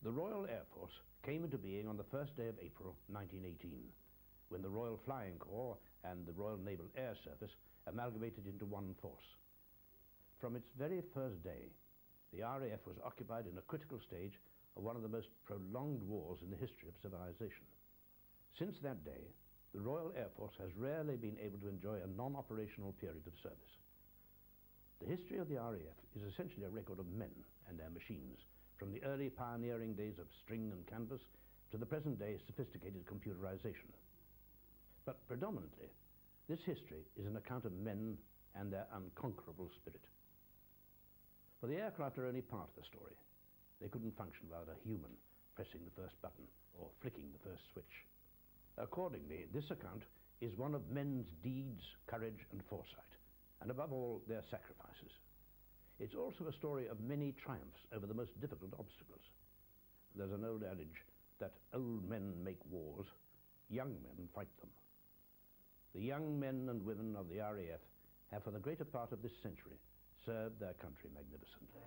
The Royal Air Force came into being on the first day of April 1918, when the Royal Flying Corps and the Royal Naval Air Service amalgamated into one force. From its very first day, the RAF was occupied in a critical stage of one of the most prolonged wars in the history of civilization. Since that day, the Royal Air Force has rarely been able to enjoy a non-operational period of service. The history of the RAF is essentially a record of men and their machines, from the early pioneering days of string and canvas to the present-day sophisticated computerization. But predominantly, this history is an account of men and their unconquerable spirit. For the aircraft are only part of the story. They couldn't function without a human pressing the first button or flicking the first switch. Accordingly, this account is one of men's deeds, courage and foresight, and above all, their sacrifices. It's also a story of many triumphs over the most difficult obstacles. There's an old adage that old men make wars, young men fight them. The young men and women of the RAF have for the greater part of this century served their country magnificently.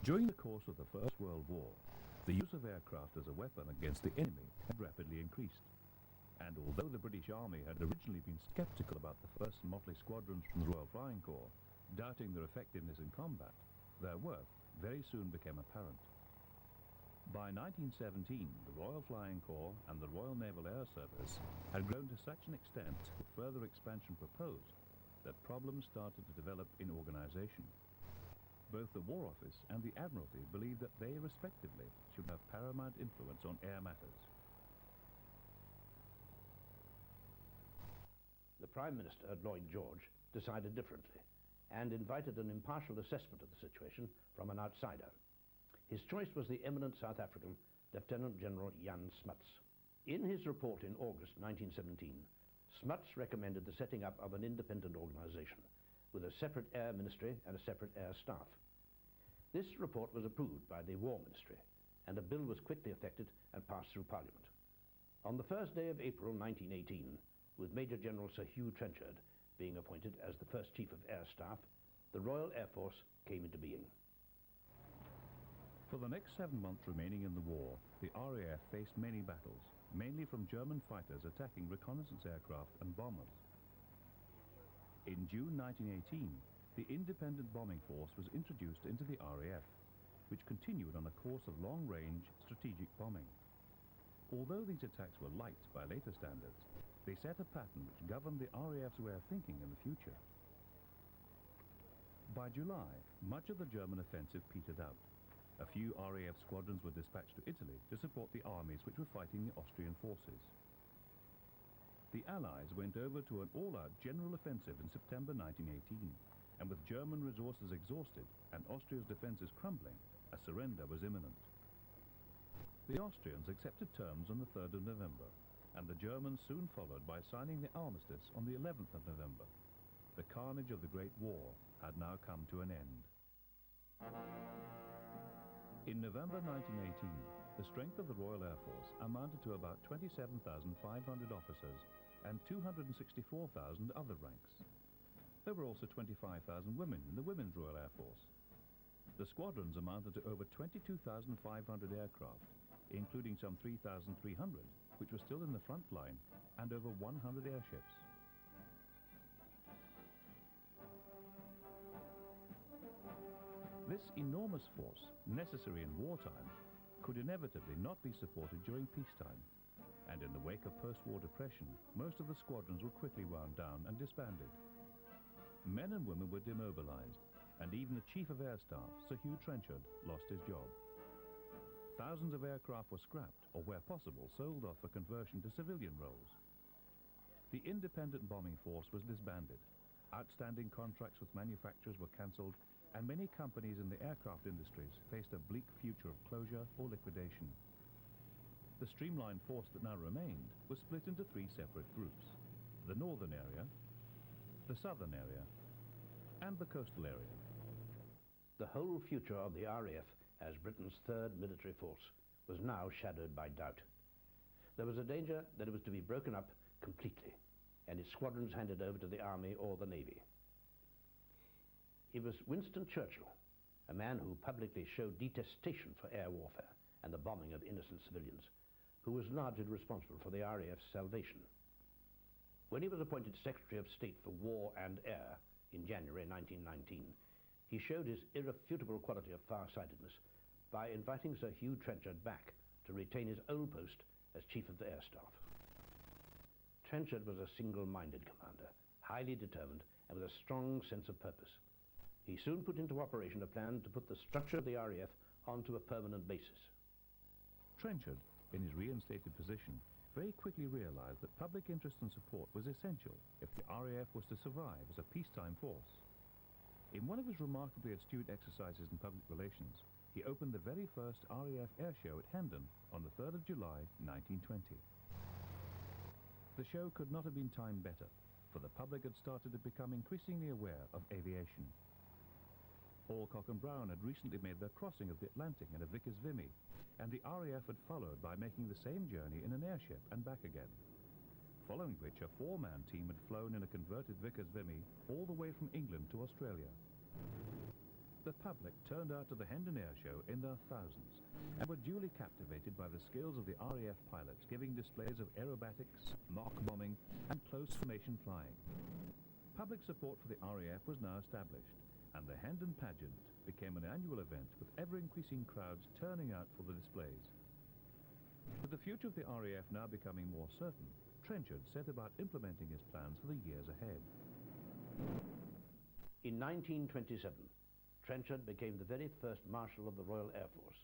During the course of the First World War, the use of aircraft as a weapon against the enemy had rapidly increased. And although the British Army had originally been sceptical about the first motley squadrons from the Royal Flying Corps, doubting their effectiveness in combat, their worth very soon became apparent. By 1917, the Royal Flying Corps and the Royal Naval Air Service had grown to such an extent, with further expansion proposed, that problems started to develop in organization. Both the War Office and the Admiralty believed that they, respectively, should have paramount influence on air matters. The Prime Minister, Lloyd George, decided differently and invited an impartial assessment of the situation from an outsider. His choice was the eminent South African Lieutenant General Jan Smuts. In his report in August 1917, Smuts recommended the setting up of an independent organization with a separate air ministry and a separate air staff. This report was approved by the War Ministry, and a bill was quickly effected and passed through Parliament. On the first day of April 1918, with Major General Sir Hugh Trenchard being appointed as the first Chief of Air Staff, the Royal Air Force came into being. For the next 7 months remaining in the war, the RAF faced many battles, mainly from German fighters attacking reconnaissance aircraft and bombers. In June 1918, the Independent Bombing Force was introduced into the RAF, which continued on a course of long-range strategic bombing. Although these attacks were light by later standards, they set a pattern which governed the RAF's way of thinking in the future. By July, much of the German offensive petered out. A few RAF squadrons were dispatched to Italy to support the armies which were fighting the Austrian forces. The Allies went over to an all-out general offensive in September 1918, and with German resources exhausted and Austria's defences crumbling, a surrender was imminent. The Austrians accepted terms on the 3rd of November, and the Germans soon followed by signing the armistice on the 11th of November. The carnage of the Great War had now come to an end. In November 1918, the strength of the Royal Air Force amounted to about 27,500 officers and 264,000 other ranks. There were also 25,000 women in the Women's Royal Air Force. The squadrons amounted to over 22,500 aircraft, including some 3,300, which were still in the front line, and over 100 airships. This enormous force, necessary in wartime, could inevitably not be supported during peacetime. and in the wake of post-war depression, most of the squadrons were quickly wound down and disbanded. Men and women were demobilized, and even the Chief of Air Staff, Sir Hugh Trenchard, lost his job. Thousands of aircraft were scrapped, or where possible, sold off for conversion to civilian roles. The independent bombing force was disbanded. Outstanding contracts with manufacturers were cancelled, and many companies in the aircraft industries faced a bleak future of closure or liquidation. The streamlined force that now remained was split into three separate groups: the northern area, the southern area, and the coastal area. The whole future of the RAF as Britain's third military force was now shadowed by doubt. There was a danger that it was to be broken up completely, and its squadrons handed over to the Army or the Navy. It was Winston Churchill, a man who publicly showed detestation for air warfare and the bombing of innocent civilians, who was largely responsible for the RAF's salvation. When he was appointed Secretary of State for War and Air in January 1919, he showed his irrefutable quality of far-sightedness by inviting Sir Hugh Trenchard back to retain his old post as Chief of the Air Staff. Trenchard was a single-minded commander, highly determined and with a strong sense of purpose. He soon put into operation a plan to put the structure of the RAF onto a permanent basis. Trenchard, in his reinstated position, very quickly realized that public interest and support was essential if the RAF was to survive as a peacetime force. In one of his remarkably astute exercises in public relations, he opened the very first RAF air show at Hendon on the 3rd of July 1920. The show could not have been timed better, for the public had started to become increasingly aware of aviation. Alcock and Brown had recently made their crossing of the Atlantic in a Vickers Vimy, and the RAF had followed by making the same journey in an airship and back again, following which a four-man team had flown in a converted Vickers Vimy all the way from England to Australia. The public turned out to the Hendon Air Show in their thousands and were duly captivated by the skills of the RAF pilots, giving displays of aerobatics, mock bombing and close formation flying. Public support for the RAF was now established, and the Hendon pageant became an annual event with ever-increasing crowds turning out for the displays. With the future of the RAF now becoming more certain, Trenchard set about implementing his plans for the years ahead. In 1927, Trenchard became the very first Marshal of the Royal Air Force.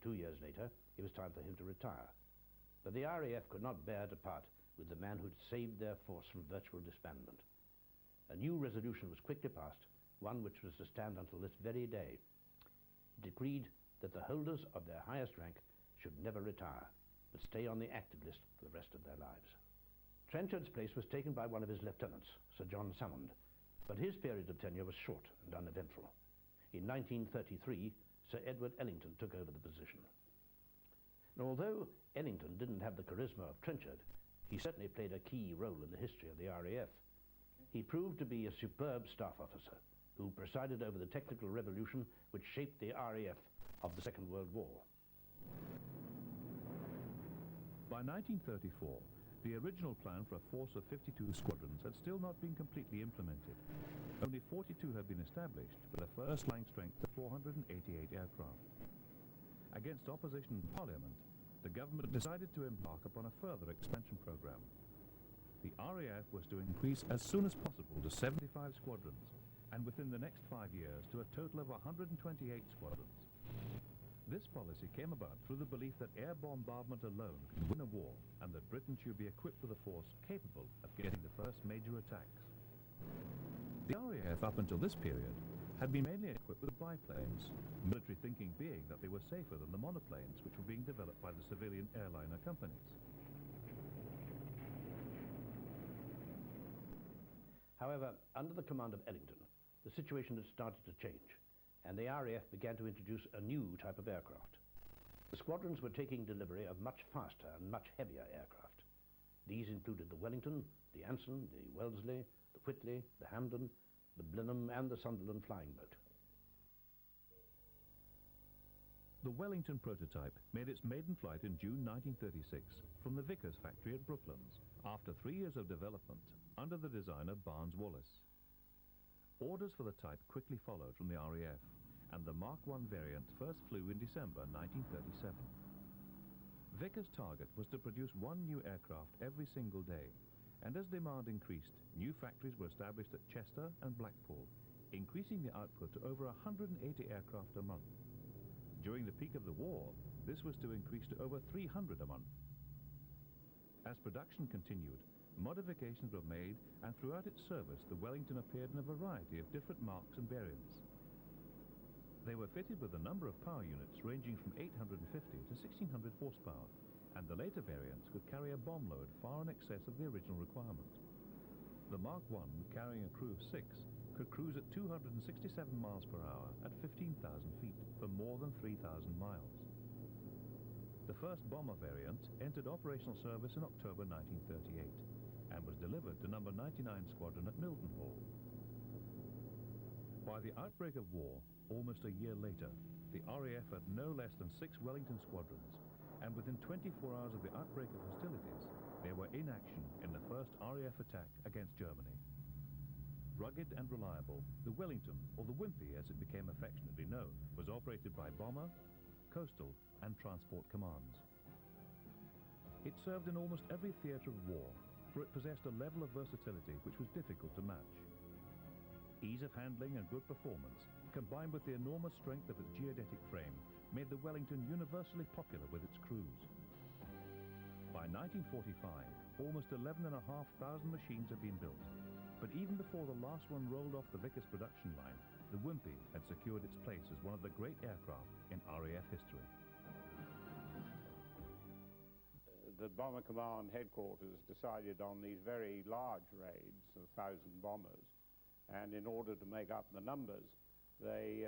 2 years later, it was time for him to retire. But the RAF could not bear to part with the man who'd saved their force from virtual disbandment. A new resolution was quickly passed, one which was to stand until this very day. It decreed that the holders of their highest rank should never retire, but stay on the active list for the rest of their lives. Trenchard's place was taken by one of his lieutenants, Sir John Salmond, but his period of tenure was short and uneventful. In 1933, Sir Edward Ellington took over the position. Now, although Ellington didn't have the charisma of Trenchard, he certainly played a key role in the history of the RAF. He proved to be a superb staff officer who presided over the technical revolution which shaped the RAF of the Second World War. By 1934, the original plan for a force of 52 squadrons had still not been completely implemented. Only 42 had been established, with a first flying strength of 488 aircraft. Against opposition in Parliament, the government decided to embark upon a further expansion program. The RAF was to increase as soon as possible to 75 squadrons, and within the next 5 years to a total of 128 squadrons. This policy came about through the belief that air bombardment alone could win a war, and that Britain should be equipped with a force capable of getting the first major attacks. The RAF up until this period had been mainly equipped with biplanes, military thinking being that they were safer than the monoplanes which were being developed by the civilian airliner companies. However, under the command of Ellington, the situation had started to change, and the RAF began to introduce a new type of aircraft. The squadrons were taking delivery of much faster and much heavier aircraft. These included the Wellington, the Anson, the Wellesley, the Whitley, the Hampden, the Blenheim and the Sunderland flying boat. The Wellington prototype made its maiden flight in June 1936 from the Vickers factory at Brooklands, after 3 years of development under the designer Barnes Wallis. Orders for the type quickly followed from the RAF, and the Mark I variant first flew in December 1937. Vicker's target was to produce one new aircraft every single day, and as demand increased, new factories were established at Chester and Blackpool, increasing the output to over 180 aircraft a month. During the peak of the war, this was to increase to over 300 a month. As production continued, modifications were made, and throughout its service, the Wellington appeared in a variety of different marks and variants. They were fitted with a number of power units ranging from 850 to 1600 horsepower, and the later variants could carry a bomb load far in excess of the original requirement. The Mark I, carrying a crew of 6, could cruise at 267 miles per hour at 15,000 feet for more than 3,000 miles. The first bomber variant entered operational service in October 1938 and was delivered to number 99 Squadron at Mildenhall. By the outbreak of war, almost a year later, the RAF had no less than 6 Wellington squadrons, and within 24 hours of the outbreak of hostilities, they were in action in the first RAF attack against Germany. Rugged and reliable, the Wellington, or the Wimpy as it became affectionately known, was operated by bomber, coastal and transport commands. It served in almost every theatre of war, for it possessed a level of versatility which was difficult to match. Ease of handling and good performance, combined with the enormous strength of its geodetic frame, made the Wellington universally popular with its crews. By 1945, almost 11,500 machines had been built, but even before the last one rolled off the Vickers production line, the Wimpy had secured its place as one of the great aircraft in RAF history. The Bomber Command headquarters decided on these very large raids of 1,000 bombers, and in order to make up the numbers, they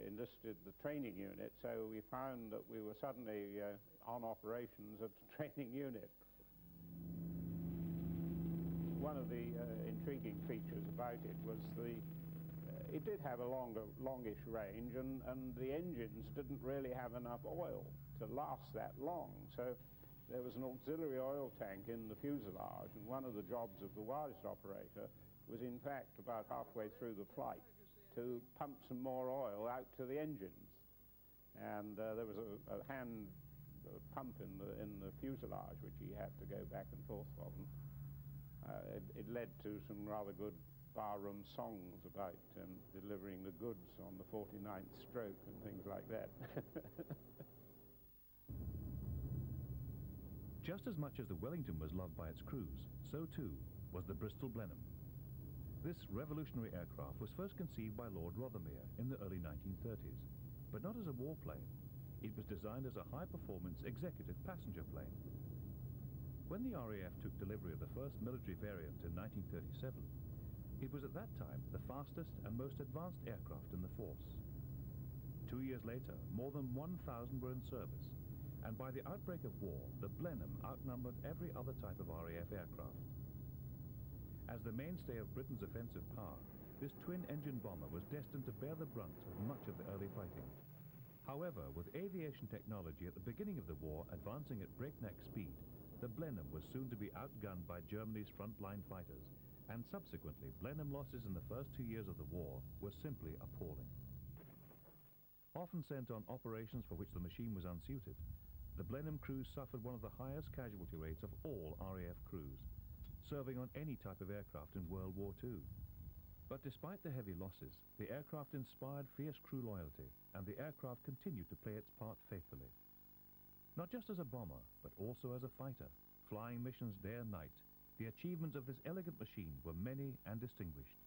enlisted the training unit, so we found that we were suddenly on operations at the training unit. One of the intriguing features about it was it did have a longish range, and the engines didn't really have enough oil to last that long, so there was an auxiliary oil tank in the fuselage, and one of the jobs of the wireless operator was in fact about halfway through the flight to pump some more oil out to the engines. And there was a hand pump in the fuselage which he had to go back and forth from. It led to some rather good barroom songs about delivering the goods on the 49th stroke and things like that. Just as much as the Wellington was loved by its crews, so too was the Bristol Blenheim. This revolutionary aircraft was first conceived by Lord Rothermere in the early 1930s, but not as a warplane. It was designed as a high-performance executive passenger plane. When the RAF took delivery of the first military variant in 1937, it was at that time the fastest and most advanced aircraft in the force. 2 years later, more than 1,000 were in service, and by the outbreak of war, the Blenheim outnumbered every other type of RAF aircraft. As the mainstay of Britain's offensive power, this twin-engine bomber was destined to bear the brunt of much of the early fighting. However, with aviation technology at the beginning of the war advancing at breakneck speed, the Blenheim was soon to be outgunned by Germany's frontline fighters, and subsequently Blenheim losses in the first 2 years of the war were simply appalling. Often sent on operations for which the machine was unsuited, the Blenheim crews suffered one of the highest casualty rates of all RAF crews, serving on any type of aircraft in World War II. But despite the heavy losses, the aircraft inspired fierce crew loyalty, and the aircraft continued to play its part faithfully. Not just as a bomber, but also as a fighter, flying missions day and night, the achievements of this elegant machine were many and distinguished.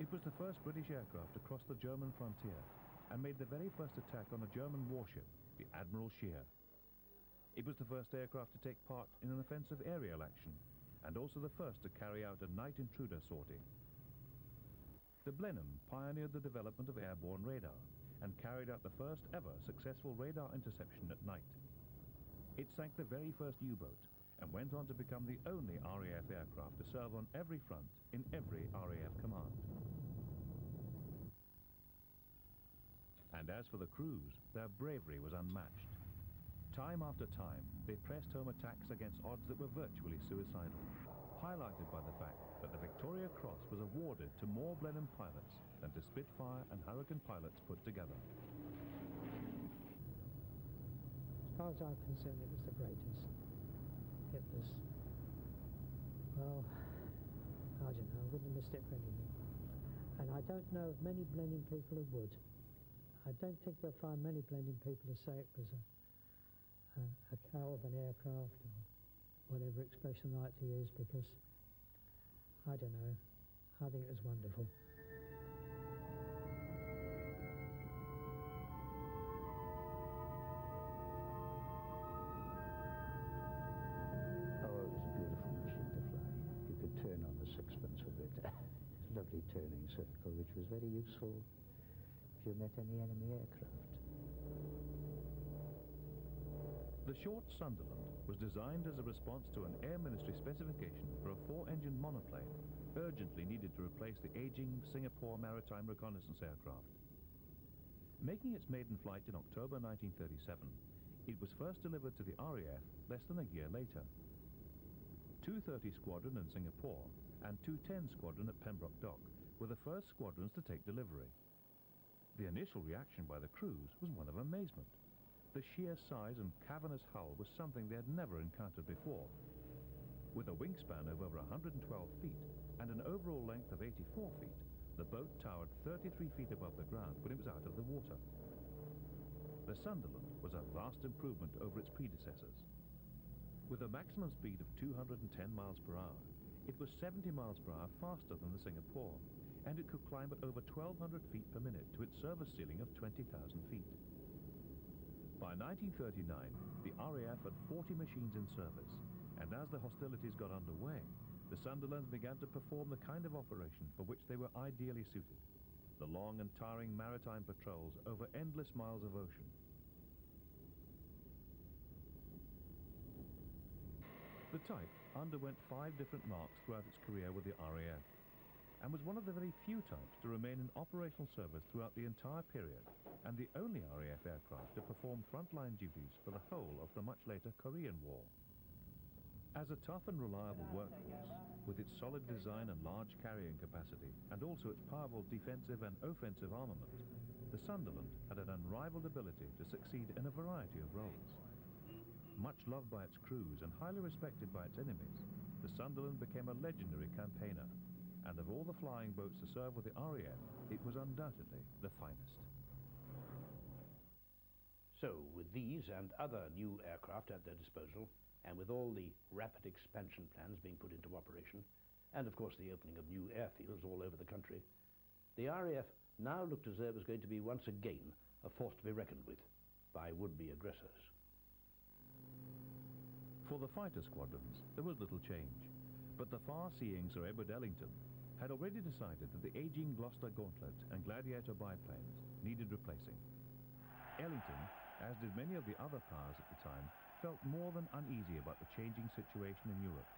It was the first British aircraft to cross the German frontier, and made the very first attack on a German warship, the Admiral Scheer. It was the first aircraft to take part in an offensive aerial action, and also the first to carry out a night intruder sortie. The Blenheim pioneered the development of airborne radar, and carried out the first ever successful radar interception at night. It sank the very first U-boat, and went on to become the only RAF aircraft to serve on every front in every RAF command. And as for the crews, their bravery was unmatched. Time after time, they pressed home attacks against odds that were virtually suicidal, highlighted by the fact that the Victoria Cross was awarded to more Blenheim pilots than to Spitfire and Hurricane pilots put together. far as I'm concerned, it was the greatest. It was, well, I don't know, I wouldn't have missed it for anything. And I don't know of many blending people who would. I don't think you'll find many blending people who say it was a cow of an aircraft or whatever expression I like to use, because, I don't know, I think it was wonderful. Oh, it was a beautiful machine to fly. You could turn on the sixpence with it. Lovely turning circle, which was very useful if you met any enemy aircraft. The short Sunderland was designed as a response to an Air Ministry specification for a 4-engine monoplane urgently needed to replace the aging Singapore Maritime Reconnaissance aircraft. Making its maiden flight in October 1937, it was first delivered to the RAF less than a year later. 230 Squadron in Singapore and 210 Squadron at Pembroke Dock were the first squadrons to take delivery. The initial reaction by the crews was one of amazement. The sheer size and cavernous hull was something they had never encountered before. With a wingspan of over 112 feet and an overall length of 84 feet, the boat towered 33 feet above the ground when it was out of the water. The Sunderland was a vast improvement over its predecessors. With a maximum speed of 210 miles per hour, it was 70 miles per hour faster than the Singapore, and it could climb at over 1,200 feet per minute to its service ceiling of 20,000 feet. By 1939, the RAF had 40 machines in service, and as the hostilities got underway, the Sunderlands began to perform the kind of operation for which they were ideally suited: the long and tiring maritime patrols over endless miles of ocean. The type underwent 5 different marks throughout its career with the RAF, and was one of the very few types to remain in operational service throughout the entire period, and the only RAF aircraft to perform frontline duties for the whole of the much later Korean War. As a tough and reliable workhorse, with its solid design and large carrying capacity, and also its powerful defensive and offensive armament, the Sunderland had an unrivaled ability to succeed in a variety of roles. Much loved by its crews and highly respected by its enemies, the Sunderland became a legendary campaigner, and of all the flying boats to serve with the RAF, it was undoubtedly the finest. So, with these and other new aircraft at their disposal, and with all the rapid expansion plans being put into operation, and of course the opening of new airfields all over the country, the RAF now looked as though it was going to be once again a force to be reckoned with by would-be aggressors. For the fighter squadrons, there was little change, but the far-seeing Sir Edward Ellington had already decided that the aging Gloucester Gauntlet and Gladiator biplanes needed replacing. Ellington, as did many of the other powers at the time, felt more than uneasy about the changing situation in Europe.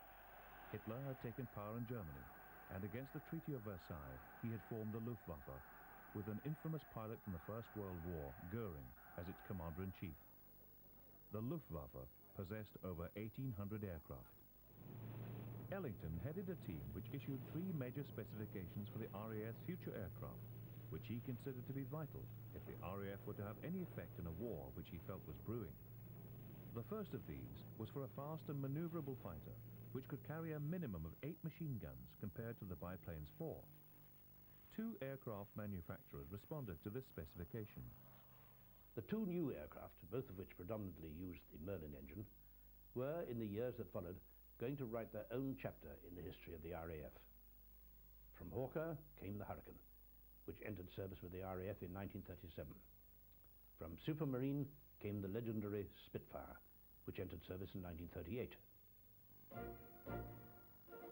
Hitler had taken power in Germany, and against the Treaty of Versailles, he had formed the Luftwaffe, with an infamous pilot from the First World War, Goering, as its commander-in-chief. The Luftwaffe possessed over 1,800 aircraft. Ellington headed a team which issued 3 major specifications for the RAF's future aircraft, which he considered to be vital if the RAF were to have any effect in a war which he felt was brewing. The first of these was for a fast and maneuverable fighter, which could carry a minimum of 8 machine guns compared to the biplane's 4. 2 aircraft manufacturers responded to this specification. The 2 new aircraft, both of which predominantly used the Merlin engine, were, in the years that followed, going to write their own chapter in the history of the RAF. From Hawker came the Hurricane, which entered service with the RAF in 1937. From Supermarine came the legendary Spitfire, which entered service in 1938.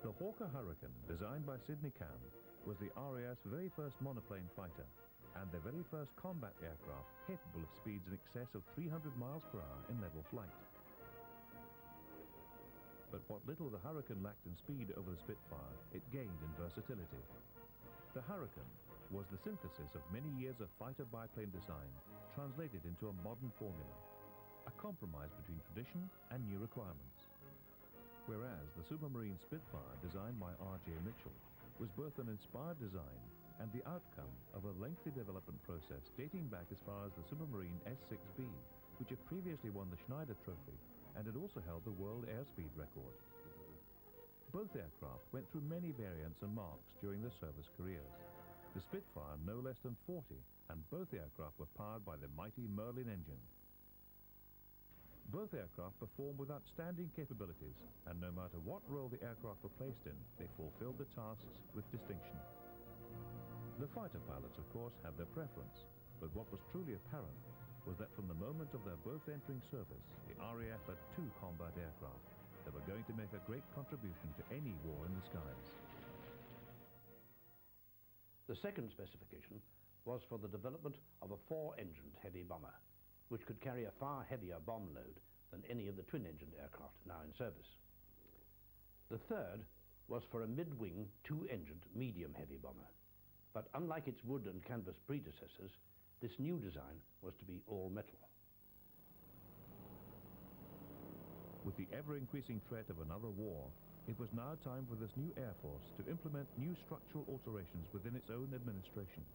The Hawker Hurricane, designed by Sidney Cam, was the RAF's very first monoplane fighter, and their very first combat aircraft capable of speeds in excess of 300 miles per hour in level flight. But what little the Hurricane lacked in speed over the Spitfire, it gained in versatility. The Hurricane was the synthesis of many years of fighter biplane design translated into a modern formula, a compromise between tradition and new requirements. Whereas the Supermarine Spitfire, designed by R.J. Mitchell, was both an inspired design and the outcome of a lengthy development process dating back as far as the Supermarine S6B, which had previously won the Schneider Trophy and had also held the world airspeed record. Both aircraft went through many variants and marks during their service careers. The Spitfire no less than 40, and both aircraft were powered by the mighty Merlin engine. Both aircraft performed with outstanding capabilities, and no matter what role the aircraft were placed in, they fulfilled the tasks with distinction. The fighter pilots, of course, had their preference, but what was truly apparent was that from the moment of their both entering service, the RAF had two combat aircraft that were going to make a great contribution to any war in the skies. The second specification was for the development of a four-engined heavy bomber, which could carry a far heavier bomb load than any of the twin-engined aircraft now in service. The third was for a mid-wing, two-engined medium-heavy bomber. But unlike its wood and canvas predecessors, this new design was to be all metal. With the ever-increasing threat of another war, it was now time for this new Air Force to implement new structural alterations within its own administration.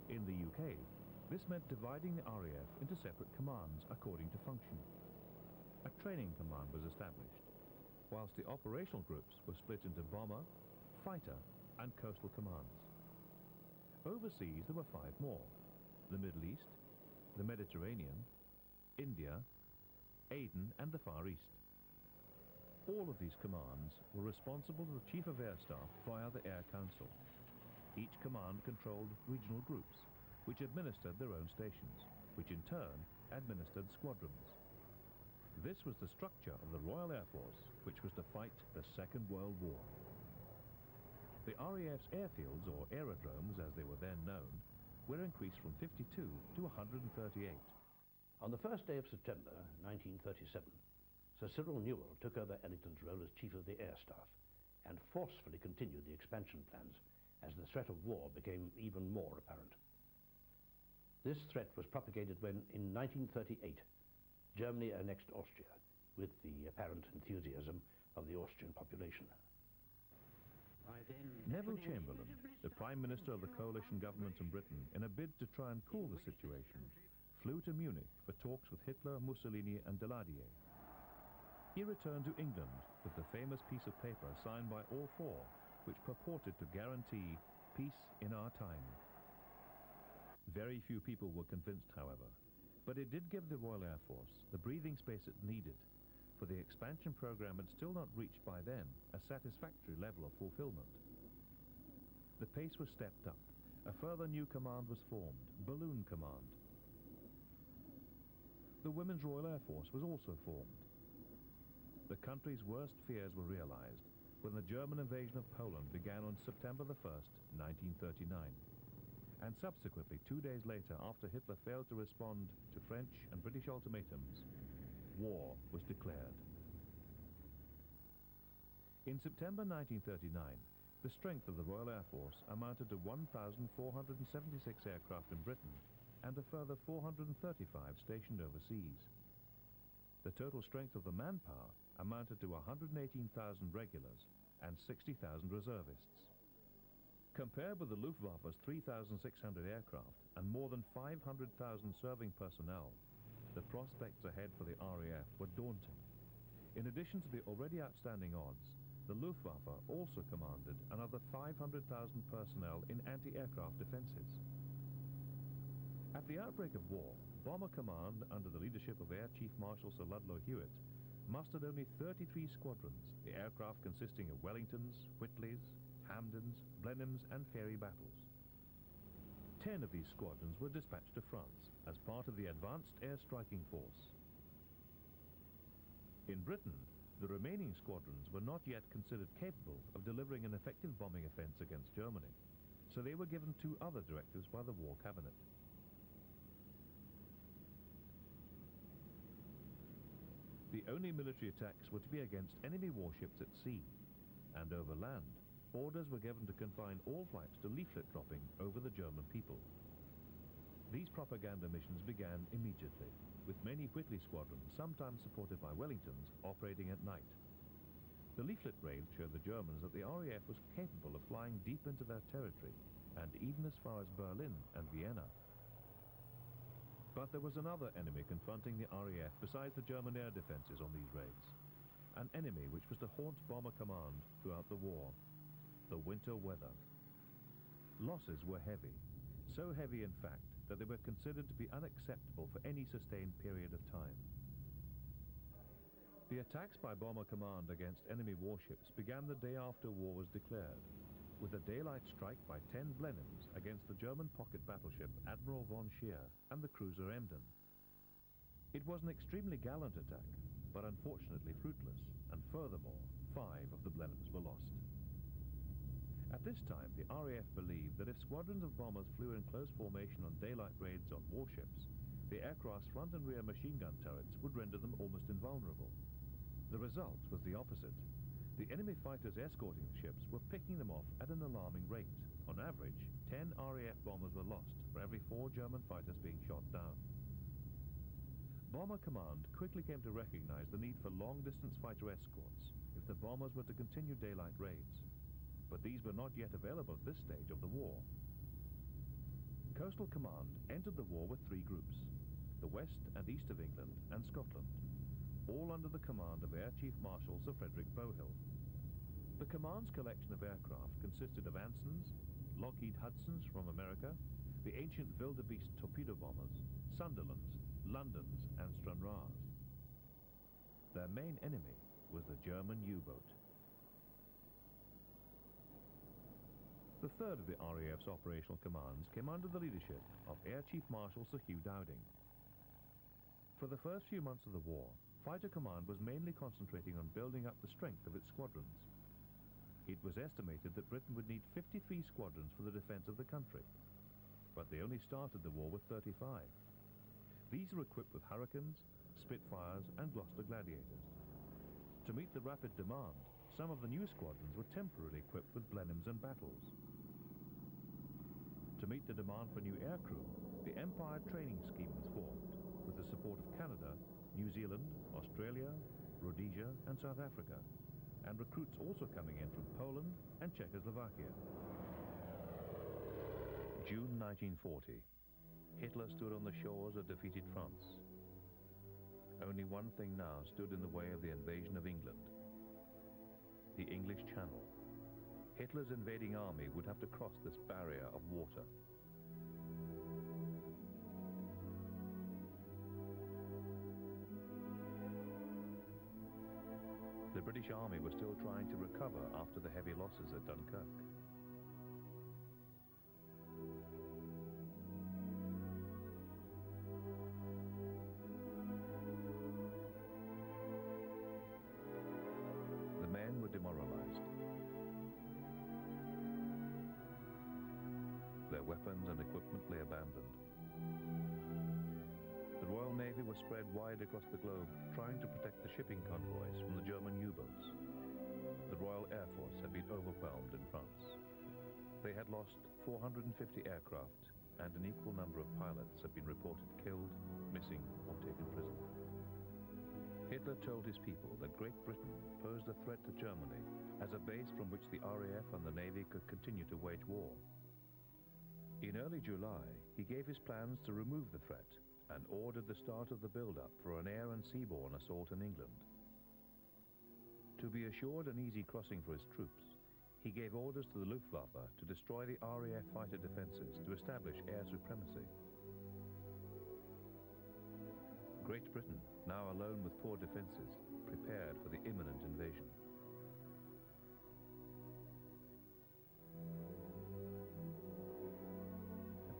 In the UK, this meant dividing the RAF into separate commands according to function. A training command was established, whilst the operational groups were split into bomber, fighter, and coastal commands. Overseas, there were 5 more: the Middle East, the Mediterranean, India, Aden, and the Far East. All of these commands were responsible to the Chief of Air Staff via the Air Council. Each command controlled regional groups, which administered their own stations, which in turn administered squadrons. This was the structure of the Royal Air Force, which was to fight the Second World War. The RAF's airfields, or aerodromes as they were then known, were increased from 52 to 138. On the first day of September 1937, Sir Cyril Newall took over Ellington's role as Chief of the Air Staff and forcefully continued the expansion plans as the threat of war became even more apparent. This threat was propagated when, in 1938, Germany annexed Austria, with the apparent enthusiasm of the Austrian population. Neville Chamberlain, the Prime Minister of the coalition government in Britain, in a bid to try and cool the situation, flew to Munich for talks with Hitler, Mussolini and Daladier. He returned to England with the famous piece of paper signed by all 4, which purported to guarantee peace in our time. Very few people were convinced, however, but it did give the Royal Air Force the breathing space it needed, for the expansion program had still not reached by then a satisfactory level of fulfillment. The pace was stepped up. A further new command was formed, Balloon Command. The Women's Royal Air Force was also formed. The country's worst fears were realized when the German invasion of Poland began on September the 1st, 1939. And subsequently, 2 days later, after Hitler failed to respond to French and British ultimatums, war was declared. In September 1939, the strength of the Royal Air Force amounted to 1,476 aircraft in Britain and a further 435 stationed overseas. The total strength of the manpower amounted to 118,000 regulars and 60,000 reservists. Compared with the Luftwaffe's 3,600 aircraft and more than 500,000 serving personnel, the prospects ahead for the RAF were daunting. In addition to the already outstanding odds, the Luftwaffe also commanded another 500,000 personnel in anti-aircraft defences. At the outbreak of war, Bomber Command, under the leadership of Air Chief Marshal Sir Ludlow Hewitt, mustered only 33 squadrons, the aircraft consisting of Wellingtons, Whitleys, Hamdens, Blenheims and Fairey battles. 10 of these squadrons were dispatched to France as part of the Advanced Air Striking Force. In Britain, the remaining squadrons were not yet considered capable of delivering an effective bombing offence against Germany, so they were given 2 other directives by the War Cabinet. The only military attacks were to be against enemy warships at sea, and over land, orders were given to confine all flights to leaflet dropping over the German people. These propaganda missions began immediately, with many Whitley squadrons, sometimes supported by Wellingtons, operating at night. The leaflet raids showed the Germans that the RAF was capable of flying deep into their territory, and even as far as Berlin and Vienna. But there was another enemy confronting the RAF besides the German air defences on these raids. An enemy which was to haunt Bomber Command throughout the war: the winter weather. Losses were heavy, so heavy in fact that they were considered to be unacceptable for any sustained period of time. The attacks by Bomber Command against enemy warships began the day after war was declared, with a daylight strike by 10 Blenheims against the German pocket battleship Admiral von Scheer and the cruiser Emden. It was an extremely gallant attack, but unfortunately fruitless, and furthermore, 5 of the Blenheims were lost. At this time, the RAF believed that if squadrons of bombers flew in close formation on daylight raids on warships, the aircraft's front and rear machine gun turrets would render them almost invulnerable. The result was the opposite. The enemy fighters escorting the ships were picking them off at an alarming rate. On average, 10 RAF bombers were lost for every 4 German fighters being shot down. Bomber Command quickly came to recognize the need for long-distance fighter escorts if the bombers were to continue daylight raids. But these were not yet available at this stage of the war. Coastal Command entered the war with 3 groups: the west and east of England and Scotland, all under the command of Air Chief Marshal Sir Frederick Bowhill. The command's collection of aircraft consisted of Ansons, Lockheed Hudsons from America, the ancient Wildebeest torpedo bombers, Sunderlands, Londons and Stranraers. Their main enemy was the German U-boat. The third of the RAF's operational commands came under the leadership of Air Chief Marshal Sir Hugh Dowding. For the first few months of the war, Fighter Command was mainly concentrating on building up the strength of its squadrons. It was estimated that Britain would need 53 squadrons for the defence of the country, but they only started the war with 35. These were equipped with Hurricanes, Spitfires and Gloucester Gladiators. To meet the rapid demand, some of the new squadrons were temporarily equipped with Blenheims and Battles. To meet the demand for new aircrew, the Empire Training Scheme was formed, with the support of Canada, New Zealand, Australia, Rhodesia and South Africa, and recruits also coming in from Poland and Czechoslovakia. June 1940. Hitler stood on the shores of defeated France. Only one thing now stood in the way of the invasion of England: the English Channel. Hitler's invading army would have to cross this barrier of water. The British Army was still trying to recover after the heavy losses at Dunkirk. The men were demoralized. Their weapons and equipment lay abandoned. The Royal Navy was spread wide across the globe, trying to protect the shipping convoys from the German U-boats. The Royal Air Force had been overwhelmed in France. They had lost 450 aircraft, and an equal number of pilots had been reported killed, missing, or taken prisoner. Hitler told his people that Great Britain posed a threat to Germany as a base from which the RAF and the Navy could continue to wage war. In early July, he gave his plans to remove the threat and ordered the start of the build-up for an air and seaborne assault in England. To be assured an easy crossing for his troops, he gave orders to the Luftwaffe to destroy the RAF fighter defences to establish air supremacy. Great Britain, now alone with poor defences, prepared for the imminent invasion.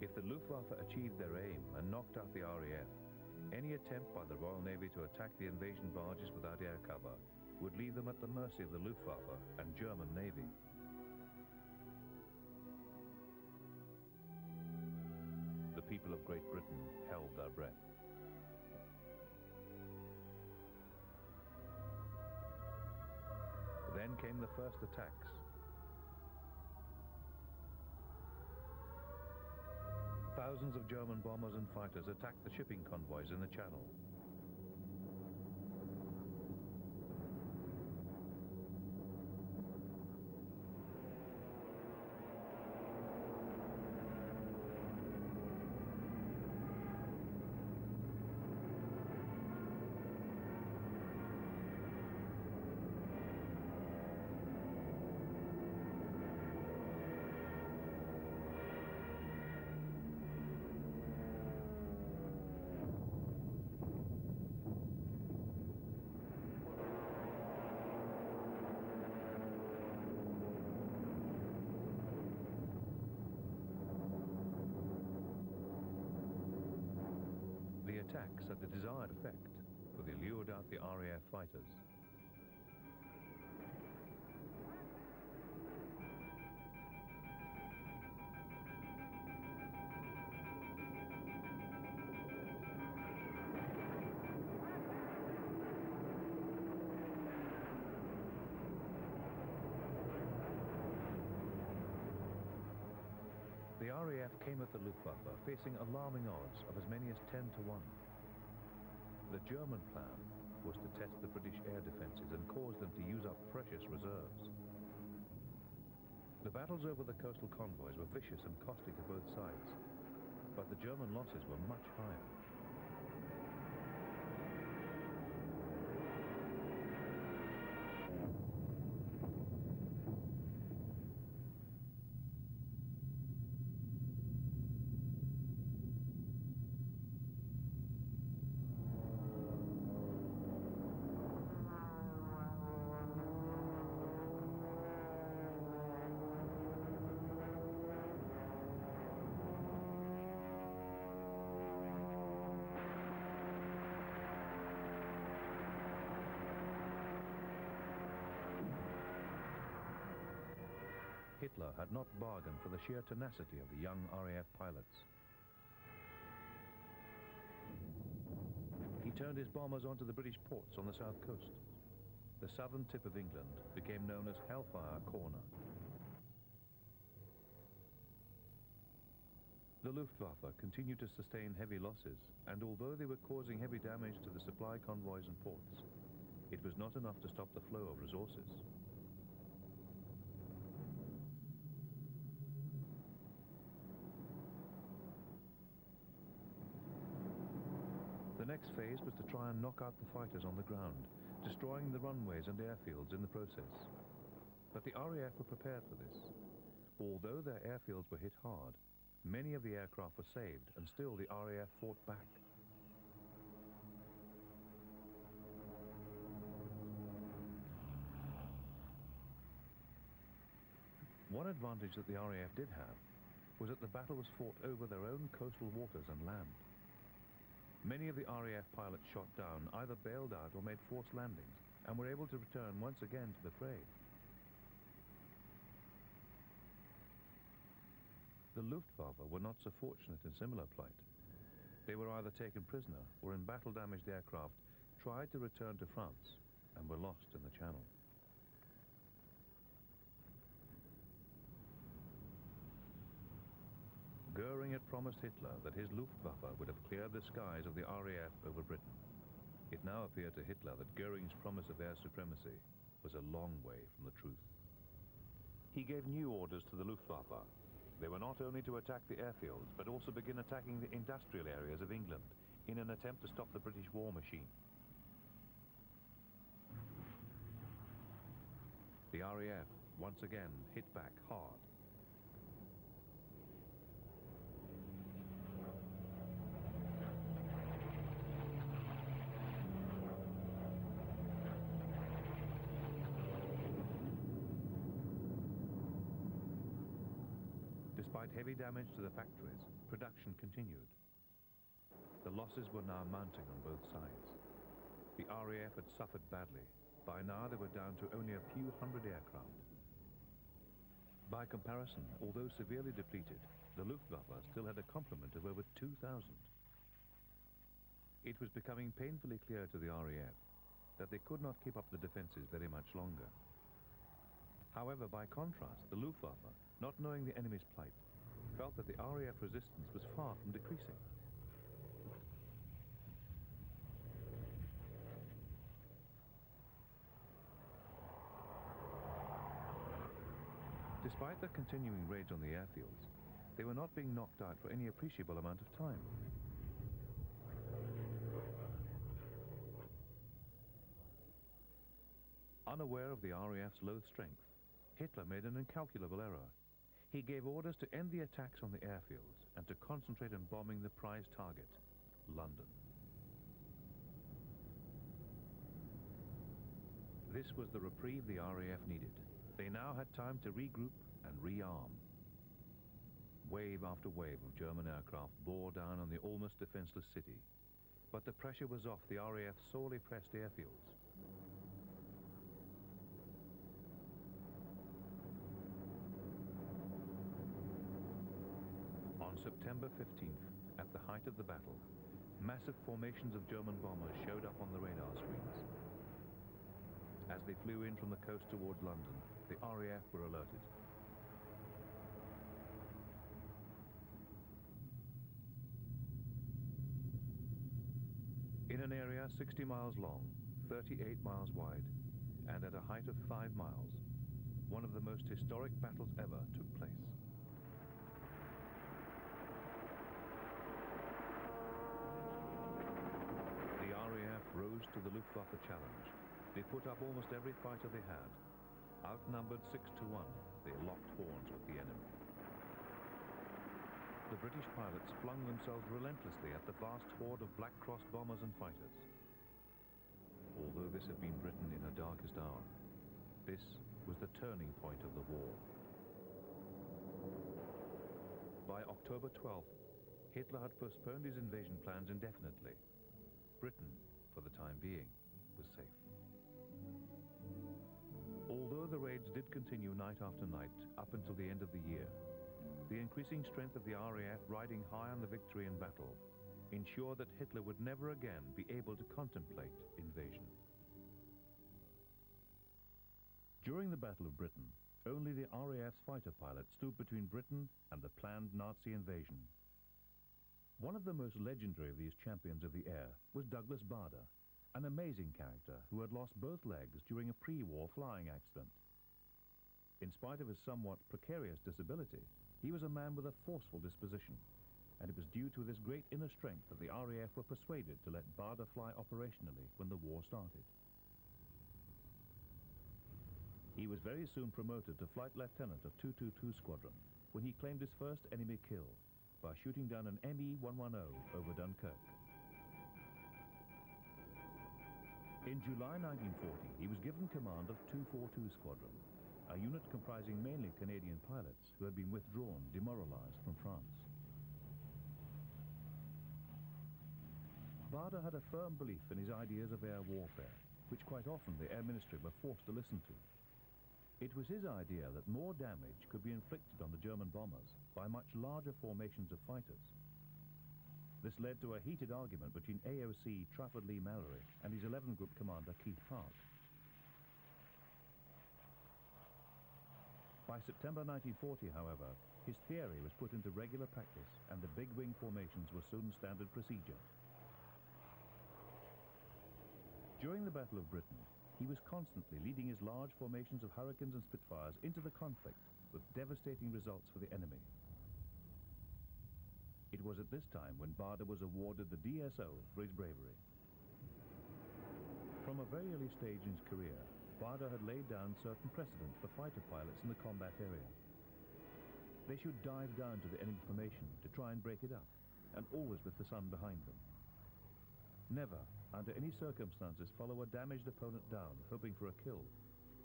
If the Luftwaffe achieved their aim and knocked out the RAF, any attempt by the Royal Navy to attack the invasion barges without air cover would leave them at the mercy of the Luftwaffe and German Navy. The people of Great Britain held their breath. Then came the first attacks. Thousands of German bombers and fighters attacked the shipping convoys in the Channel. attacks had the desired effect, for they lured out the RAF fighters. The RAF came at the Luftwaffe facing alarming odds of as many as 10 to 1. The German plan was to test the British air defences and cause them to use up precious reserves. The battles over the coastal convoys were vicious and costly to both sides, but the German losses were much higher. Hitler had not bargained for the sheer tenacity of the young RAF pilots. He turned his bombers onto the British ports on the south coast. The southern tip of England became known as Hellfire Corner. The Luftwaffe continued to sustain heavy losses, and although they were causing heavy damage to the supply convoys and ports, it was not enough to stop the flow of resources. The next phase was to try and knock out the fighters on the ground, destroying the runways and airfields in the process. But the RAF were prepared for this. Although their airfields were hit hard, many of the aircraft were saved, and still the RAF fought back. One advantage that the RAF did have was that the battle was fought over their own coastal waters and land. Many of the RAF pilots shot down either bailed out or made forced landings and were able to return once again to the fray. The Luftwaffe were not so fortunate in similar plight. They were either taken prisoner or in battle-damaged aircraft tried to return to France and were lost in the Channel. Goering had promised Hitler that his Luftwaffe would have cleared the skies of the RAF over Britain. It now appeared to Hitler that Goering's promise of air supremacy was a long way from the truth. He gave new orders to the Luftwaffe. They were not only to attack the airfields, but also begin attacking the industrial areas of England in an attempt to stop the British war machine. The RAF once again hit back hard. Despite heavy damage to the factories, production continued. The losses were now mounting on both sides. The RAF had suffered badly. By now they were down to only a few hundred aircraft. By comparison, although severely depleted, the Luftwaffe still had a complement of over 2,000. It was becoming painfully clear to the RAF that they could not keep up the defences very much longer. However, by contrast, the Luftwaffe, not knowing the enemy's plight, felt that the RAF resistance was far from decreasing. Despite the continuing raids on the airfields, they were not being knocked out for any appreciable amount of time. Unaware of the RAF's low strength, Hitler made an incalculable error. He gave orders to end the attacks on the airfields and to concentrate on bombing the prize target, London. This was the reprieve the RAF needed. They now had time to regroup and rearm. Wave after wave of German aircraft bore down on the almost defenseless city. but the pressure was off the RAF's sorely pressed airfields. On September 15th, at the height of the battle, massive formations of German bombers showed up on the radar screens. As they flew in from the coast towards London, the RAF were alerted. In an area 60 miles long, 38 miles wide, and at a height of 5 miles, one of the most historic battles ever took place. The RAF rose to the Luftwaffe challenge. They put up almost every fighter they had. Outnumbered 6 to 1, they locked horns with the enemy. The British pilots flung themselves relentlessly at the vast horde of Black Cross bombers and fighters. Although this had been written in her darkest hour, this was the turning point of the war. By October 12th, Hitler had postponed his invasion plans indefinitely. Britain, for the time being, was safe. Although the raids did continue night after night up until the end of the year, the increasing strength of the RAF riding high on the victory in battle ensured that Hitler would never again be able to contemplate invasion. During the Battle of Britain, only the RAF's fighter pilots stood between Britain and the planned Nazi invasion. One of the most legendary of these champions of the air was Douglas Bader, an amazing character who had lost both legs during a pre-war flying accident. In spite of his somewhat precarious disability, he was a man with a forceful disposition, and it was due to this great inner strength that the RAF were persuaded to let Bader fly operationally when the war started. He was very soon promoted to Flight Lieutenant of 222 Squadron when he claimed his first enemy kill by shooting down an Me-110 over Dunkirk. In July 1940, he was given command of 242 Squadron, a unit comprising mainly Canadian pilots who had been withdrawn, demoralized from France. Bader had a firm belief in his ideas of air warfare, which quite often the Air Ministry were forced to listen to. It was his idea that more damage could be inflicted on the German bombers by much larger formations of fighters. This led to a heated argument between AOC Trafford Leigh-Mallory and his 11 Group commander Keith Park. By September 1940, however, his theory was put into regular practice and the big wing formations were soon standard procedure. During the Battle of Britain, he was constantly leading his large formations of Hurricanes and Spitfires into the conflict with devastating results for the enemy. It was at this time when Bader was awarded the DSO for his bravery. From a very early stage in his career, Bader had laid down certain precedents for fighter pilots in the combat area. They should dive down to the enemy formation to try and break it up, and always with the sun behind them. Never, under any circumstances, follow a damaged opponent down, hoping for a kill,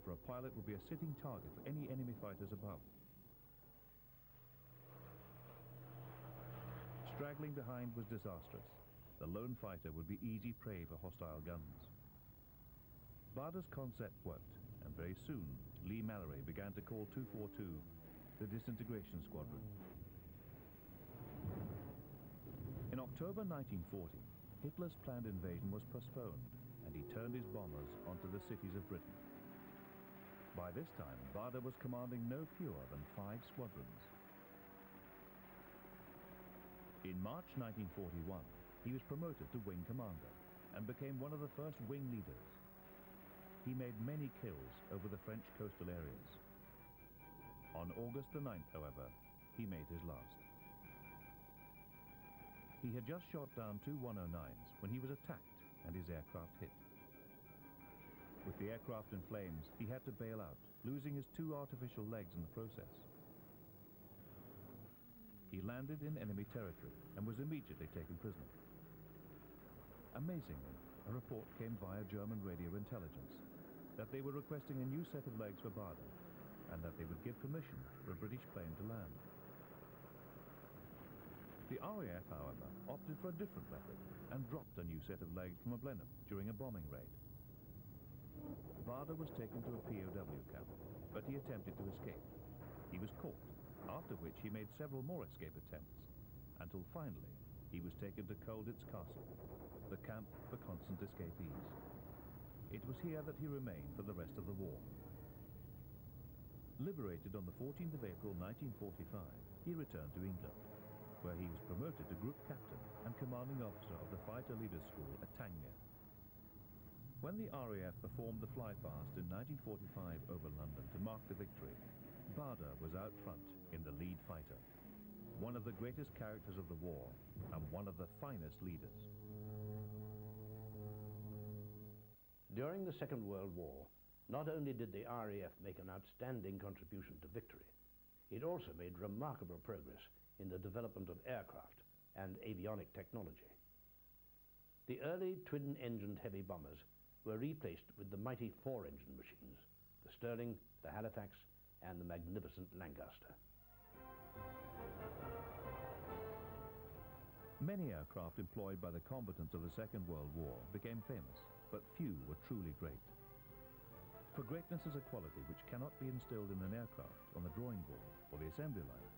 for a pilot would be a sitting target for any enemy fighters above. Straggling behind was disastrous. The lone fighter would be easy prey for hostile guns. Bader's concept worked, and very soon, Leigh-Mallory began to call 242 the Disintegration Squadron. In October 1940, Hitler's planned invasion was postponed, and he turned his bombers onto the cities of Britain. By this time, Bader was commanding no fewer than 5 squadrons. In March 1941, he was promoted to wing commander, and became one of the first wing leaders. He made many kills over the French coastal areas. On August the 9th, however, he made his last. He had just shot down 2 109s when he was attacked and his aircraft hit. With the aircraft in flames, he had to bail out, losing his 2 artificial legs in the process. He landed in enemy territory and was immediately taken prisoner. Amazingly, a report came via German radio intelligence that they were requesting a new set of legs for Bader, and that they would give permission for a British plane to land. The RAF, however, opted for a different method and dropped a new set of legs from a Blenheim during a bombing raid. Barder was taken to a POW camp, but he attempted to escape. He was caught, after which he made several more escape attempts, until finally he was taken to Colditz Castle, the camp for constant escapees. It was here that he remained for the rest of the war. Liberated on the 14th of April 1945, he returned to England, where he was promoted to group captain and commanding officer of the Fighter Leaders School at Tangmere. When the RAF performed the flypast in 1945 over London to mark the victory, Barder was out front in the lead fighter, one of the greatest characters of the war and one of the finest leaders. During the Second World War, not only did the RAF make an outstanding contribution to victory, it also made remarkable progress in the development of aircraft and avionic technology. The early twin-engined heavy bombers were replaced with the mighty four-engine machines, the Stirling, the Halifax, and the magnificent Lancaster. Many aircraft employed by the combatants of the Second World War became famous, but few were truly great. For greatness is a quality which cannot be instilled in an aircraft on the drawing board or the assembly line.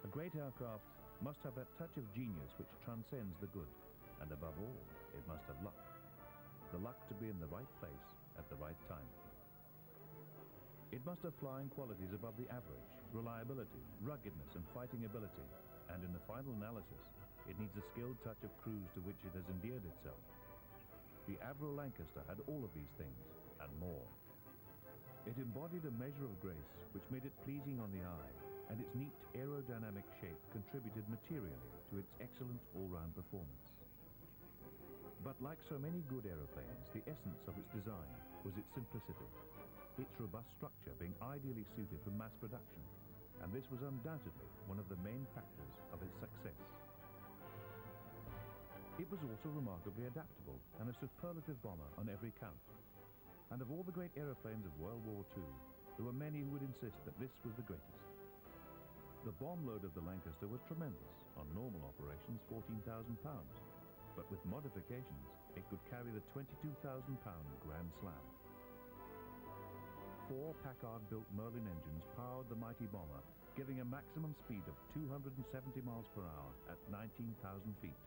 A great aircraft must have that touch of genius which transcends the good, and above all, it must have luck. The luck to be in the right place at the right time. It must have flying qualities above the average, reliability, ruggedness and fighting ability, and in the final analysis, it needs a skilled touch of crews to which it has endeared itself. The Avro Lancaster had all of these things, and more. It embodied a measure of grace which made it pleasing on the eye, and its neat aerodynamic shape contributed materially to its excellent all-round performance. But like so many good aeroplanes, the essence of its design was its simplicity, its robust structure being ideally suited for mass production, and this was undoubtedly one of the main factors of its success. It was also remarkably adaptable and a superlative bomber on every count. And of all the great aeroplanes of World War II, there were many who would insist that this was the greatest. The bomb load of the Lancaster was tremendous, on normal operations 14,000 pounds, but with modifications it could carry the 22,000-pound Grand Slam. 4 Packard-built Merlin engines powered the mighty bomber, giving a maximum speed of 270 miles per hour at 19,000 feet.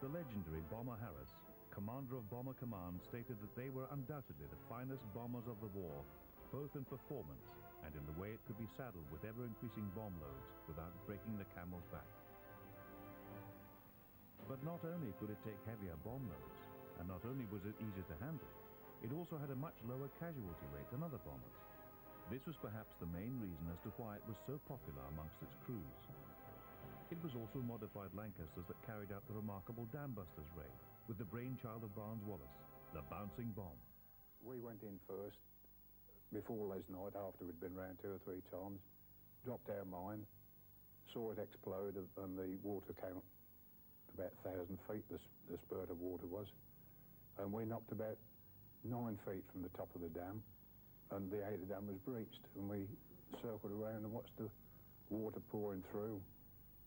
The legendary Bomber Harris, commander of Bomber Command, stated that they were undoubtedly the finest bombers of the war, both in performance and in the way it could be saddled with ever-increasing bomb loads without breaking the camel's back. But not only could it take heavier bomb loads, and not only was it easier to handle, it also had a much lower casualty rate than other bombers. This was perhaps the main reason as to why it was so popular amongst its crews. It was also modified Lancasters that carried out the remarkable Dambusters raid, with the brainchild of Barnes-Wallis, the bouncing bomb. We went in first, before Les night, after we'd been round 2 or 3 times, dropped our mine, saw it explode, and the water came about 1,000 feet, the spurt of water was, and we knocked about 9 feet from the top of the dam, and the outer dam was breached, and we circled around and watched the water pouring through,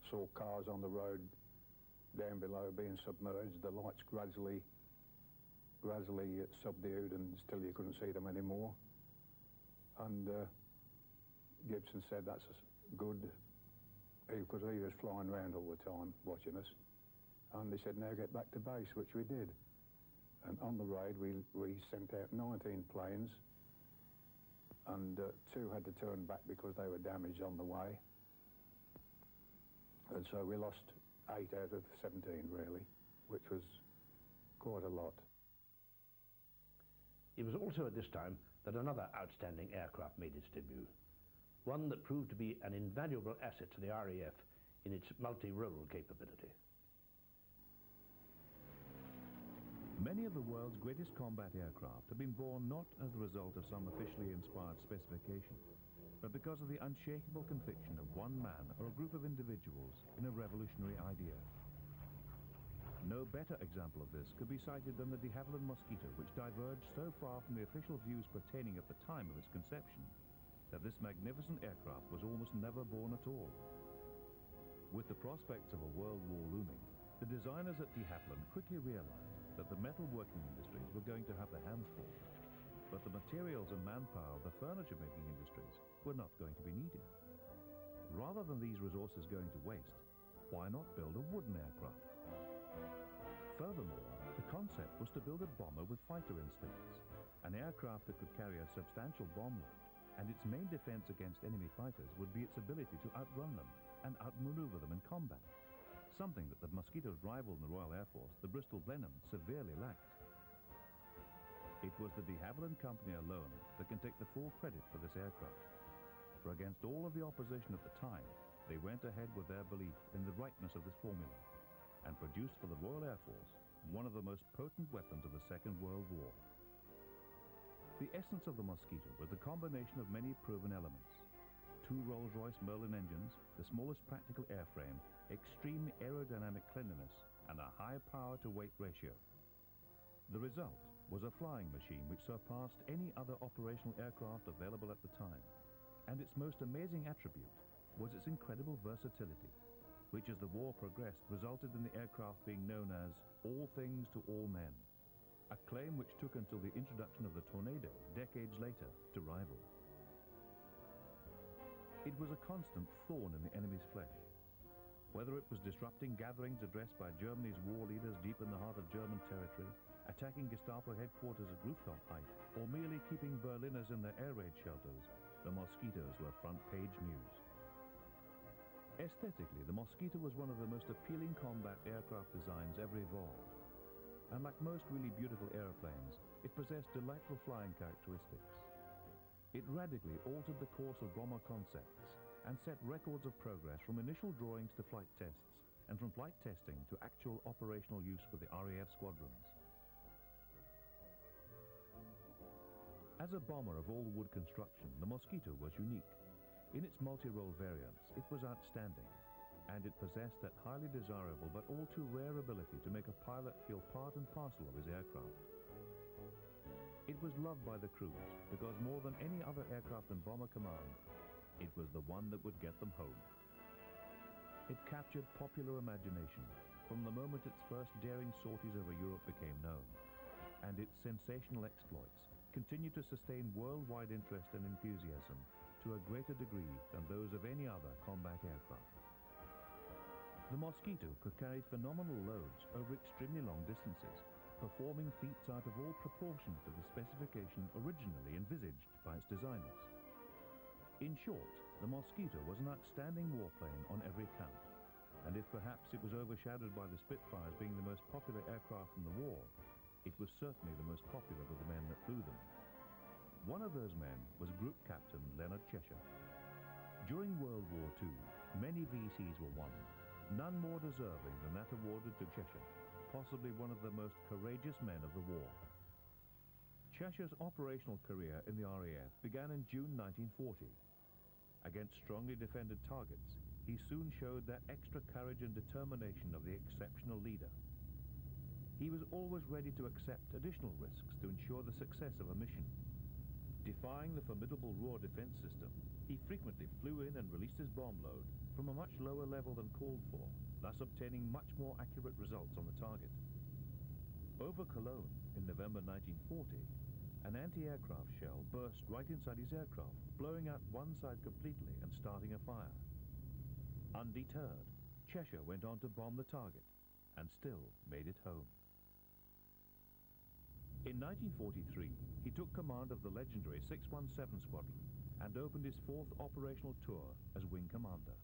saw cars on the road down below being submerged, the lights gradually subdued until you couldn't see them anymore. And Gibson said that's good, because he was flying around all the time watching us. And he said, now get back to base, which we did. And on the raid we sent out 19 planes, and 2 had to turn back because they were damaged on the way. And so we lost 8 out of 17, really, which was quite a lot. It was also at this time that another outstanding aircraft made its debut, one that proved to be an invaluable asset to the RAF in its multi-role capability. Many of the world's greatest combat aircraft have been born not as the result of some officially inspired specification, but because of the unshakable conviction of one man or a group of individuals in a revolutionary idea. No better example of this could be cited than the de Havilland Mosquito, which diverged so far from the official views pertaining at the time of its conception that this magnificent aircraft was almost never born at all. With the prospects of a world war looming, the designers at de Havilland quickly realized that the metalworking industries were going to have their hands full, but the materials and manpower of the furniture-making industries were not going to be needed. Rather than these resources going to waste, why not build a wooden aircraft? Furthermore, the concept was to build a bomber with fighter instincts, an aircraft that could carry a substantial bomb load, and its main defense against enemy fighters would be its ability to outrun them and outmaneuver them in combat, something that the Mosquito's rival in the Royal Air Force, the Bristol Blenheim, severely lacked. It was the de Havilland Company alone that can take the full credit for this aircraft, for against all of the opposition at the time, they went ahead with their belief in the rightness of this formula, and produced for the Royal Air Force one of the most potent weapons of the Second World War. The essence of the Mosquito was the combination of many proven elements: two Rolls-Royce Merlin engines, the smallest practical airframe, extreme aerodynamic cleanliness, and a high power-to-weight ratio. The result was a flying machine which surpassed any other operational aircraft available at the time, and its most amazing attribute was its incredible versatility, which as the war progressed resulted in the aircraft being known as all things to all men, a claim which took until the introduction of the Tornado decades later to rival. It was a constant thorn in the enemy's flesh. Whether it was disrupting gatherings addressed by Germany's war leaders deep in the heart of German territory, attacking Gestapo headquarters at rooftop height, or merely keeping Berliners in their air raid shelters, the Mosquitoes were front-page news. Aesthetically, the Mosquito was one of the most appealing combat aircraft designs ever evolved. And like most really beautiful aeroplanes, it possessed delightful flying characteristics. It radically altered the course of bomber concepts and set records of progress from initial drawings to flight tests, and from flight testing to actual operational use with the RAF squadrons. As a bomber of all-wood construction, the Mosquito was unique. In its multi-role variants, it was outstanding, and it possessed that highly desirable but all too rare ability to make a pilot feel part and parcel of his aircraft. It was loved by the crews because more than any other aircraft in Bomber Command, it was the one that would get them home. It captured popular imagination from the moment its first daring sorties over Europe became known, and its sensational exploits continued to sustain worldwide interest and enthusiasm to a greater degree than those of any other combat aircraft. The Mosquito could carry phenomenal loads over extremely long distances, performing feats out of all proportion to the specification originally envisaged by its designers. In short, the Mosquito was an outstanding warplane on every count, and if perhaps it was overshadowed by the Spitfires being the most popular aircraft in the war, it was certainly the most popular with the men that flew them. One of those men was Group Captain Leonard Cheshire. During World War II, many VCs were won, none more deserving than that awarded to Cheshire, possibly one of the most courageous men of the war. Cheshire's operational career in the RAF began in June 1940. Against strongly defended targets, he soon showed that extra courage and determination of the exceptional leader. He was always ready to accept additional risks to ensure the success of a mission. Defying the formidable Ruhr defense system, he frequently flew in and released his bomb load from a much lower level than called for, thus obtaining much more accurate results on the target. Over Cologne, in November 1940, an anti-aircraft shell burst right inside his aircraft, blowing out one side completely and starting a fire. Undeterred, Cheshire went on to bomb the target, and still made it home. In 1943, he took command of the legendary 617 Squadron and opened his fourth operational tour as Wing Commander.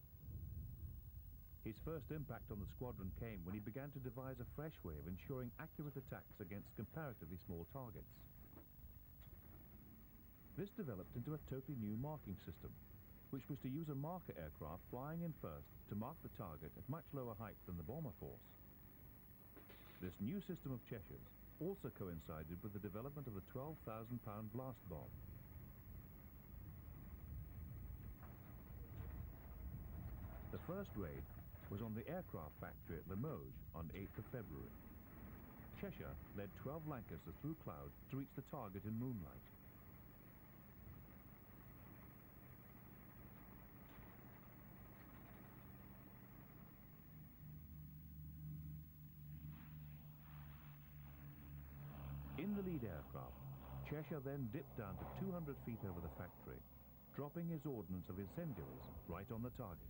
His first impact on the squadron came when he began to devise a fresh way of ensuring accurate attacks against comparatively small targets. This developed into a totally new marking system, which was to use a marker aircraft flying in first to mark the target at much lower height than the bomber force. This new system of Cheshire's also coincided with the development of the 12,000-pound blast bomb. The first raid was on the aircraft factory at Limoges on 8th of February. Cheshire led 12 Lancasters through cloud to reach the target in moonlight. Cheshire then dipped down to 200 feet over the factory, dropping his ordnance of incendiaries right on the target.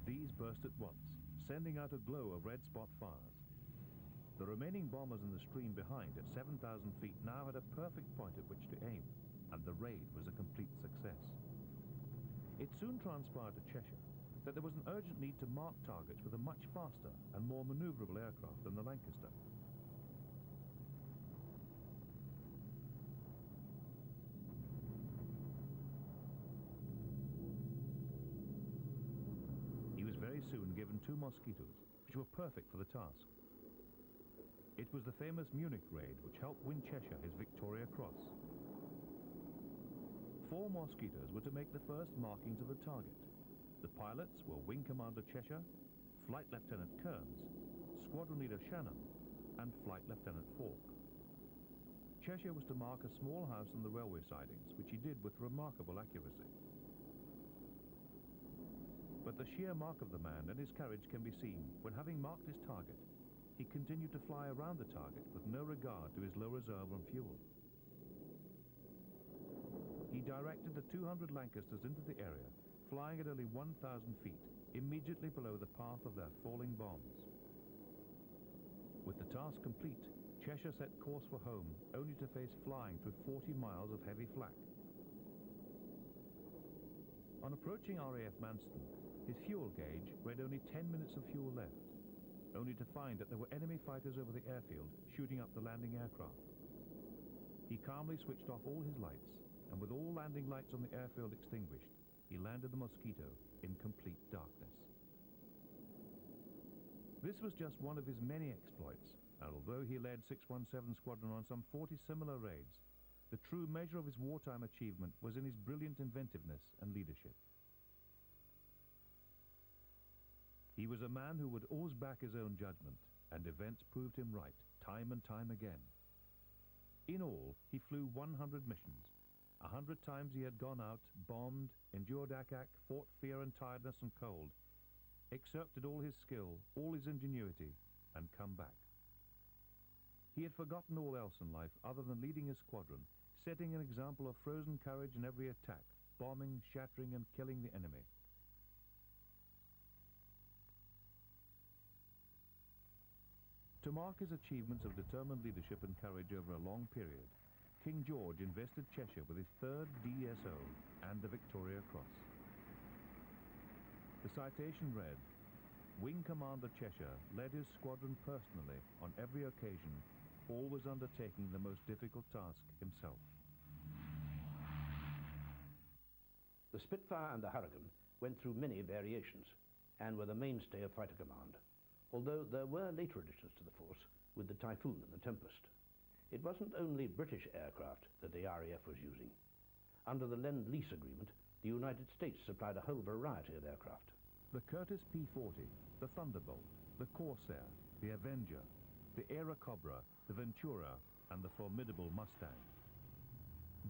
These burst at once, sending out a glow of red spot fires. The remaining bombers in the stream behind at 7,000 feet now had a perfect point at which to aim, and the raid was a complete success. It soon transpired to Cheshire that there was an urgent need to mark targets with a much faster and more manoeuvrable aircraft than the Lancaster. He was very soon given 2 Mosquitoes, which were perfect for the task. It was the famous Munich raid which helped win Cheshire his Victoria Cross. 4 Mosquitoes were to make the first markings of the target. The pilots were Wing Commander Cheshire, Flight Lieutenant Kearns, Squadron Leader Shannon, and Flight Lieutenant Falk. Cheshire was to mark a small house on the railway sidings, which he did with remarkable accuracy. But the sheer mark of the man and his courage can be seen when, having marked his target, he continued to fly around the target with no regard to his low reserve on fuel. He directed the 200 Lancasters into the area, flying at only 1,000 feet, immediately below the path of their falling bombs. With the task complete, Cheshire set course for home, only to face flying through 40 miles of heavy flak. On approaching RAF Manston, his fuel gauge read only 10 minutes of fuel left, only to find that there were enemy fighters over the airfield shooting up the landing aircraft. He calmly switched off all his lights, and with all landing lights on the airfield extinguished, he landed the Mosquito in complete darkness. This was just one of his many exploits, and although he led 617 Squadron on some 40 similar raids, the true measure of his wartime achievement was in his brilliant inventiveness and leadership. He was a man who would always back his own judgment, and events proved him right, time and time again. In all, he flew 100 missions. 100 times he had gone out, bombed, endured ack-ack, fought fear and tiredness and cold, exerted all his skill, all his ingenuity, and come back. He had forgotten all else in life other than leading his squadron, setting an example of frozen courage in every attack, bombing, shattering and killing the enemy. To mark his achievements of determined leadership and courage over a long period, King George invested Cheshire with his 3rd DSO and the Victoria Cross. The citation read, "Wing Commander Cheshire led his squadron personally on every occasion, always undertaking the most difficult task himself." The Spitfire and the Hurricane went through many variations and were the mainstay of fighter command, although there were later additions to the force with the Typhoon and the Tempest. It wasn't only British aircraft that the RAF was using. Under the Lend-Lease agreement, the United States supplied a whole variety of aircraft. The Curtiss P-40, the Thunderbolt, the Corsair, the Avenger, the Airacobra, the Ventura, and the formidable Mustang.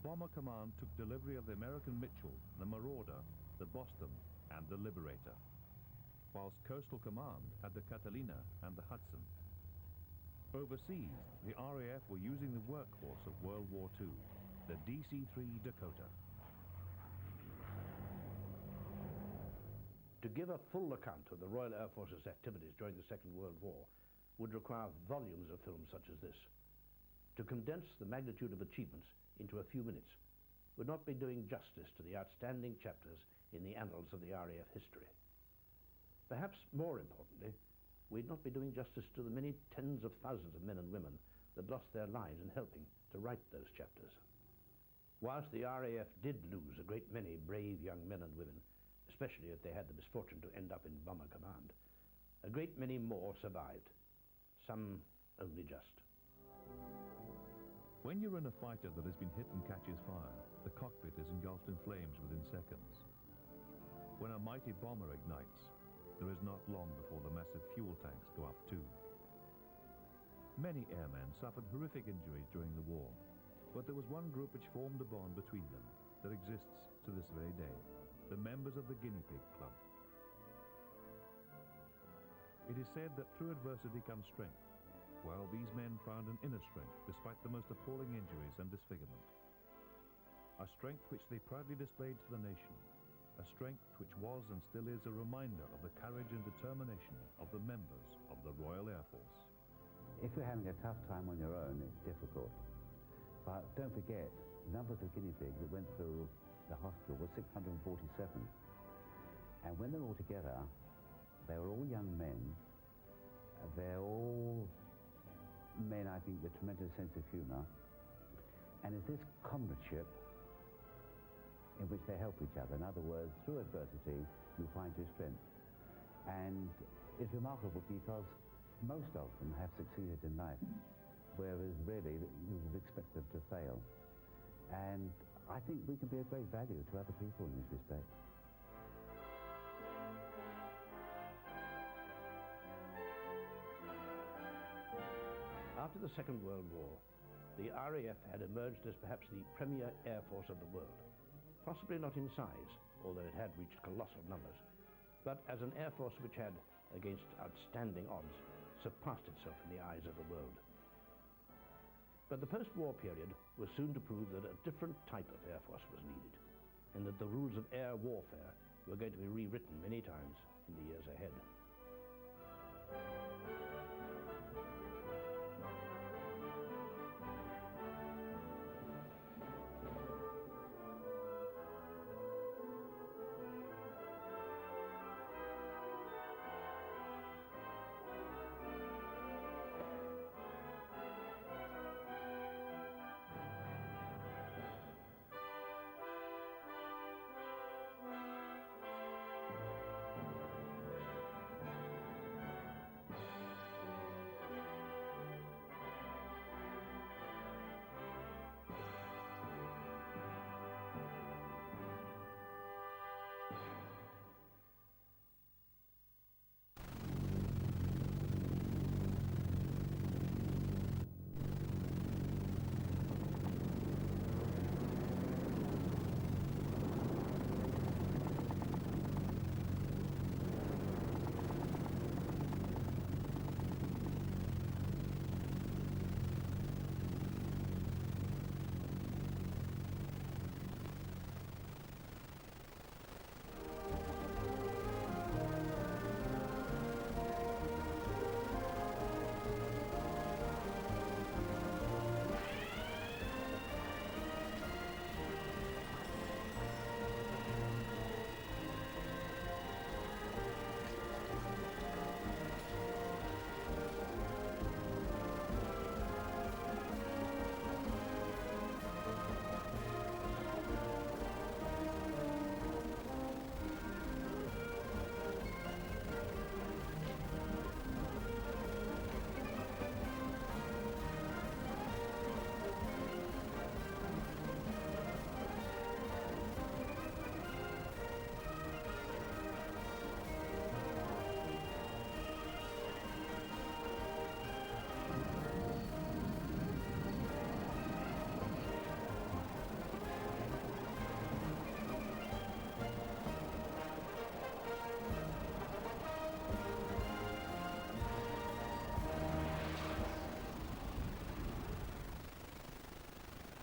Bomber Command took delivery of the American Mitchell, the Marauder, the Boston, and the Liberator, whilst Coastal Command had the Catalina and the Hudson. Overseas, the RAF were using the workhorse of World War II, the DC-3 Dakota. To give a full account of the Royal Air Force's activities during the Second World War would require volumes of film such as this. To condense the magnitude of achievements into a few minutes would not be doing justice to the outstanding chapters in the annals of the RAF history. Perhaps more importantly, we'd not be doing justice to the many tens of thousands of men and women that lost their lives in helping to write those chapters. Whilst the RAF did lose a great many brave young men and women, especially if they had the misfortune to end up in bomber command, a great many more survived, some only just. When you're in a fighter that has been hit and catches fire, the cockpit is engulfed in flames within seconds. When a mighty bomber ignites, there is not long before the massive fuel tanks go up too. Many airmen suffered horrific injuries during the war, but there was one group which formed a bond between them that exists to this very day, the members of the Guinea Pig Club. It is said that through adversity comes strength, while these men found an inner strength despite the most appalling injuries and disfigurement. A strength which they proudly displayed to the nation, a strength which was and still is a reminder of the courage and determination of the members of the Royal Air Force. If you're having a tough time on your own, it's difficult. But don't forget, the numbers of guinea pigs that went through the hospital was 647. And when they're all together, they were all young men. They're all men, I think, with tremendous sense of humour. And it's this comradeship in which they help each other. In other words, through adversity, you find your strength. And it's remarkable because most of them have succeeded in life, whereas really you would expect them to fail. And I think we can be of great value to other people in this respect. After the Second World War, the RAF had emerged as perhaps the premier air force of the world. Possibly not in size, although it had reached colossal numbers, but as an air force which had, against outstanding odds, surpassed itself in the eyes of the world. But the post-war period was soon to prove that a different type of air force was needed, and that the rules of air warfare were going to be rewritten many times in the years ahead.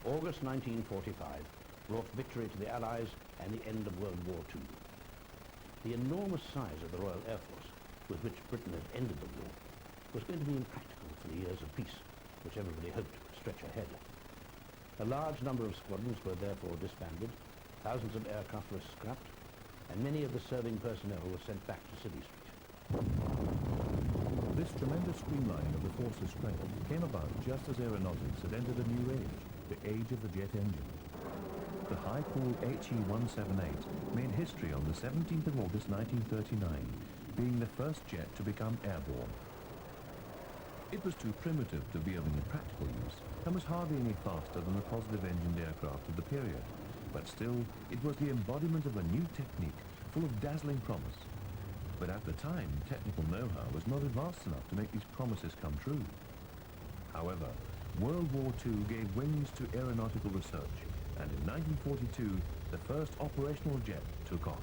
August 1945 brought victory to the Allies and the end of World War II. The enormous size of the Royal Air Force, with which Britain had ended the war, was going to be impractical for the years of peace, which everybody hoped would stretch ahead. A large number of squadrons were therefore disbanded, thousands of aircraft were scrapped, and many of the serving personnel were sent back to City Street. This tremendous streamlining of the force's strength came about just as aeronautics had entered a new age, the age of the jet engine. The high-cool HE-178 made history on the 17th of August 1939, being the first jet to become airborne. It was too primitive to be of any practical use, and was hardly any faster than the positive-engined aircraft of the period, but still, it was the embodiment of a new technique, full of dazzling promise. But at the time, technical know-how was not advanced enough to make these promises come true. However, World War II gave wings to aeronautical research, and in 1942, the first operational jet took off.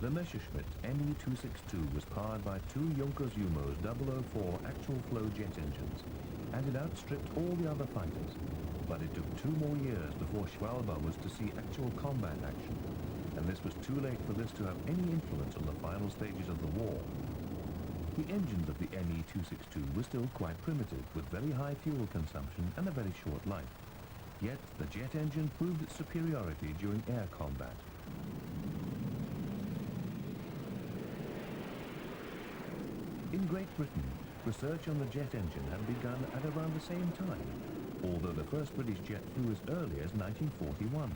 The Messerschmitt ME-262 was powered by two Junkers Umos 004 actual flow jet engines, and it outstripped all the other fighters. But it took 2 more years before Schwalbe was to see actual combat action, and this was too late for this to have any influence on the final stages of the war. The engines of the ME-262 were still quite primitive, with very high fuel consumption and a very short life. Yet the jet engine proved its superiority during air combat. In Great Britain, research on the jet engine had begun at around the same time, although the first British jet flew as early as 1941.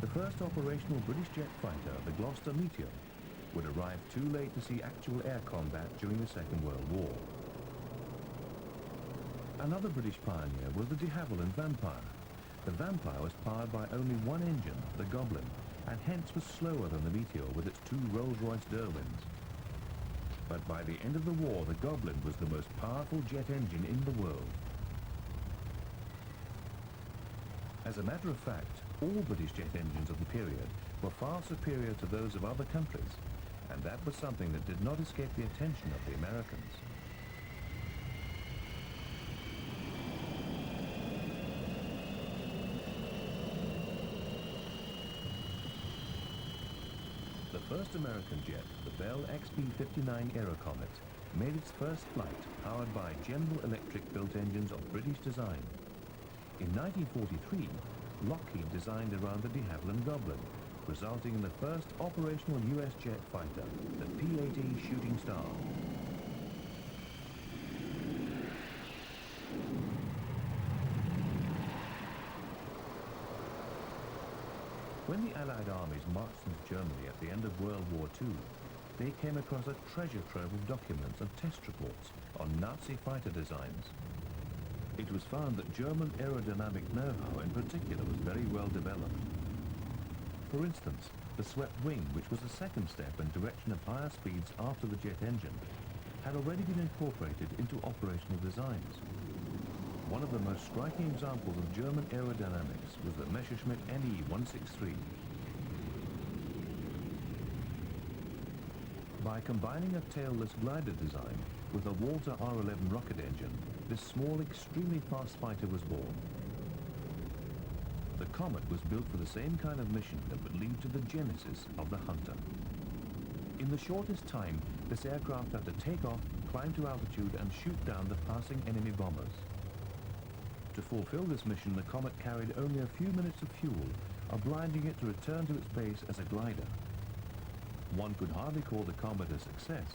The first operational British jet fighter, the Gloucester Meteor, would arrive too late to see actual air combat during the Second World War. Another British pioneer was the de Havilland Vampire. The Vampire was powered by only one engine, the Goblin, and hence was slower than the Meteor with its 2 Rolls-Royce Derwins. But by the end of the war, the Goblin was the most powerful jet engine in the world. As a matter of fact, all British jet engines of the period were far superior to those of other countries, and that was something that did not escape the attention of the Americans. The first American jet, the Bell XB-59 Aerocomet, made its first flight powered by General Electric built engines of British design. In 1943, Lockheed designed around the de Havilland Goblin, resulting in the first operational US jet fighter, the P-8E Shooting Star. When the Allied armies marched into Germany at the end of World War II, they came across a treasure trove of documents and test reports on Nazi fighter designs. It was found that German aerodynamic know-how in particular was very well developed. For instance, the swept wing, which was the second step in direction of higher speeds after the jet engine, had already been incorporated into operational designs. One of the most striking examples of German aerodynamics was the Messerschmitt ME-163. By combining a tailless glider design with a Walter R-11 rocket engine, this small, extremely fast fighter was born. The Comet was built for the same kind of mission that would lead to the genesis of the Hunter. In the shortest time, this aircraft had to take off, climb to altitude, and shoot down the passing enemy bombers. To fulfill this mission, the Comet carried only a few minutes of fuel, obliging it to return to its base as a glider. One could hardly call the Comet a success.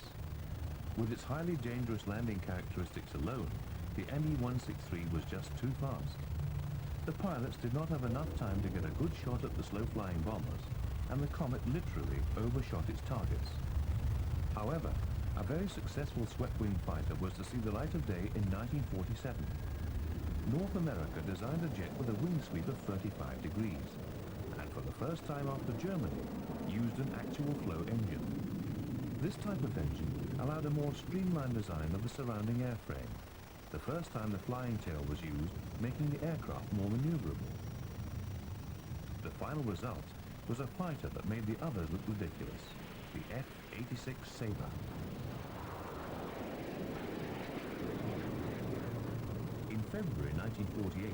With its highly dangerous landing characteristics alone, the ME-163 was just too fast. The pilots did not have enough time to get a good shot at the slow-flying bombers, and the Comet literally overshot its targets. However, a very successful swept-wing fighter was to see the light of day in 1947. North America designed a jet with a wing sweep of 35 degrees, and for the first time after Germany, used an actual flow engine. This type of engine allowed a more streamlined design of the surrounding airframe, the first time the flying tail was used, making the aircraft more maneuverable. The final result was a fighter that made the others look ridiculous, the F-86 Sabre. In February 1948,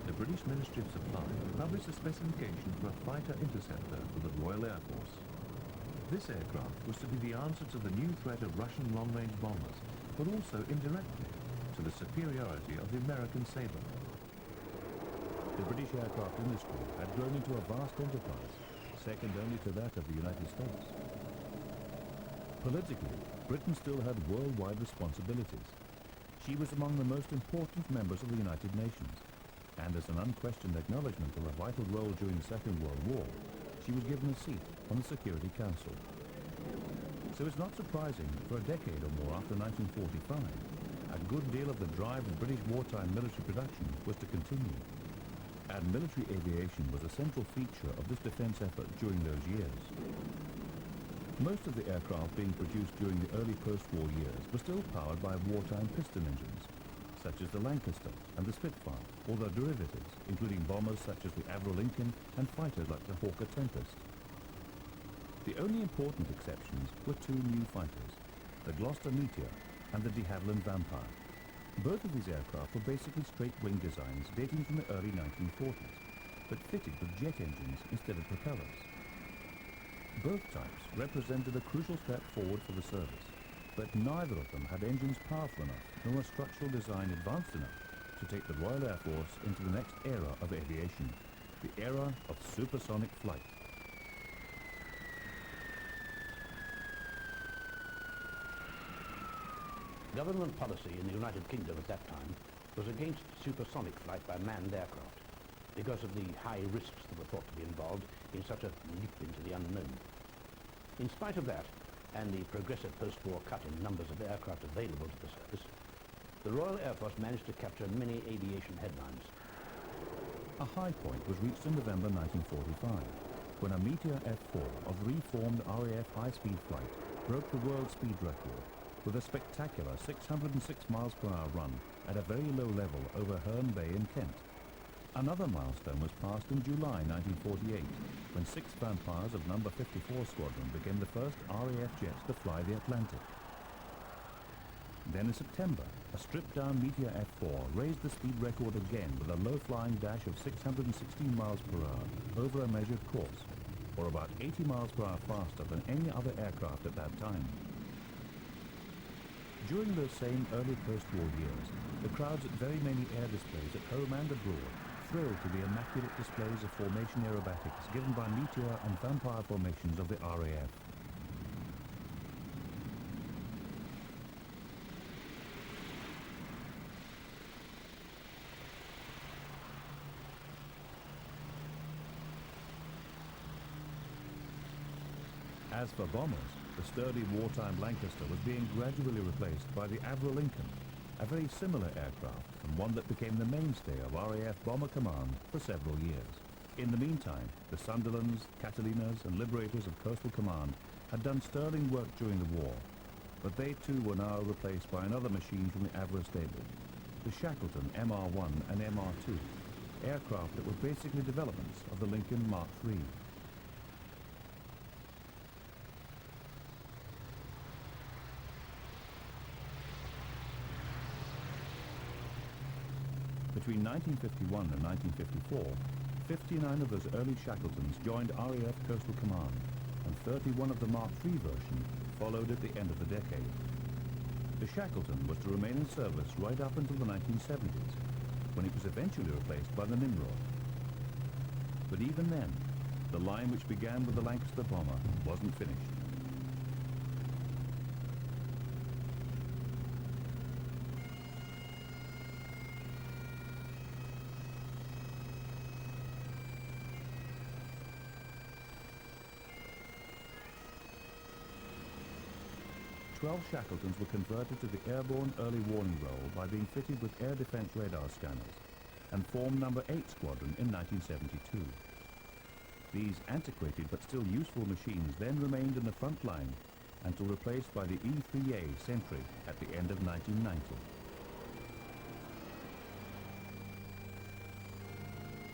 the British Ministry of Supply published a specification for a fighter interceptor for the Royal Air Force. This aircraft was to be the answer to the new threat of Russian long-range bombers, but also indirectly to the superiority of the American Sabre. The British aircraft industry had grown into a vast enterprise, second only to that of the United States. Politically, Britain still had worldwide responsibilities. She was among the most important members of the United Nations, and as an unquestioned acknowledgement of her vital role during the Second World War, she was given a seat on the Security Council. So it's not surprising that for a decade or more after 1945, a good deal of the drive of British wartime military production was to continue. And military aviation was a central feature of this defense effort during those years. Most of the aircraft being produced during the early post-war years were still powered by wartime piston engines, such as the Lancaster and the Spitfire, or their derivatives, including bombers such as the Avro Lincoln and fighters like the Hawker Tempest. The only important exceptions were two new fighters, the Gloucester Meteor and the de Havilland Vampire. Both of these aircraft were basically straight-wing designs dating from the early 1940s, but fitted with jet engines instead of propellers. Both types represented a crucial step forward for the service, but neither of them had engines powerful enough nor a structural design advanced enough to take the Royal Air Force into the next era of aviation, the era of supersonic flight. Government policy in the United Kingdom at that time was against supersonic flight by manned aircraft because of the high risks that were thought to be involved in such a leap into the unknown. In spite of that, and the progressive post-war cut in numbers of aircraft available to the service, the Royal Air Force managed to capture many aviation headlines. A high point was reached in November 1945, when a Meteor F-4 of reformed RAF high-speed flight broke the world speed record with a spectacular 606 miles per hour run at a very low level over Herne Bay in Kent. Another milestone was passed in July 1948, when 6 Vampires of No. 54 Squadron became the first RAF jets to fly the Atlantic. Then in September, a stripped-down Meteor F-4 raised the speed record again with a low-flying dash of 616 miles per hour over a measured course, or about 80 miles per hour faster than any other aircraft at that time. During those same early post-war years, the crowds at very many air displays at home and abroad thrilled to the immaculate displays of formation aerobatics given by Meteor and Vampire formations of the RAF. As for bombers, the sturdy wartime Lancaster was being gradually replaced by the Avro Lincoln, a very similar aircraft and one that became the mainstay of RAF Bomber Command for several years. In the meantime, the Sunderlands, Catalinas and Liberators of Coastal Command had done sterling work during the war, but they too were now replaced by another machine from the Avro stable, the Shackleton MR-1 and MR-2, aircraft that were basically developments of the Lincoln Mark III. Between 1951 and 1954, 59 of those early Shackletons joined RAF Coastal Command, and 31 of the Mark III version followed at the end of the decade. The Shackleton was to remain in service right up until the 1970s, when it was eventually replaced by the Nimrod. But even then, the line which began with the Lancaster bomber wasn't finished. 12 Shackletons were converted to the airborne early warning role by being fitted with air defense radar scanners and formed No. 8 Squadron in 1972. These antiquated but still useful machines then remained in the front line until replaced by the E-3A Sentry at the end of 1990.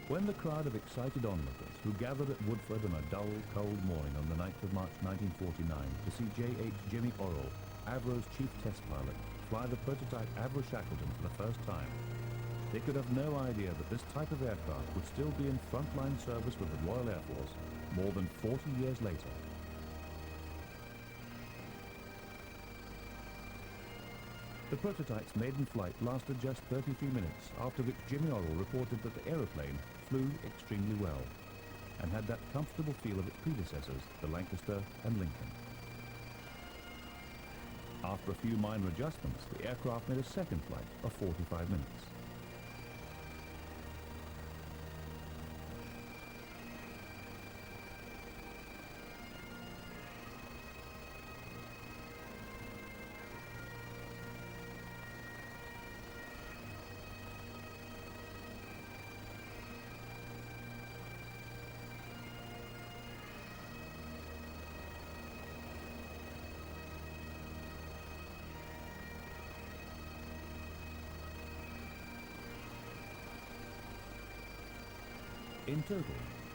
When the crowd of excited onlookers who gathered at Woodford on a dull, cold morning on the 9th of March 1949 to see J.H. Jimmy Orrell, Avro's chief test pilot, fly the prototype Avro Shackleton for the first time, they could have no idea that this type of aircraft would still be in frontline service with the Royal Air Force more than 40 years later. The prototype's maiden flight lasted just 33 minutes, after which Jimmy Orrell reported that the aeroplane flew extremely well and had that comfortable feel of its predecessors, the Lancaster and Lincoln. After a few minor adjustments, the aircraft made a second flight of 45 minutes. In total,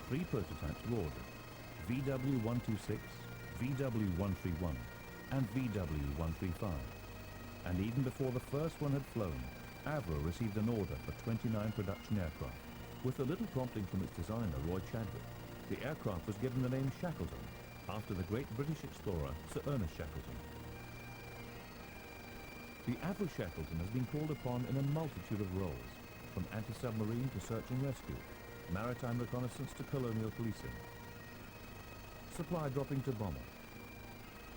3 prototypes were ordered: VW-126, VW-131 and VW-135. And even before the first one had flown, Avro received an order for 29 production aircraft. With a little prompting from its designer, Roy Chadwick, the aircraft was given the name Shackleton, after the great British explorer Sir Ernest Shackleton. The Avro Shackleton has been called upon in a multitude of roles, from anti-submarine to search and rescue, maritime reconnaissance to colonial policing, supply dropping to bomber,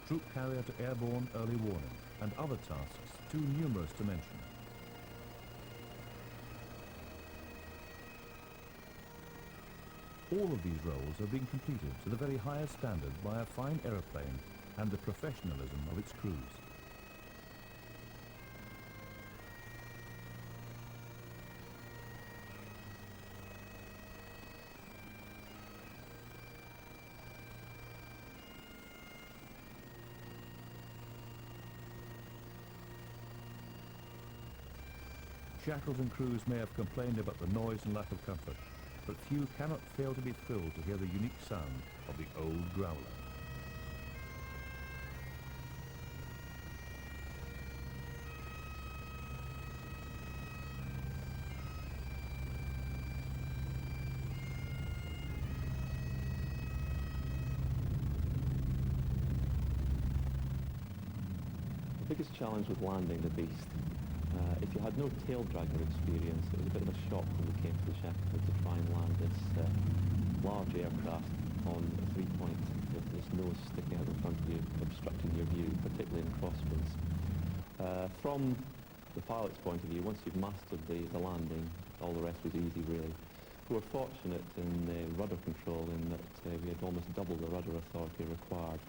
troop carrier to airborne early warning, and other tasks too numerous to mention. All of these roles have been completed to the very highest standard by a fine aeroplane and the professionalism of its crews. Shackleton crews may have complained about the noise and lack of comfort, but few cannot fail to be thrilled to hear the unique sound of the old growler. The biggest challenge was landing the beast. If you had no tail dragger experience, it was a bit of a shock when we came to the Shackleton to try and land this large aircraft on a three-point with this nose sticking out in front of you, obstructing your view, particularly in crosswinds. From the pilot's point of view, once you've mastered the landing, all the rest was easy, really. We were fortunate in rudder control in that we had almost double the rudder authority required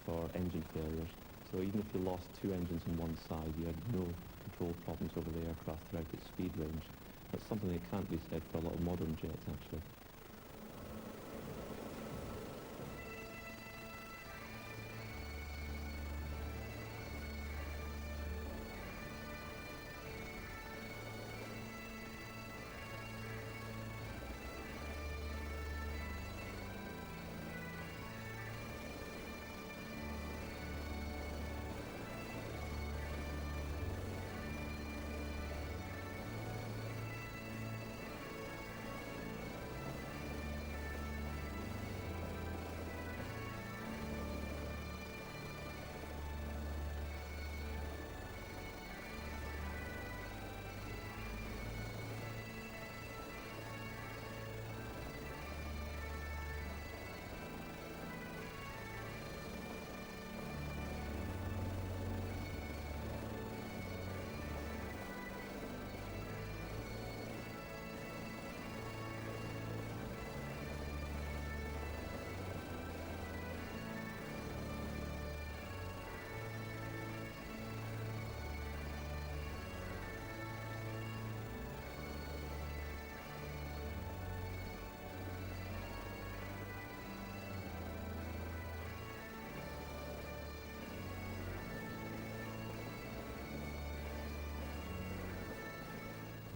for engine failures. So even if you lost two engines on one side, you had no control problems over the aircraft throughout its speed range. That's something that can't be said for a lot of modern jets, actually.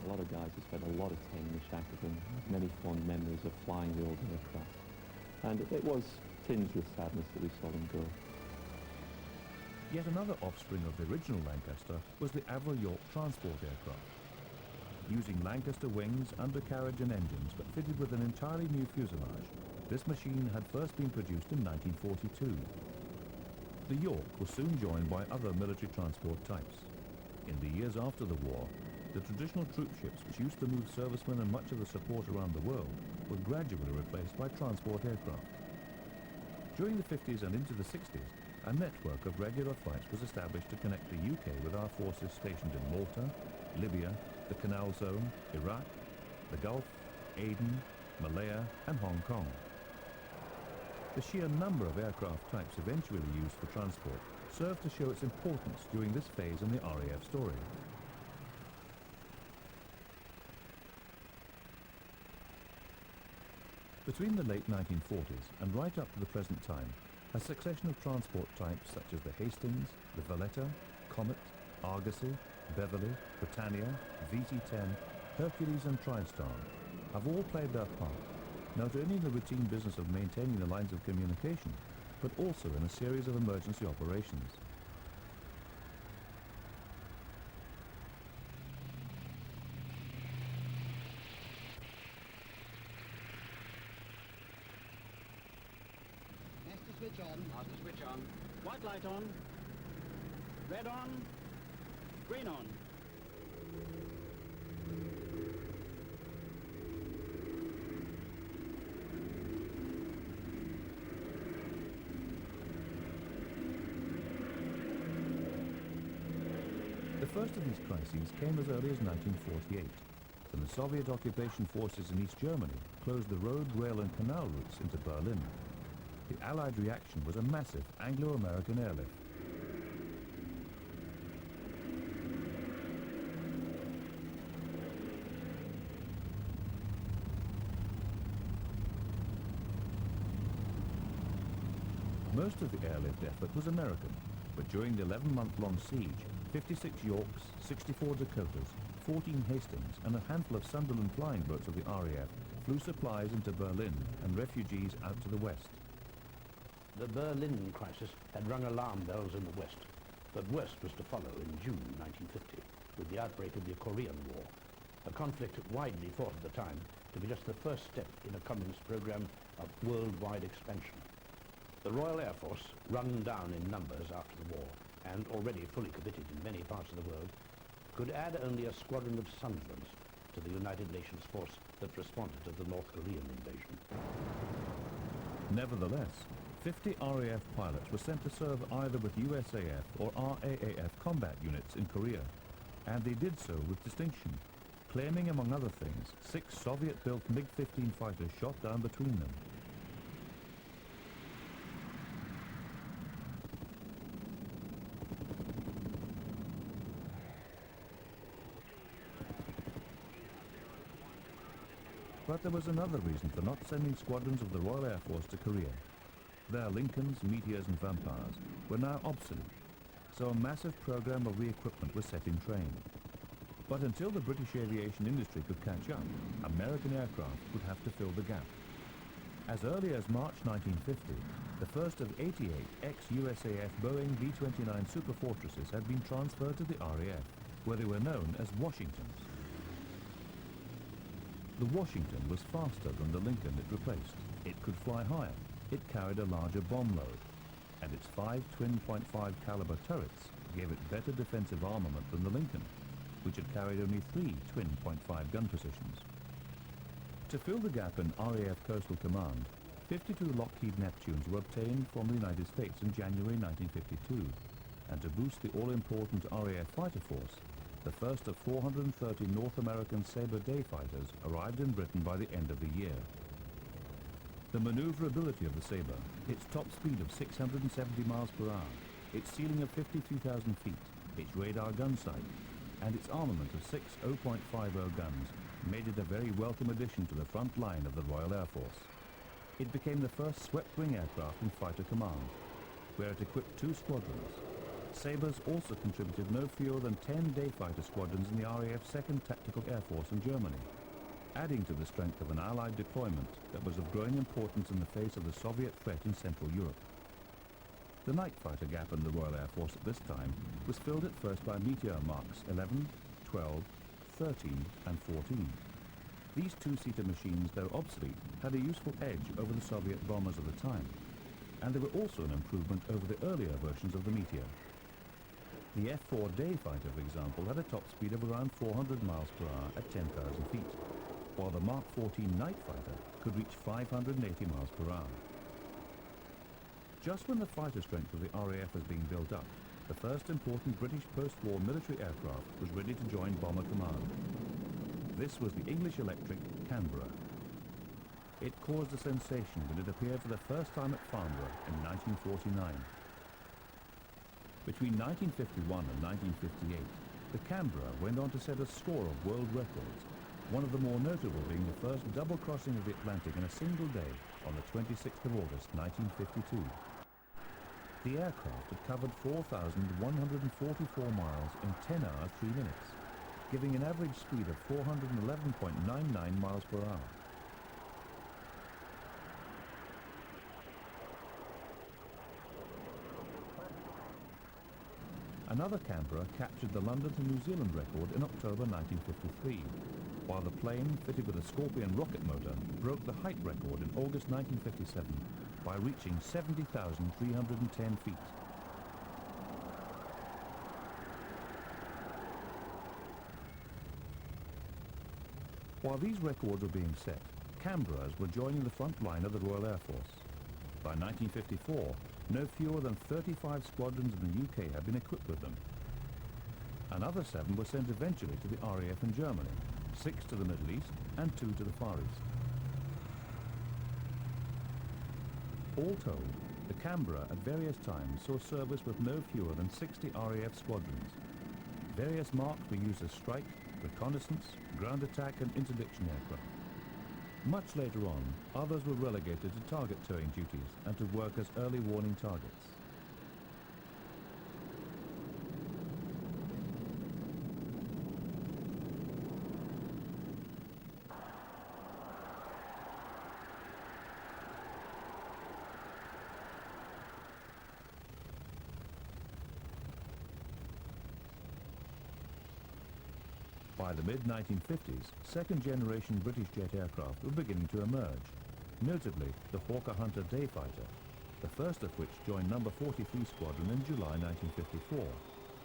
A lot of guys who spent a lot of time in the Shackleton, many fond memories of flying the old aircraft. And it was tinged with sadness that we saw them go. Yet another offspring of the original Lancaster was the Avro York transport aircraft. Using Lancaster wings, undercarriage and engines, but fitted with an entirely new fuselage, this machine had first been produced in 1942. The York was soon joined by other military transport types. In the years after the war, the traditional troop ships which used to move servicemen and much of the support around the world were gradually replaced by transport aircraft. During the 50s and into the 60s, a network of regular flights was established to connect the UK with our forces stationed in Malta, Libya, the Canal Zone, Iraq, the Gulf, Aden, Malaya and Hong Kong. The sheer number of aircraft types eventually used for transport served to show its importance during this phase in the RAF story. Between the late 1940s and right up to the present time, a succession of transport types such as the Hastings, the Valletta, Comet, Argosy, Beverly, Britannia, VT-10, Hercules and TriStar have all played their part, not only in the routine business of maintaining the lines of communication, but also in a series of emergency operations. Master switch on. Master switch on. White light on. Red on. Green on. The first of these crises came as early as 1948, when the Soviet occupation forces in East Germany closed the road, rail and canal routes into Berlin. The Allied reaction was a massive Anglo-American airlift. Most of the airlift effort was American, but during the 11-month-long siege, 56 Yorks, 64 Dakotas, 14 Hastings and a handful of Sunderland flying boats of the RAF flew supplies into Berlin and refugees out to the west. The Berlin crisis had rung alarm bells in the west, but worse was to follow in June 1950 with the outbreak of the Korean War, a conflict widely thought at the time to be just the first step in a communist program of worldwide expansion. The Royal Air Force, run down in numbers after the war, and already fully committed in many parts of the world, could add only a squadron of Sunderlands to the United Nations force that responded to the North Korean invasion. Nevertheless, 50 RAF pilots were sent to serve either with USAF or RAAF combat units in Korea, and they did so with distinction, claiming, among other things, 6 Soviet-built MiG-15 fighters shot down between them. But there was another reason for not sending squadrons of the Royal Air Force to Korea. Their Lincolns, Meteors and Vampires were now obsolete, so a massive program of re-equipment was set in train. But until the British aviation industry could catch up, American aircraft would have to fill the gap. As early as March 1950, the first of 88 ex-USAF Boeing B-29 Superfortresses had been transferred to the RAF, where they were known as Washingtons. The Washington was faster than the Lincoln it replaced. It could fly higher. It carried a larger bomb load. And its 5 twin .5 caliber turrets gave it better defensive armament than the Lincoln, which had carried only 3 twin .5 gun positions. To fill the gap in RAF Coastal Command, 52 Lockheed Neptunes were obtained from the United States in January 1952, and to boost the all-important RAF fighter force, the first of 430 North American Sabre day fighters arrived in Britain by the end of the year. The maneuverability of the Sabre, its top speed of 670 miles per hour, its ceiling of 53,000 feet, its radar gun sight, and its armament of 6 0.50 guns made it a very welcome addition to the front line of the Royal Air Force. It became the first swept-wing aircraft in Fighter Command, where it equipped 2 squadrons. Sabres also contributed no fewer than 10 day fighter squadrons in the RAF's 2nd Tactical Air Force in Germany, adding to the strength of an Allied deployment that was of growing importance in the face of the Soviet threat in Central Europe. The night fighter gap in the Royal Air Force at this time was filled at first by Meteor Marks 11, 12, 13 and 14. These 2-seater machines, though obsolete, had a useful edge over the Soviet bombers of the time, and they were also an improvement over the earlier versions of the Meteor. The F-4 day fighter, for example, had a top speed of around 400 miles per hour at 10,000 feet, while the Mark 14 night fighter could reach 580 miles per hour. Just when the fighter strength of the RAF was being built up, the first important British post-war military aircraft was ready to join Bomber Command. This was the English electric Canberra. It caused a sensation when it appeared for the first time at Farnborough in 1949. Between 1951 and 1958, the Canberra went on to set a score of world records, one of the more notable being the first double crossing of the Atlantic in a single day on the 26th of August 1952. The aircraft had covered 4,144 miles in 10 hours 3 minutes, giving an average speed of 411.99 miles per hour. Another Canberra captured the London to New Zealand record in October 1953, while the plane, fitted with a Scorpion rocket motor, broke the height record in August 1957 by reaching 70,310 feet. While these records were being set, Canberras were joining the front line of the Royal Air Force. By 1954, no fewer than 35 squadrons in the UK had been equipped with them. Another 7 were sent eventually to the RAF in Germany, 6 to the Middle East and 2 to the Far East. All told, the Canberra at various times saw service with no fewer than 60 RAF squadrons. Various marks were used as strike, reconnaissance, ground attack and interdiction aircraft. Much later on, others were relegated to target towing duties and to work as early warning targets. By the mid-1950s, second-generation British jet aircraft were beginning to emerge, notably the Hawker Hunter day fighter, the first of which joined No. 43 Squadron in July 1954,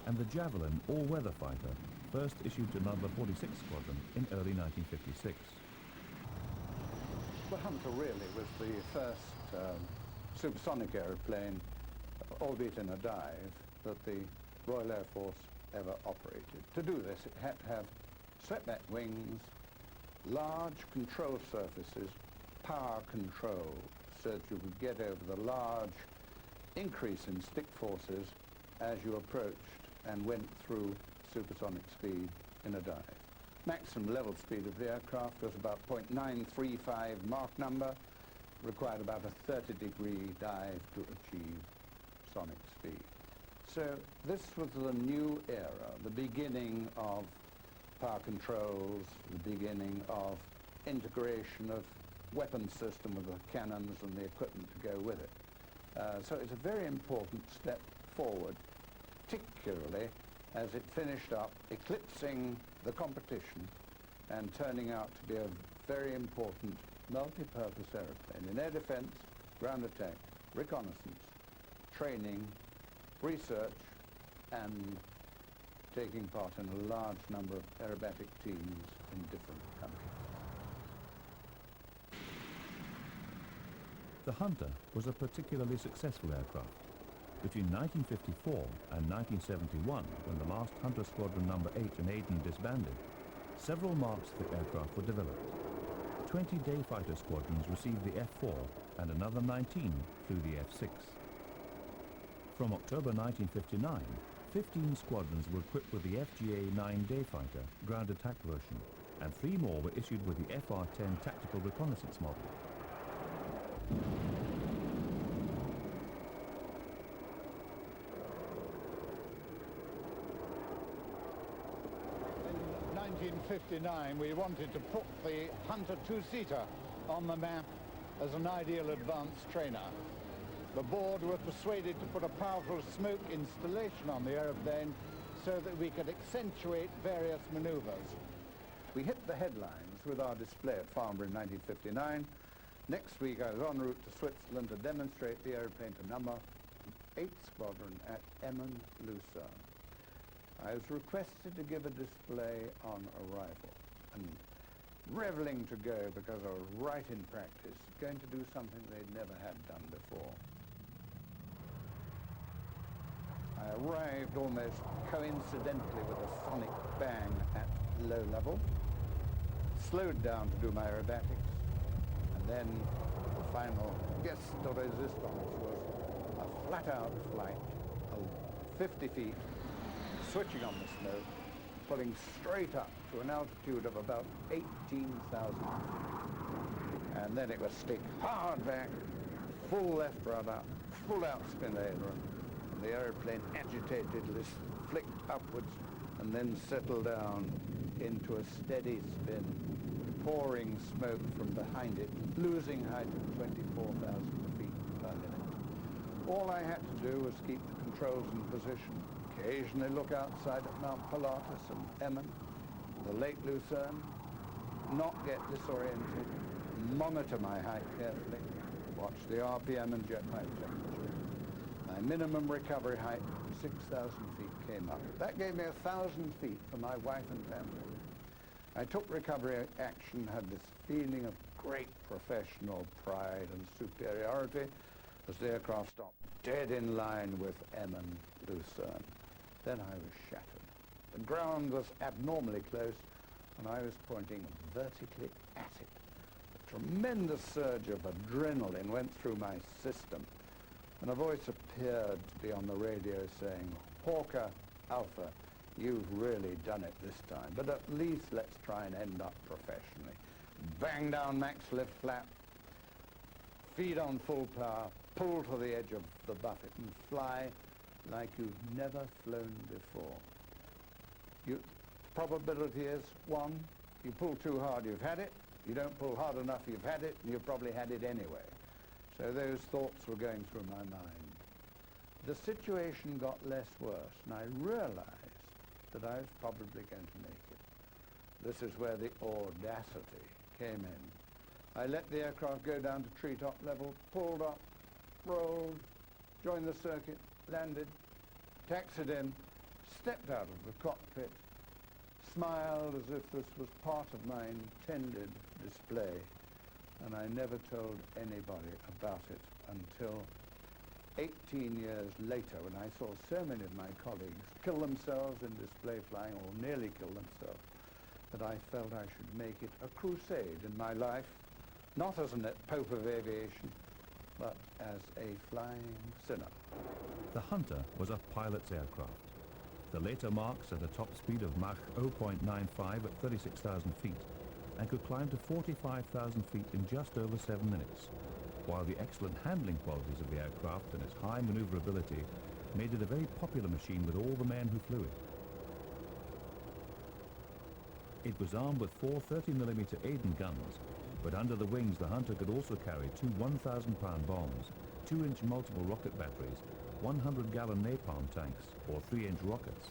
and the Javelin all-weather fighter, first issued to No. 46 Squadron in early 1956. The Hunter really was the first supersonic aeroplane, albeit in a dive, that the Royal Air Force ever operated. To do this, it had to have swept-back wings, large control surfaces, power control, so that you could get over the large increase in stick forces as you approached and went through supersonic speed in a dive. Maximum level speed of the aircraft was about 0.935 Mach number, required about a 30-degree dive to achieve sonic speed. So this was the new era, the beginning of power controls, the beginning of integration of weapon system with the cannons and the equipment to go with it. So it's a very important step forward, particularly as it finished up eclipsing the competition and turning out to be a very important multi-purpose aeroplane in air defense, ground attack, reconnaissance, training, research, and taking part in a large number of aerobatic teams in different countries. The Hunter was a particularly successful aircraft. Between 1954 and 1971, when the last Hunter Squadron No. 8 in Aden disbanded, several marks of the aircraft were developed. 20 day fighter squadrons received the F-4 and another 19 flew the F-6. From October 1959, 15 squadrons were equipped with the FGA-9 day fighter ground attack version, and 3 more were issued with the FR-10 tactical reconnaissance model. In 1959, we wanted to put the Hunter two-seater on the map as an ideal advanced trainer. The board were persuaded to put a powerful smoke installation on the aeroplane so that we could accentuate various maneuvers. We hit the headlines with our display at Farnborough in 1959. Next week I was en route to Switzerland to demonstrate the aeroplane to No. 8 Squadron at Emmen, Lucerne. I was requested to give a display on arrival, and reveling to go because I was right in practice, going to do something they'd never had done before. I arrived almost coincidentally with a sonic bang at low level, slowed down to do my aerobatics, and then the final geste de resistance was a flat-out flight of 50 feet, switching on the smoke, pulling straight up to an altitude of about 18,000 feet. And then it was stick hard back, full left rudder, full out spin aileron. The aeroplane agitatedly flicked upwards and then settled down into a steady spin, pouring smoke from behind it, losing height of 24,000 feet per minute. All I had to do was keep the controls in position, occasionally look outside at Mount Pilatus and Emmon, the Lake Lucerne, not get disoriented, monitor my height carefully, watch the RPM and jet pipe temperature. My minimum recovery height, 6,000 feet, came up. That gave me 1,000 feet for my wife and family. I took recovery action, had this feeling of great professional pride and superiority as the aircraft stopped dead in line with Emmon Lucerne. Then I was shattered. The ground was abnormally close, and I was pointing vertically at it. A tremendous surge of adrenaline went through my system, and a voice appeared to be on the radio saying, "Hawker Alpha, you've really done it this time, but at least let's try and end up professionally. Bang down max lift flap, feed on full power, pull to the edge of the buffet and fly like you've never flown before. Probability is, 1, you pull too hard, you've had it. You don't pull hard enough, you've had it, and you've probably had it anyway." So those thoughts were going through my mind. The situation got less worse, and I realized that I was probably going to make it. This is where the audacity came in. I let the aircraft go down to treetop level, pulled up, rolled, joined the circuit, landed, taxied in, stepped out of the cockpit, smiled as if this was part of my intended display, and I never told anybody about it until 18 years later, when I saw so many of my colleagues kill themselves in display flying, or nearly kill themselves, that I felt I should make it a crusade in my life, not as a Pope of aviation, but as a flying sinner. The Hunter was a pilot's aircraft. The later Mark set a top speed of Mach 0.95 at 36,000 feet and could climb to 45,000 feet in just over 7 minutes, while the excellent handling qualities of the aircraft and its high maneuverability made it a very popular machine with all the men who flew it. It was armed with 4 30mm Aden guns, but under the wings the Hunter could also carry 2 1,000-pound bombs, 2-inch multiple rocket batteries, 100-gallon napalm tanks, or 3-inch rockets.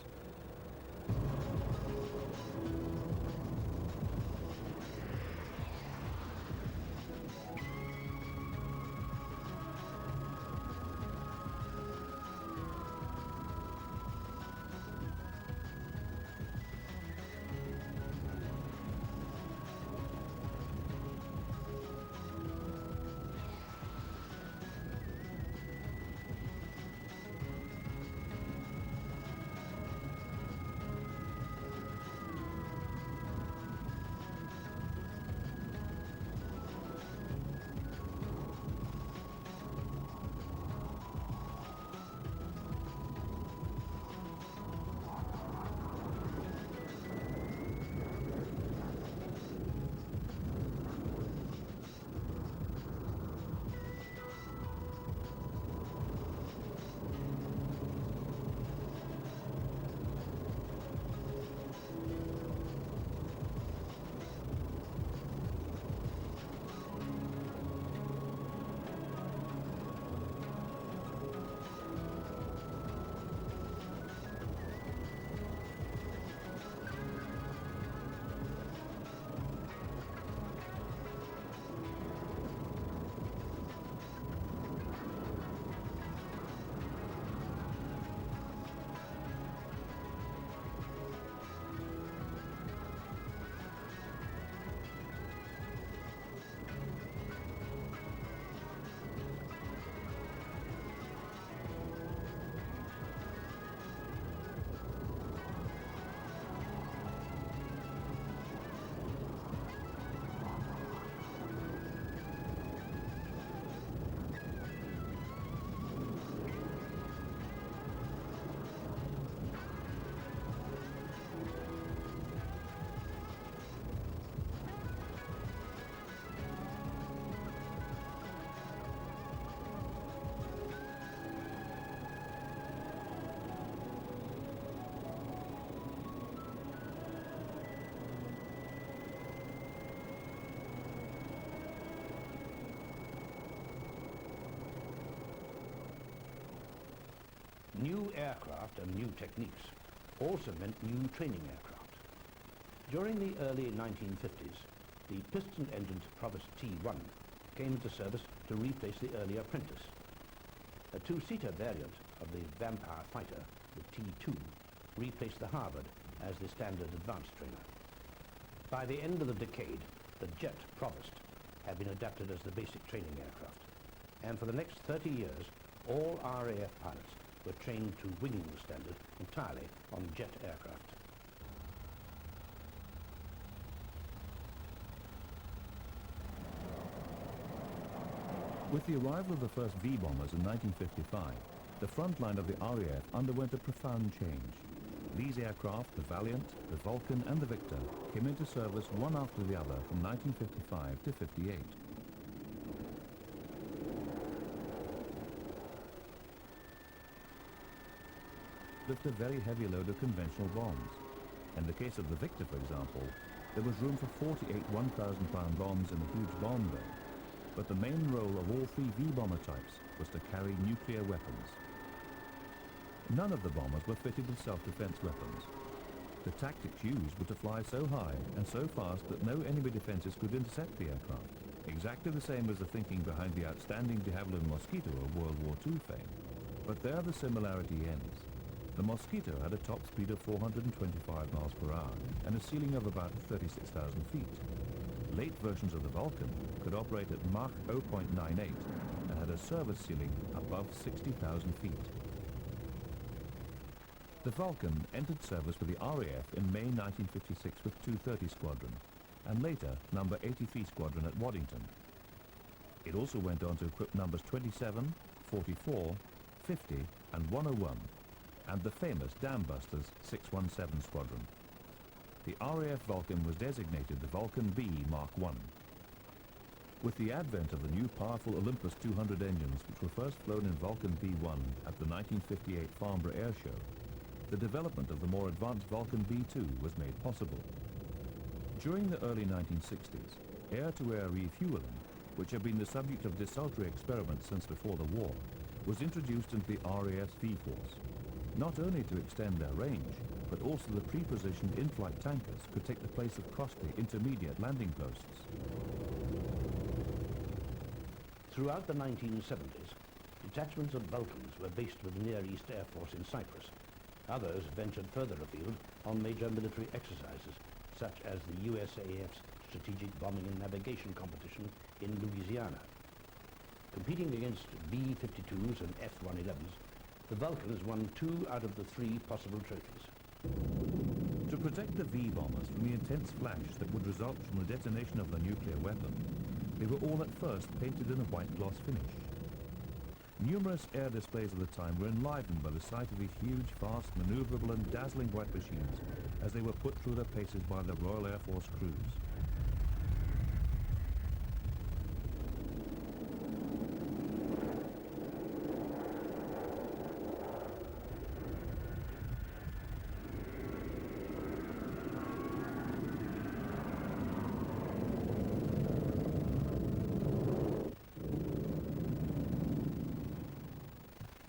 New aircraft and new techniques also meant new training aircraft. During the early 1950s, the piston-engined Provost T-1 came into service to replace the earlier Prentice. A two-seater variant of the Vampire fighter, the T-2, replaced the Harvard as the standard advanced trainer. By the end of the decade, the jet Provost had been adapted as the basic training aircraft, and for the next 30 years, all RAF pilots were trained to wing standard entirely on jet aircraft. With the arrival of the first V-bombers in 1955, the front line of the RAF underwent a profound change. These aircraft, the Valiant, the Vulcan and the Victor, came into service one after the other from 1955 to 58. Lift a very heavy load of conventional bombs. In the case of the Victor, for example, there was room for 48 1,000-pound bombs in a huge bomb bay. But the main role of all three V-bomber types was to carry nuclear weapons. None of the bombers were fitted with self-defense weapons. The tactics used were to fly so high and so fast that no enemy defenses could intercept the aircraft, exactly the same as the thinking behind the outstanding de Havilland Mosquito of World War II fame. But there the similarity ends. The Mosquito had a top speed of 425 miles per hour and a ceiling of about 36,000 feet. Late versions of the Vulcan could operate at Mach 0.98 and had a service ceiling above 60,000 feet. The Vulcan entered service with the RAF in May 1956 with 230 Squadron, and later number 83 Squadron at Waddington. It also went on to equip numbers 27, 44, 50 and 101, and the famous Dam-Busters 617 Squadron. The RAF Vulcan was designated the Vulcan B Mark I. With the advent of the new powerful Olympus 200 engines, which were first flown in Vulcan B1 at the 1958 Farnborough Air Show, the development of the more advanced Vulcan B2 was made possible. During the early 1960s, air-to-air refueling, which had been the subject of desultory experiments since before the war, was introduced into the RAF's V-Force, not only to extend their range, but also the pre-positioned in-flight tankers could take the place of costly intermediate landing posts. Throughout the 1970s, detachments of Vulcans were based with the Near East Air Force in Cyprus. Others ventured further afield on major military exercises, such as the USAF's Strategic Bombing and Navigation Competition in Louisiana. Competing against B-52s and F-111s, the Vulcans won 2 out of the 3 possible trophies. To protect the V-bombers from the intense flash that would result from the detonation of the nuclear weapon, they were all at first painted in a white gloss finish. Numerous air displays of the time were enlivened by the sight of these huge, fast, maneuverable and dazzling white machines as they were put through their paces by the Royal Air Force crews.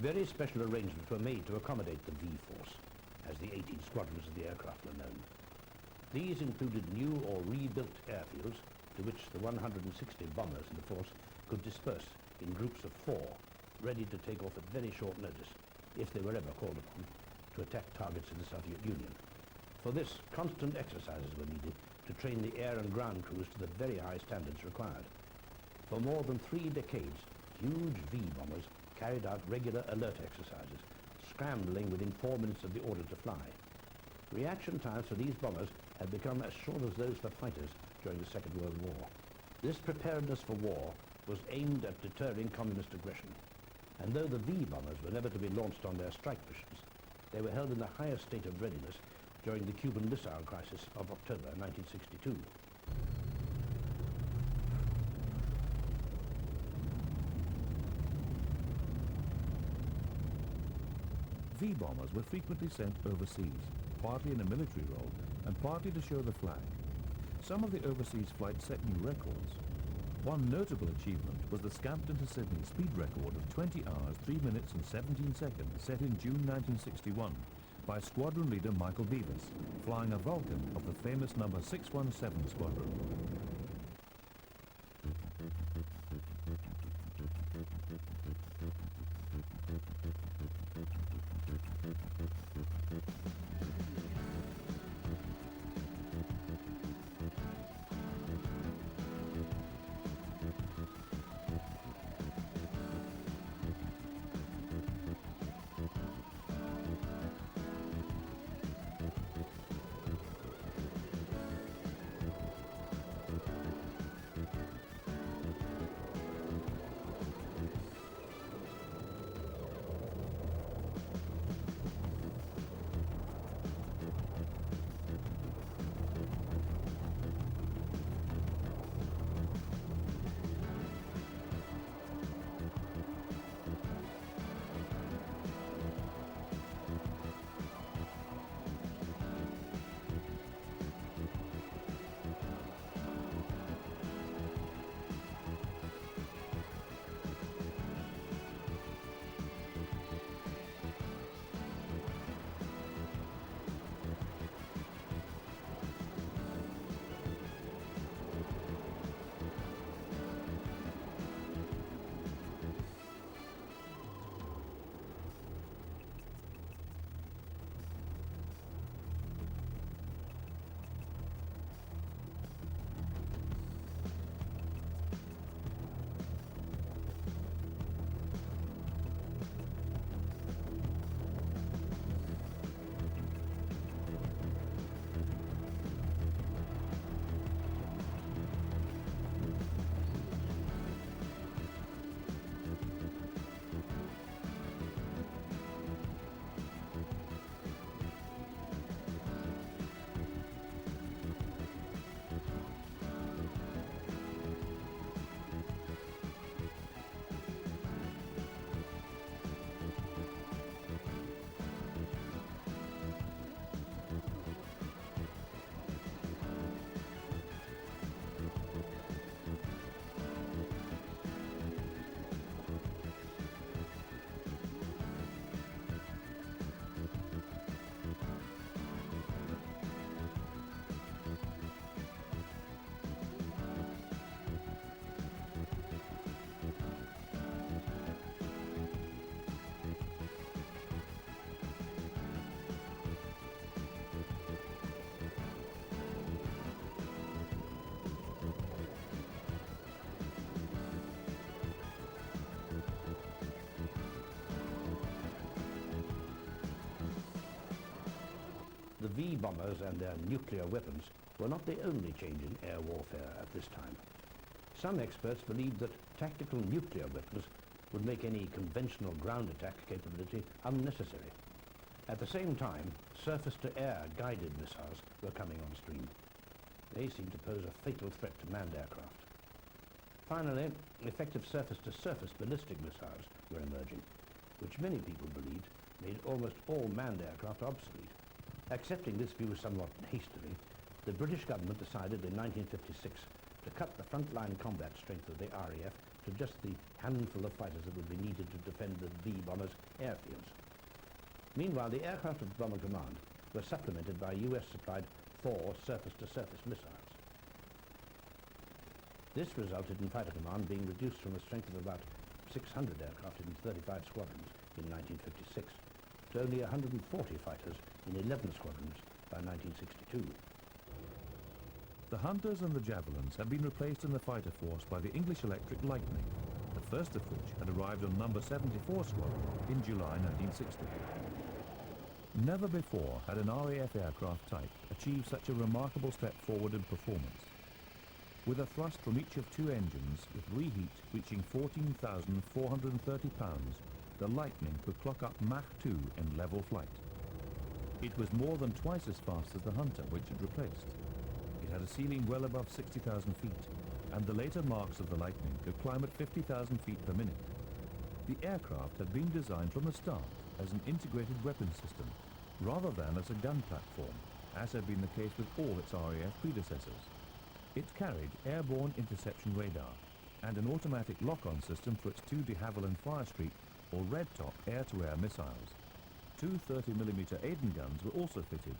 Very special arrangements were made to accommodate the V-Force, as the 18 squadrons of the aircraft were known. These included new or rebuilt airfields to which the 160 bombers in the force could disperse in groups of 4, ready to take off at very short notice, if they were ever called upon, to attack targets in the Soviet Union. For this, constant exercises were needed to train the air and ground crews to the very high standards required. For more than 3 decades, huge V-bombers carried out regular alert exercises, scrambling within 4 minutes of the order to fly. Reaction times for these bombers had become as short as those for fighters during the Second World War. This preparedness for war was aimed at deterring communist aggression, and though the V-bombers were never to be launched on their strike missions, they were held in the highest state of readiness during the Cuban Missile Crisis of October 1962. V-bombers were frequently sent overseas, partly in a military role and partly to show the flag. Some of the overseas flights set new records. One notable achievement was the Scampton to Sydney speed record of 20 hours, 3 minutes and 17 seconds set in June 1961 by squadron leader Michael Beavis, flying a Vulcan of the famous number 617 squadron. The V bombers and their nuclear weapons were not the only change in air warfare at this time. Some experts believed that tactical nuclear weapons would make any conventional ground attack capability unnecessary. At the same time, surface-to-air guided missiles were coming on stream. They seemed to pose a fatal threat to manned aircraft. Finally, effective surface-to-surface ballistic missiles were emerging, which many people believed made almost all manned aircraft obsolete. Accepting this view somewhat hastily, the British government decided in 1956 to cut the frontline combat strength of the RAF to just the handful of fighters that would be needed to defend the V bombers' airfields. Meanwhile, the aircraft of Bomber Command were supplemented by US-supplied 4 surface-to-surface missiles. This resulted in Fighter Command being reduced from a strength of about 600 aircraft in 35 squadrons in 1956 to only 140 fighters in 11 squadrons by 1962. The Hunters and the Javelins had been replaced in the fighter force by the English Electric Lightning, the first of which had arrived on number 74 Squadron in July 1960. Never before had an RAF aircraft type achieved such a remarkable step forward in performance. With a thrust from each of 2 engines with reheat reaching 14,430 pounds, the Lightning could clock up Mach 2 in level flight. It was more than twice as fast as the Hunter, which it replaced. It had a ceiling well above 60,000 feet, and the later marks of the Lightning could climb at 50,000 feet per minute. The aircraft had been designed from the start as an integrated weapons system, rather than as a gun platform, as had been the case with all its RAF predecessors. It carried airborne interception radar, and an automatic lock-on system for its two de Havilland Fire Street or Red Top air-to-air missiles. Two 30mm Aden guns were also fitted.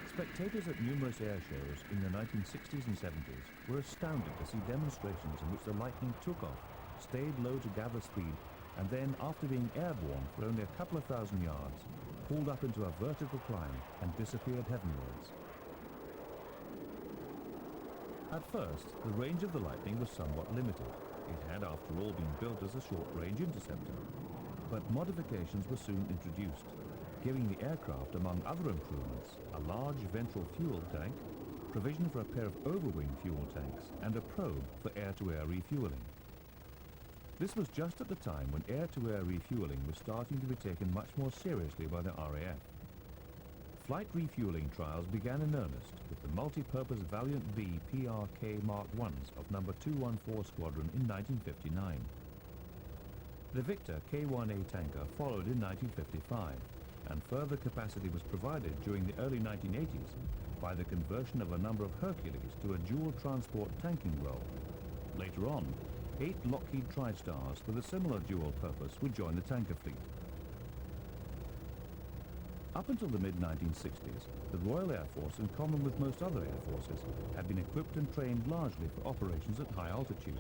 Spectators at numerous air shows in the 1960s and 70s were astounded to see demonstrations in which the Lightning took off, stayed low to gather speed, and then, after being airborne for only a couple of thousand yards, pulled up into a vertical climb and disappeared heavenwards. At first, the range of the Lightning was somewhat limited. It had, after all, been built as a short-range interceptor. But modifications were soon introduced, giving the aircraft, among other improvements, a large ventral fuel tank, provision for a pair of overwing fuel tanks, and a probe for air-to-air refueling. This was just at the time when air-to-air refueling was starting to be taken much more seriously by the RAF. Flight refueling trials began in earnest with the multi-purpose Valiant B PRK Mark I's of No. 214 Squadron in 1959. The Victor K-1A tanker followed in 1955, and further capacity was provided during the early 1980s by the conversion of a number of Hercules to a dual transport tanking role. Later on, 8 Lockheed TriStars with a similar dual purpose would join the tanker fleet. Up until the mid-1960s, the Royal Air Force, in common with most other air forces, had been equipped and trained largely for operations at high altitude.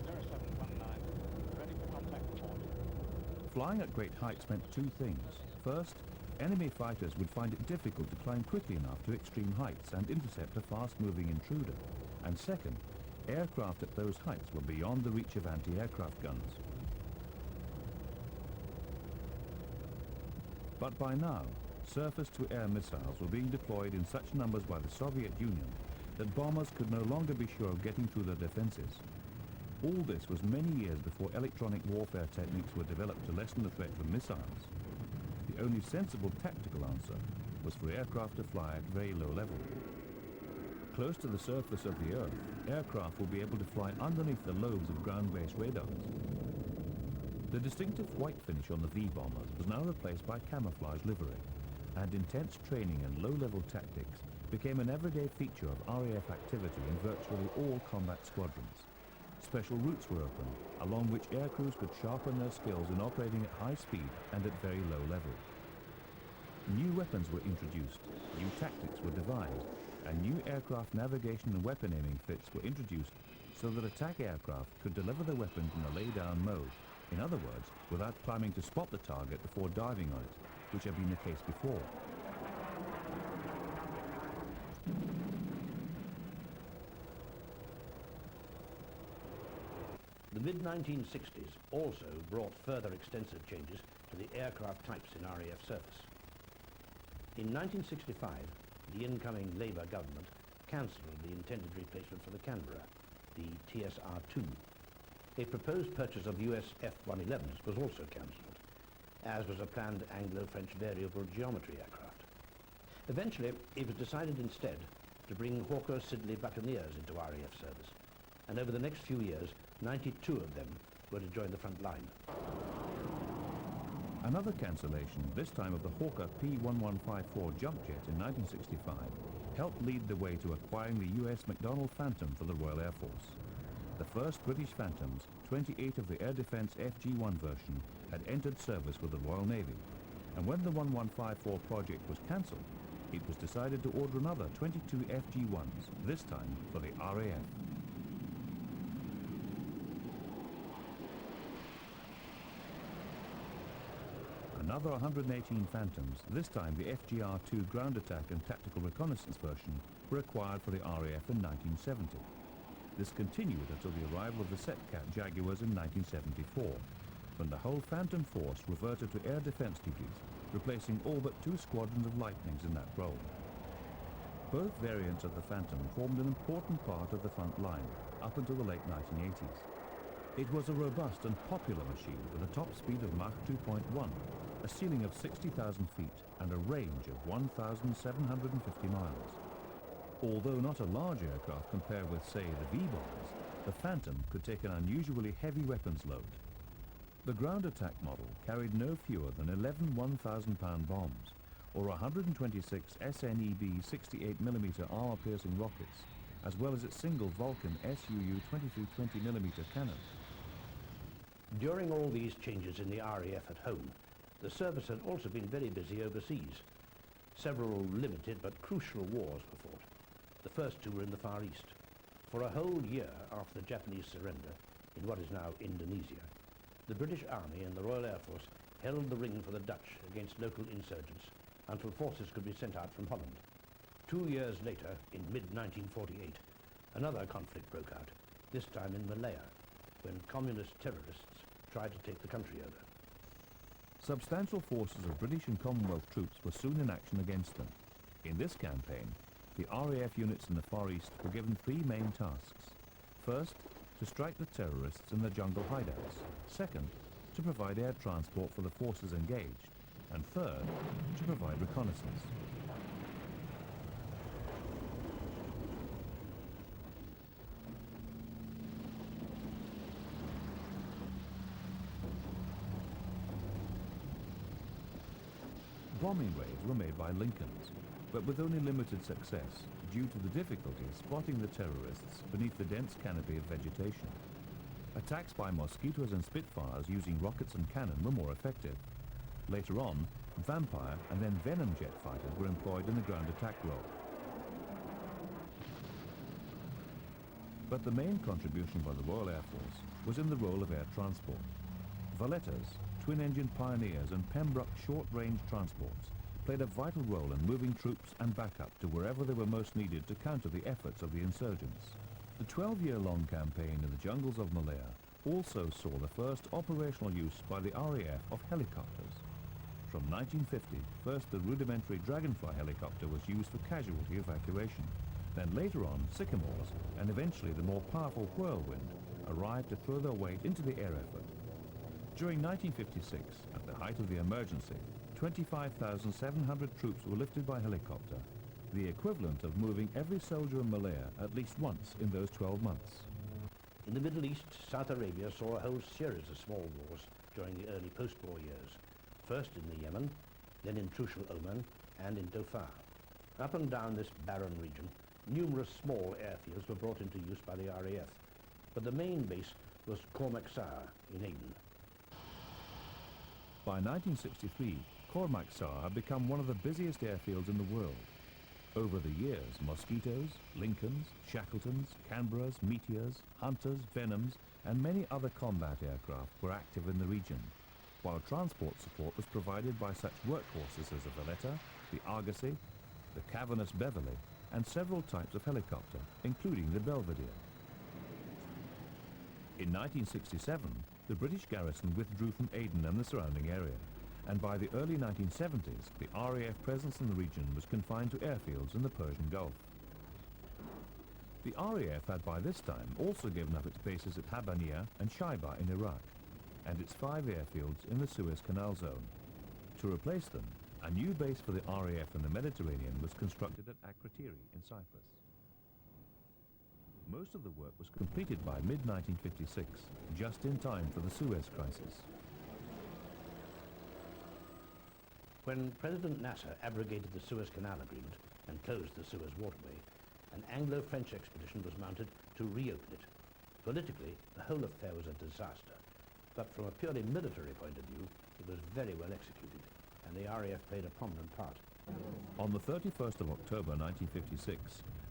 0719, ready for contact report. Flying at great heights meant two things. First, enemy fighters would find it difficult to climb quickly enough to extreme heights and intercept a fast-moving intruder. And second, aircraft at those heights were beyond the reach of anti-aircraft guns. But by now, surface-to-air missiles were being deployed in such numbers by the Soviet Union that bombers could no longer be sure of getting through their defenses. All this was many years before electronic warfare techniques were developed to lessen the threat from missiles. The only sensible tactical answer was for aircraft to fly at very low level. Close to the surface of the Earth, aircraft will be able to fly underneath the lobes of ground-based radars. The distinctive white finish on the V-bombers was now replaced by camouflage livery, and intense training and low-level tactics became an everyday feature of RAF activity in virtually all combat squadrons. Special routes were opened, along which aircrews could sharpen their skills in operating at high speed and at very low level. New weapons were introduced, new tactics were devised, and new aircraft navigation and weapon aiming fits were introduced so that attack aircraft could deliver their weapons in a lay-down mode. In other words, without climbing to spot the target before diving on it, which had been the case before. The mid-1960s also brought further extensive changes to the aircraft types in RAF service. In 1965, the incoming Labour government cancelled the intended replacement for the Canberra, the TSR-2. A proposed purchase of US F-111s was also cancelled, as was a planned Anglo-French variable geometry aircraft. Eventually, it was decided instead to bring Hawker Siddeley Buccaneers into RAF service, and over the next few years, 92 of them were to join the front line. Another cancellation, this time of the Hawker P-1154 jump jet in 1965, helped lead the way to acquiring the US McDonnell Phantom for the Royal Air Force. The first British Phantoms, 28 of the Air Defence FG-1 version, had entered service with the Royal Navy, and when the 1154 project was cancelled, it was decided to order another 22 FG-1s, this time for the RAF. Another 118 Phantoms, this time the FGR-2 ground attack and tactical reconnaissance version, were acquired for the RAF in 1970. This continued until the arrival of the Setcat Jaguars in 1974, when the whole Phantom force reverted to air defence duties, replacing all but 2 squadrons of Lightnings in that role. Both variants of the Phantom formed an important part of the front line, up until the late 1980s. It was a robust and popular machine with a top speed of Mach 2.1, a ceiling of 60,000 feet, and a range of 1,750 miles. Although not a large aircraft compared with, say, the V-bombers, the Phantom could take an unusually heavy weapons load. The ground attack model carried no fewer than 11 1,000-pound bombs, or 126 SNEB 68mm armor-piercing rockets, as well as its single Vulcan SUU 2320mm cannon. During all these changes in the RAF at home, the service had also been very busy overseas. Several limited but crucial wars were fought. The first two were in the Far East. For a whole year after the Japanese surrender, in what is now Indonesia, the British Army and the Royal Air Force held the ring for the Dutch against local insurgents until forces could be sent out from Holland. 2 years later, in mid-1948, another conflict broke out, this time in Malaya, when communist terrorists tried to take the country over. Substantial forces of British and Commonwealth troops were soon in action against them. In this campaign, the RAF units in the Far East were given three main tasks. First, to strike the terrorists in the jungle hideouts. Second, to provide air transport for the forces engaged. And third, to provide reconnaissance. Bombing raids were made by Lincolns, but with only limited success due to the difficulty spotting the terrorists beneath the dense canopy of vegetation. Attacks by mosquitoes and Spitfires using rockets and cannon were more effective. Later on, Vampire and then Venom jet fighters were employed in the ground attack role. But the main contribution by the Royal Air Force was in the role of air transport. Valettas, twin-engine Pioneers and Pembroke short-range transports played a vital role in moving troops and backup to wherever they were most needed to counter the efforts of the insurgents. The 12-year-long campaign in the jungles of Malaya also saw the first operational use by the RAF of helicopters. From 1950, first the rudimentary Dragonfly helicopter was used for casualty evacuation. Then later on, Sycamores, and eventually the more powerful Whirlwind, arrived to throw their weight into the air effort. During 1956, at the height of the emergency, 25,700 troops were lifted by helicopter, the equivalent of moving every soldier in Malaya at least once in those 12 months. In the Middle East, South Arabia saw a whole series of small wars during the early post-war years. First in the Yemen, then in Trucial Oman, and in Dhofar. Up and down this barren region, numerous small airfields were brought into use by the RAF, but the main base was Cormac Sar in Aden. By 1963, Cormac Sar had become one of the busiest airfields in the world. Over the years, Mosquitoes, Lincolns, Shackletons, Canberras, Meteors, Hunters, Venoms, and many other combat aircraft were active in the region, while transport support was provided by such workhorses as the Valletta, the Argosy, the Cavernous Beverley, and several types of helicopter, including the Belvedere. In 1967, the British garrison withdrew from Aden and the surrounding area, and by the early 1970s, the RAF presence in the region was confined to airfields in the Persian Gulf. The RAF had by this time also given up its bases at Habaniya and Shaiba in Iraq, and its 5 airfields in the Suez Canal zone. To replace them, a new base for the RAF in the Mediterranean was constructed at Akrotiri in Cyprus. Most of the work was completed by mid-1956, just in time for the Suez crisis. When President Nasser abrogated the Suez Canal Agreement and closed the Suez Waterway, an Anglo-French expedition was mounted to reopen it. Politically, the whole affair was a disaster, but from a purely military point of view, it was very well executed, and the RAF played a prominent part. On the 31st of October 1956,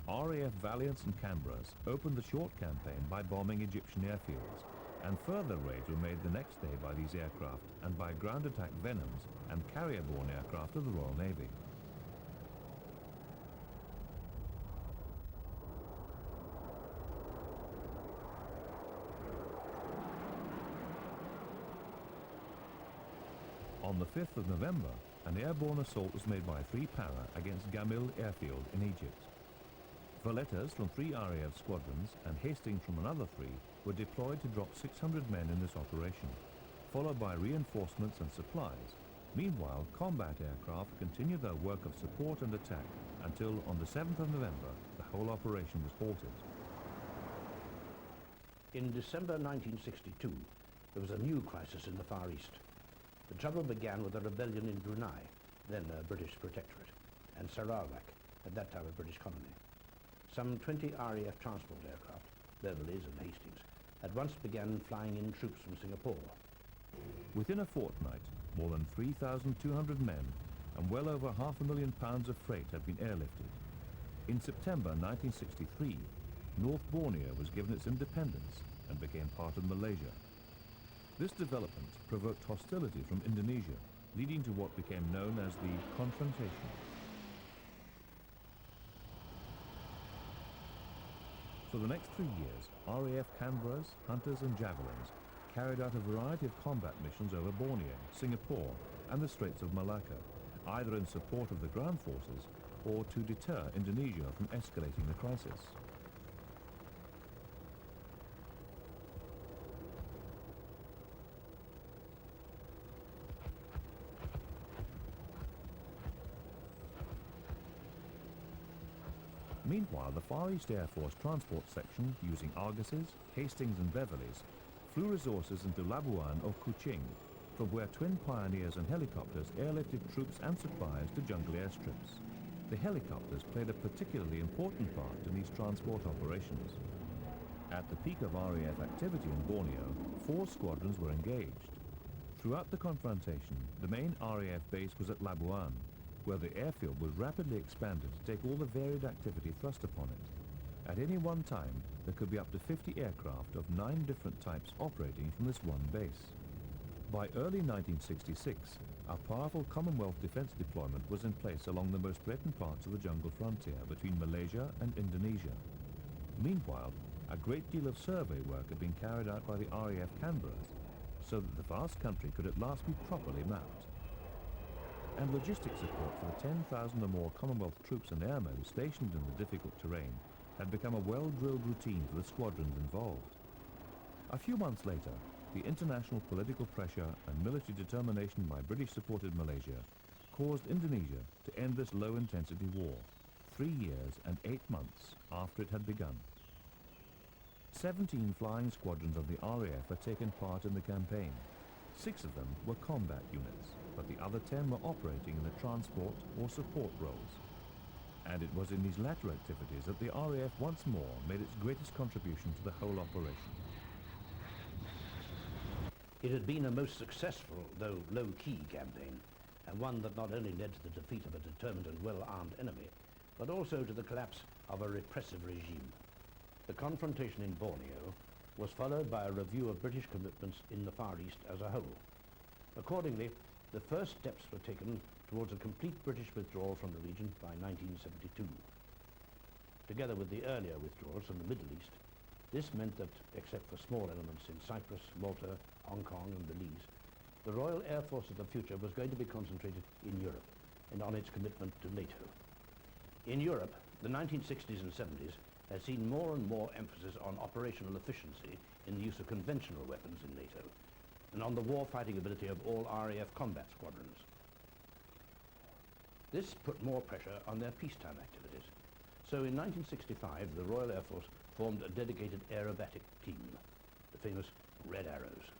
RAF Valiants and Canberras opened the short campaign by bombing Egyptian airfields, and further raids were made the next day by these aircraft and by ground attack Venoms and carrier-borne aircraft of the Royal Navy. On the 5th of November, an airborne assault was made by 3 Para against Gamil airfield in Egypt. Valettas from 3 RAF squadrons and Hastings from another 3 were deployed to drop 600 men in this operation, followed by reinforcements and supplies. Meanwhile, combat aircraft continued their work of support and attack until, on the 7th of November, the whole operation was halted. In December 1962, there was a new crisis in the Far East. The trouble began with a rebellion in Brunei, then a British protectorate, and Sarawak, at that time a British colony. Some 20 RAF transport aircraft, Beverleys and Hastings, at once began flying in troops from Singapore. Within a fortnight, more than 3,200 men and well over £500,000 of freight had been airlifted. In September 1963, North Borneo was given its independence and became part of Malaysia. This development provoked hostility from Indonesia, leading to what became known as the confrontation. For the next 3 years, RAF Canberras, Hunters and Javelins carried out a variety of combat missions over Borneo, Singapore and the Straits of Malacca, either in support of the ground forces or to deter Indonesia from escalating the crisis. Meanwhile, the Far East Air Force Transport Section, using Argos's, Hastings and Beverleys, flew resources into Labuan or Kuching, from where twin Pioneers and helicopters airlifted troops and supplies to jungle airstrips. The helicopters played a particularly important part in these transport operations. At the peak of RAF activity in Borneo, 4 squadrons were engaged. Throughout the confrontation, the main RAF base was at Labuan, where the airfield was rapidly expanded to take all the varied activity thrust upon it. At any one time, there could be up to 50 aircraft of 9 different types operating from this one base. By early 1966, a powerful Commonwealth defence deployment was in place along the most threatened parts of the jungle frontier between Malaysia and Indonesia. Meanwhile, a great deal of survey work had been carried out by the RAF Canberras, so that the vast country could at last be properly mapped. And logistics support for the 10,000 or more Commonwealth troops and airmen stationed in the difficult terrain had become a well-drilled routine for the squadrons involved. A few months later, the international political pressure and military determination by British-supported Malaysia caused Indonesia to end this low-intensity war, 3 years and 8 months after it had begun. 17 flying squadrons of the RAF had taken part in the campaign. 6 of them were combat units, but the other 10 were operating in the transport or support roles. And it was in these latter activities that the RAF once more made its greatest contribution to the whole operation. It had been a most successful, though low-key campaign, and one that not only led to the defeat of a determined and well-armed enemy, but also to the collapse of a repressive regime. The confrontation in Borneo was followed by a review of British commitments in the Far East as a whole. Accordingly, the first steps were taken towards a complete British withdrawal from the region by 1972. Together with the earlier withdrawals from the Middle East, this meant that, except for small elements in Cyprus, Malta, Hong Kong and Belize, the Royal Air Force of the future was going to be concentrated in Europe and on its commitment to NATO. In Europe, the 1960s and 70s had seen more and more emphasis on operational efficiency in the use of conventional weapons in NATO and on the war-fighting ability of all RAF combat squadrons. This put more pressure on their peacetime activities. So in 1965, the Royal Air Force formed a dedicated aerobatic team, the famous Red Arrows.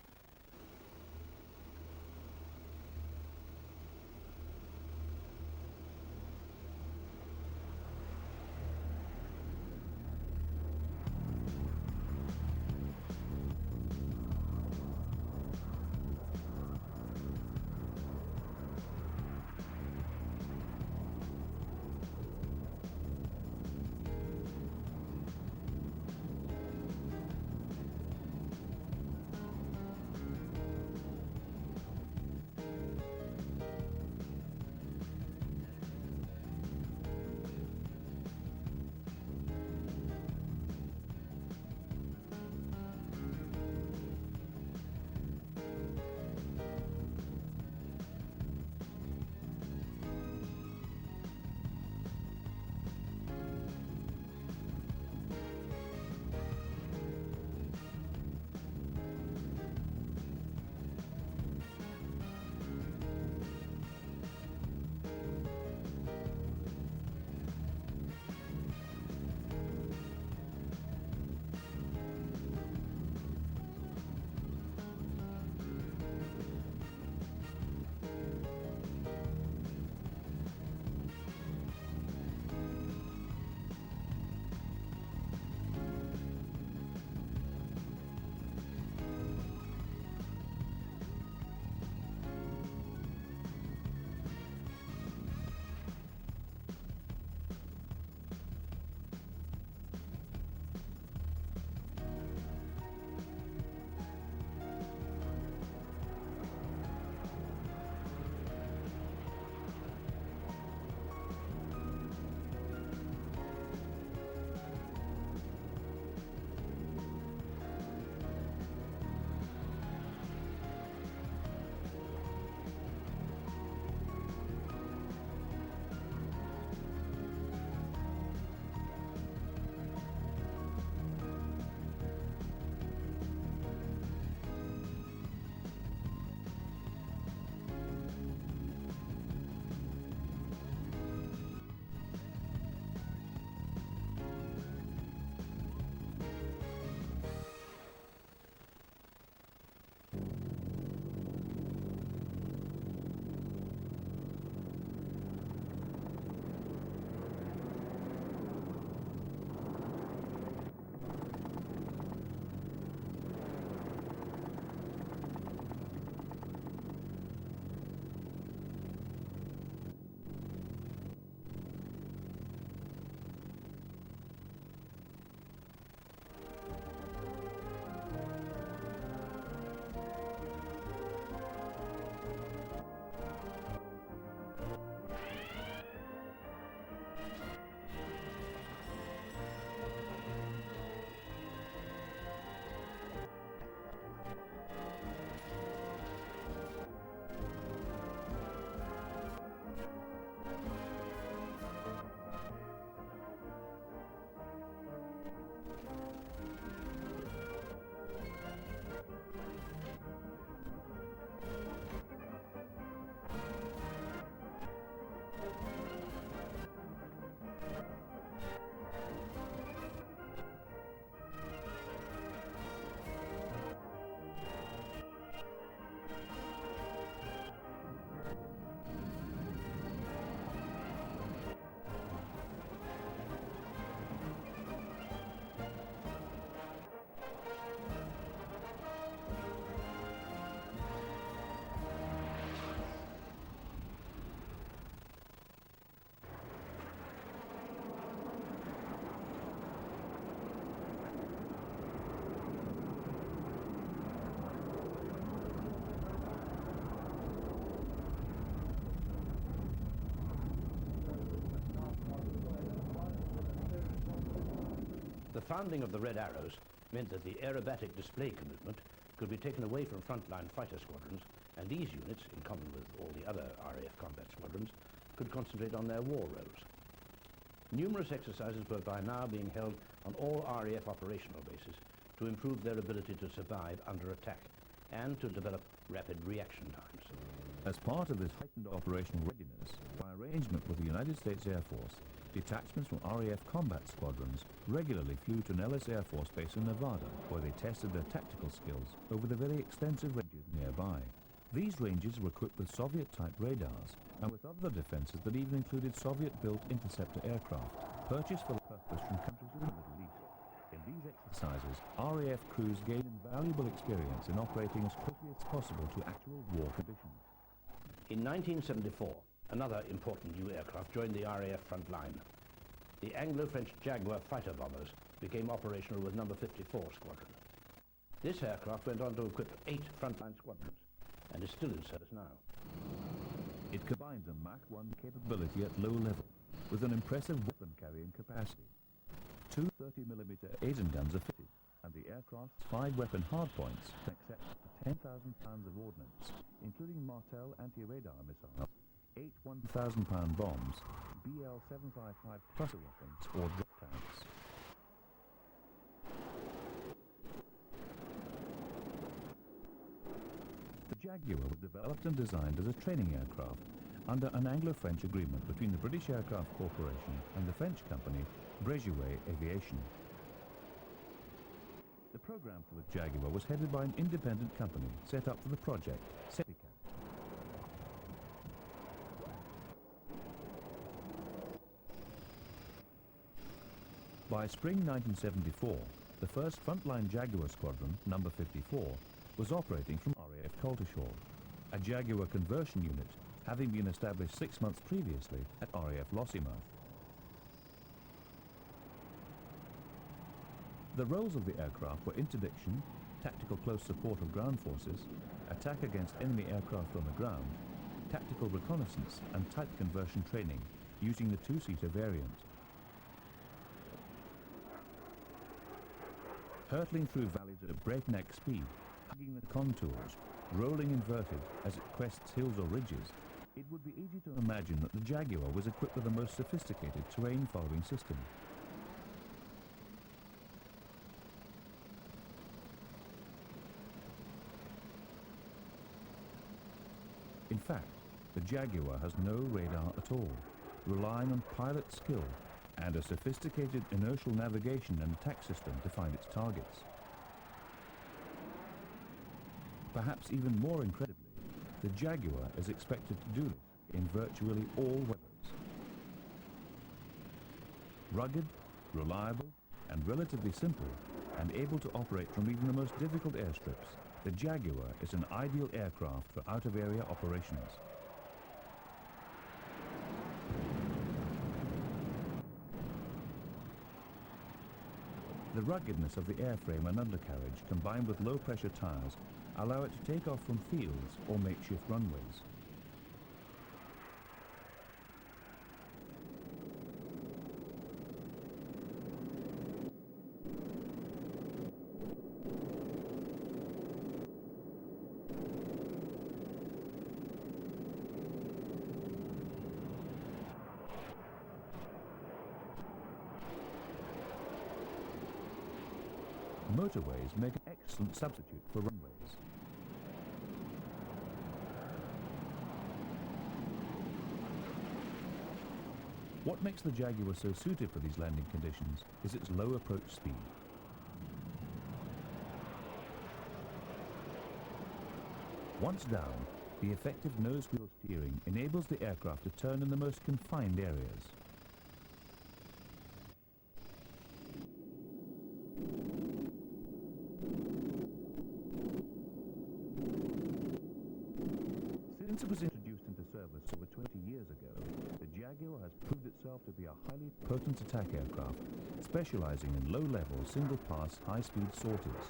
founding of the Red Arrows meant that the aerobatic display commitment could be taken away from frontline fighter squadrons, and these units, in common with all the other RAF combat squadrons, could concentrate on their war roles. Numerous exercises were by now being held on all RAF operational bases to improve their ability to survive under attack and to develop rapid reaction times. As part of this heightened operational readiness, by arrangement with the United States Air Force, detachments from RAF combat squadrons regularly flew to Nellis Air Force Base in Nevada, where they tested their tactical skills over the very extensive ranges nearby. These ranges were equipped with Soviet-type radars and with other defenses that even included Soviet-built interceptor aircraft, purchased for the purpose from countries in the Middle East. In these exercises, RAF crews gained invaluable experience in operating as quickly as possible to actual war conditions. In 1974, another important new aircraft joined the RAF front line. The Anglo-French Jaguar fighter bombers became operational with No. 54 Squadron. This aircraft went on to equip 8 frontline squadrons and is still in service now. It combines a Mach 1 capability at low level with an impressive weapon-carrying capacity. 2 30mm Aden guns are fitted, and the aircraft's 5 weapon hardpoints can accept up to 10,000 pounds of ordnance, including Martel anti-radar missiles, 8 1,000-pound bombs, BL-755 cluster weapons, or drop tanks. The Jaguar was developed and designed as a training aircraft under an Anglo-French agreement between the British Aircraft Corporation and the French company Breguet Aviation. The program for the Jaguar was headed by an independent company set up for the project, Sepicap. By spring 1974, the first frontline Jaguar squadron, No. 54, was operating from RAF Coltishall, a Jaguar conversion unit having been established 6 months previously at RAF Lossiemouth. The roles of the aircraft were interdiction, tactical close support of ground forces, attack against enemy aircraft on the ground, tactical reconnaissance and type conversion training using the 2-seater variant. Hurtling through valleys at a breakneck speed, hugging the contours, rolling inverted as it crests hills or ridges, it would be easy to imagine that the Jaguar was equipped with the most sophisticated terrain-following system. In fact, the Jaguar has no radar at all, relying on pilot skill and a sophisticated inertial navigation and attack system to find its targets. Perhaps even more incredibly, the Jaguar is expected to do this in virtually all weathers. Rugged, reliable, and relatively simple, and able to operate from even the most difficult airstrips, the Jaguar is an ideal aircraft for out-of-area operations. The ruggedness of the airframe and undercarriage, combined with low-pressure tires, allow it to take off from fields or makeshift runways. Motorways make an excellent substitute for runways. What makes the Jaguar so suited for these landing conditions is its low approach speed. Once down, the effective nose-wheel steering enables the aircraft to turn in the most confined areas. Since it was introduced into service over 20 years ago, the Jaguar has proved itself to be a highly potent attack aircraft, specializing in low-level, single-pass, high-speed sorties.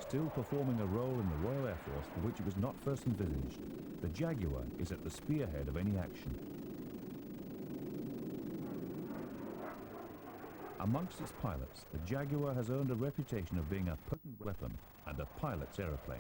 still performing a role in the Royal Air Force for which it was not first envisaged, the Jaguar is at the spearhead of any action. Amongst its pilots, the Jaguar has earned a reputation of being a potent weapon and a pilot's aeroplane.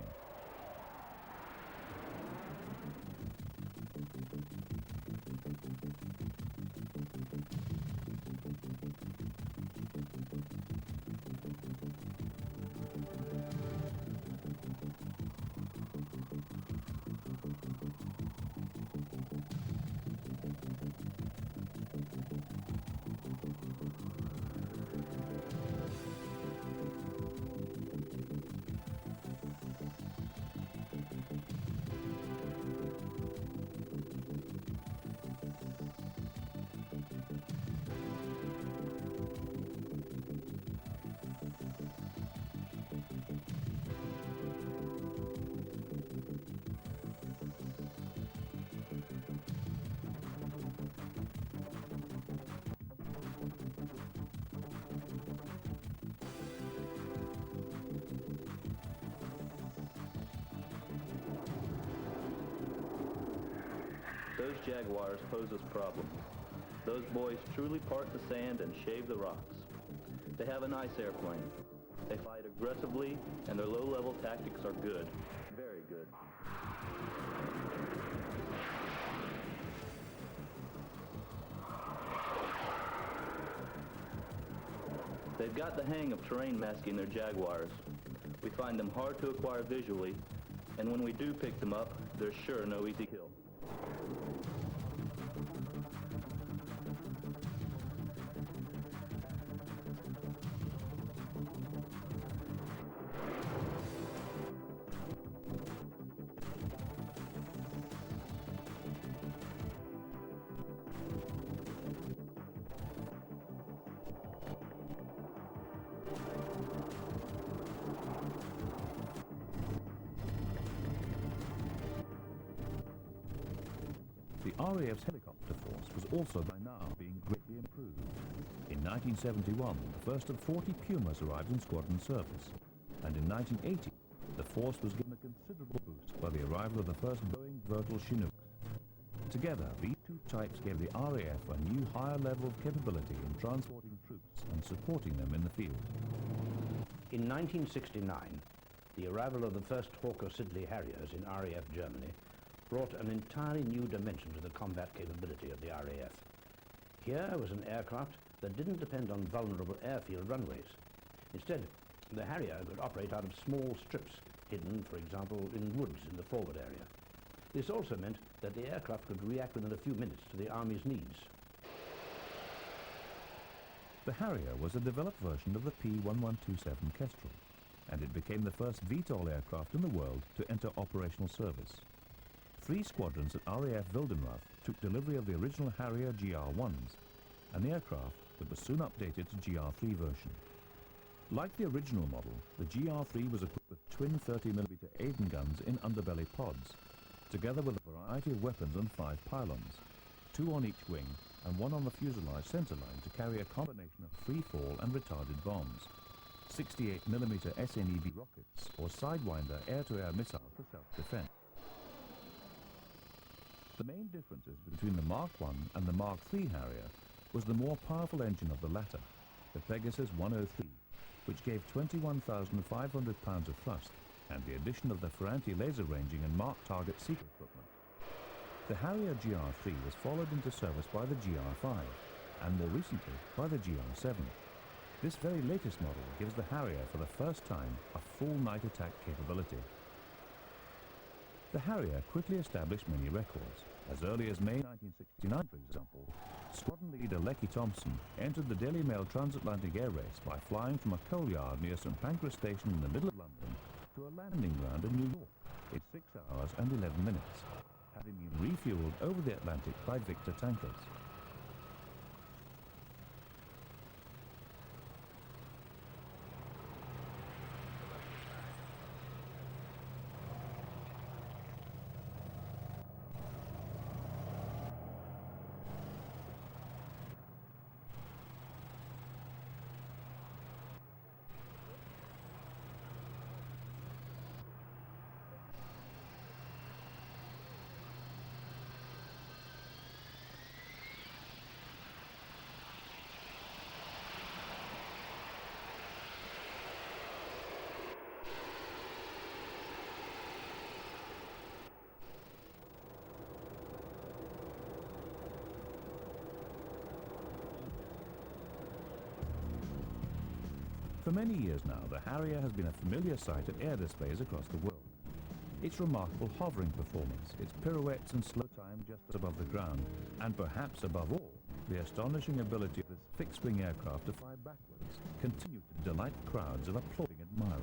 Those Jaguars pose us problems. Those boys truly part the sand and shave the rocks. They have a nice airplane. They fight aggressively, and their low-level tactics are good. Very good. They've got the hang of terrain masking their Jaguars. We find them hard to acquire visually, and when we do pick them up, they're sure no easy kill. The RAF's helicopter force was also by now being greatly improved. In 1971, the first of 40 Pumas arrived in squadron service, and in 1980, the force was given a considerable boost by the arrival of the first Boeing Vertol Chinooks. Together, these two types gave the RAF a new higher level of capability in transporting troops and supporting them in the field. In 1969, the arrival of the first Hawker Siddeley Harriers in RAF Germany brought an entirely new dimension to the combat capability of the RAF. Here was an aircraft that didn't depend on vulnerable airfield runways. Instead, the Harrier could operate out of small strips, hidden, for example, in woods in the forward area. This also meant that the aircraft could react within a few minutes to the Army's needs. The Harrier was a developed version of the P-1127 Kestrel, and it became the first VTOL aircraft in the world to enter operational service. 3 squadrons at RAF Wildenrath took delivery of the original Harrier GR-1s, an aircraft that was soon updated to GR-3 version. Like the original model, the GR-3 was equipped with twin 30mm Aden guns in underbelly pods, together with a variety of weapons and 5 pylons, 2 on each wing and 1 on the fuselage centerline to carry a combination of free-fall and retarded bombs, 68mm SNEB rockets or Sidewinder air-to-air missiles for self-defense. The main differences between the Mark I and the Mark III Harrier was the more powerful engine of the latter, the Pegasus 103, which gave 21,500 pounds of thrust, and the addition of the Ferranti laser ranging and marked target seeker equipment. The Harrier GR3 was followed into service by the GR5, and more recently by the GR7. This very latest model gives the Harrier for the first time a full night attack capability. The Harrier quickly established many records. As early as May 1969, for example, squadron leader Lecky Thompson entered the Daily Mail transatlantic air race by flying from a coal yard near St Pancras Station in the middle of London to a landing ground in New York in 6 hours and 11 minutes, having been refueled over the Atlantic by Victor tankers. For many years now, the Harrier has been a familiar sight at air displays across the world. Its remarkable hovering performance, its pirouettes and slow time just above the ground, and perhaps above all, the astonishing ability of this fixed-wing aircraft to fly backwards, continue to delight crowds of applauding admirers.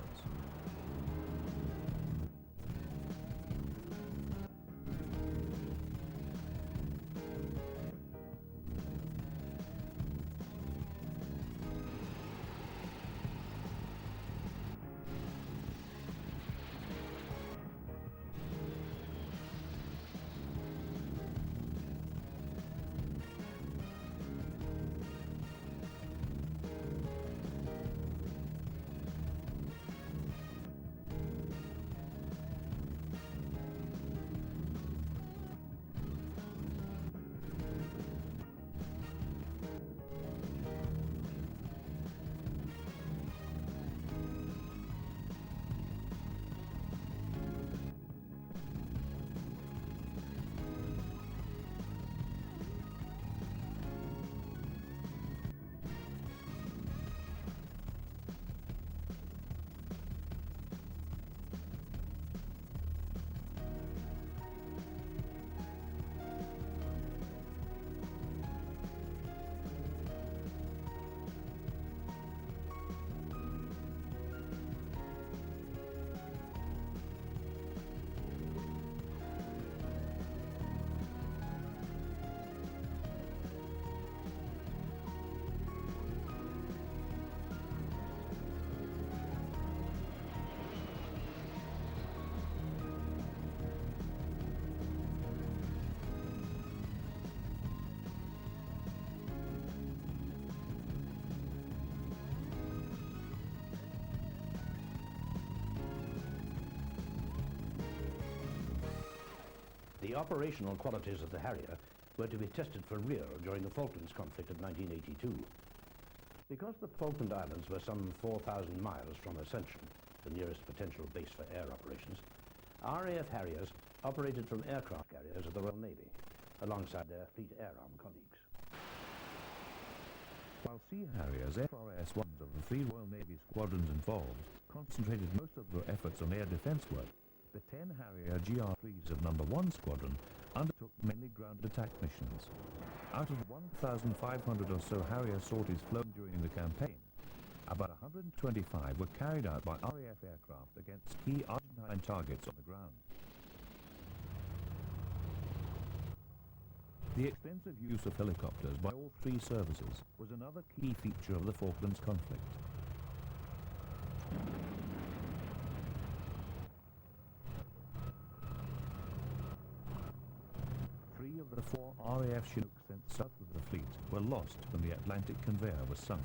The operational qualities of the Harrier were to be tested for real during the Falklands conflict of 1982. Because the Falkland Islands were some 4,000 miles from Ascension, the nearest potential base for air operations, RAF Harriers operated from aircraft carriers of the Royal Navy, alongside their Fleet Air Arm colleagues. While Sea Harriers, FRS-1s of the three Royal Navy squadrons involved concentrated most of their efforts on air defence work, the 10 Harrier GR3s of No. 1 Squadron undertook mainly ground attack missions. Out of the 1,500 or so Harrier sorties flown during the campaign, about 125 were carried out by RAF aircraft against key Argentine targets on the ground. The extensive use of helicopters by all three services was another key feature of the Falklands conflict. Three of the four RAF Chinooks sent south of the fleet were lost when the Atlantic conveyor was sunk.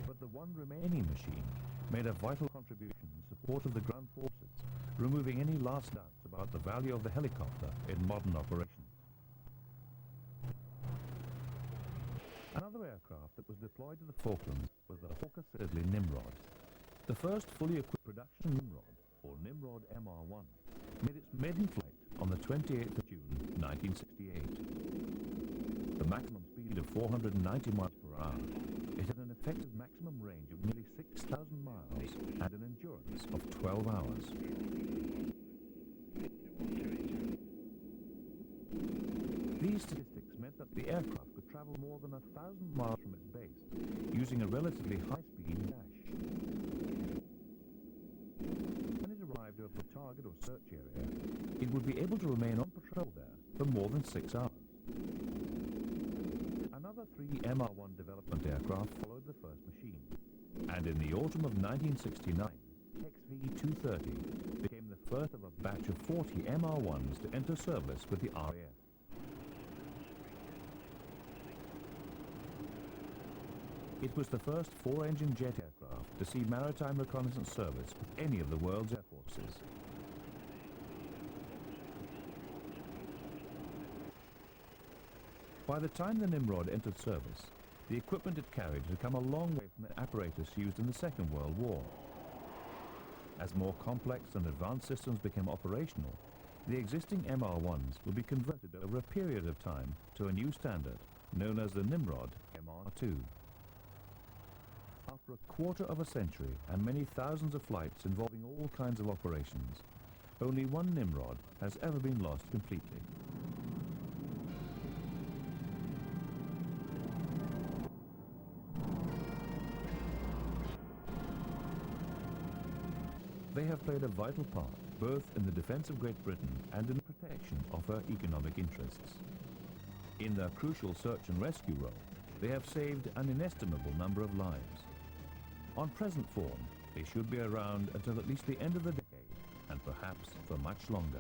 But the one remaining machine made a vital contribution in support of the ground forces, removing any last doubts about the value of the helicopter in modern operations. Another aircraft that was deployed to the Falklands was the Hawker Siddeley Nimrod. The first fully equipped production Nimrod, or Nimrod MR1, made its maiden flight on the 28th of June 1968. The maximum speed of 490 miles per hour, it had an effective maximum range of nearly 6,000 miles and an endurance of 12 hours. These statistics meant that the aircraft could travel more than 1,000 miles from its base, using a relatively high-speed dash. When it arrived over a target or search area, it would be able to remain on patrol there for more than 6 hours. Another three MR1 development aircraft followed the first machine, and in the autumn of 1969, XV-230 became the first of a batch of 40 MR1s to enter service with the RAF. It was the first four-engine jet aircraft to see maritime reconnaissance service with any of the world's air forces. By the time the Nimrod entered service, the equipment it carried had come a long way from the apparatus used in the Second World War. As more complex and advanced systems became operational, the existing MR1s would be converted over a period of time to a new standard, known as the Nimrod MR2. After a quarter of a century and many thousands of flights involving all kinds of operations, only one Nimrod has ever been lost completely. They have played a vital part both in the defence of Great Britain and in the protection of her economic interests. In their crucial search and rescue role, they have saved an inestimable number of lives. On present form, they should be around until at least the end of the decade, and perhaps for much longer.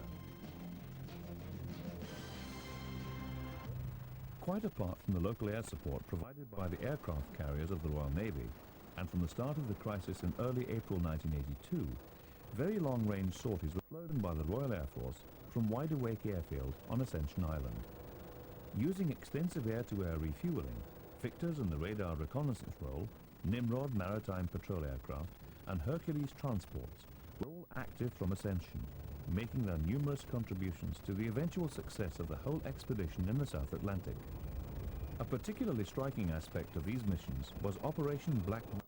Quite apart from the local air support provided by the aircraft carriers of the Royal Navy, and from the start of the crisis in early April 1982, very long-range sorties were flown by the Royal Air Force from Wide Awake Airfield on Ascension Island. Using extensive air-to-air refueling, Victors in the radar reconnaissance role, Nimrod maritime patrol aircraft, and Hercules transports were all active from Ascension, making their numerous contributions to the eventual success of the whole expedition in the South Atlantic. A particularly striking aspect of these missions was Operation Black Knight,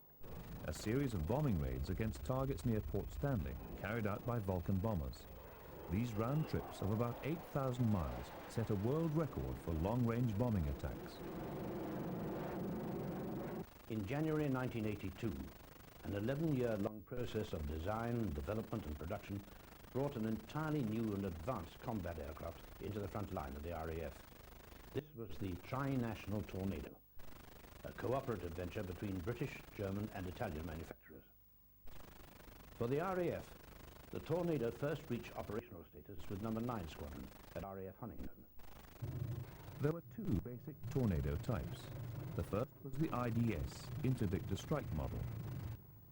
a series of bombing raids against targets near Port Stanley, carried out by Vulcan bombers. These round trips of about 8,000 miles set a world record for long-range bombing attacks. In January 1982, an 11-year-long process of design, development and production brought an entirely new and advanced combat aircraft into the front line of the RAF. This was the Tri-National Tornado, a cooperative venture between British, German and Italian manufacturers. For the RAF, the Tornado first reached operational status with No. 9 Squadron at RAF Huntingdon. There were two basic Tornado types. The first was the IDS, Interdictor Strike model.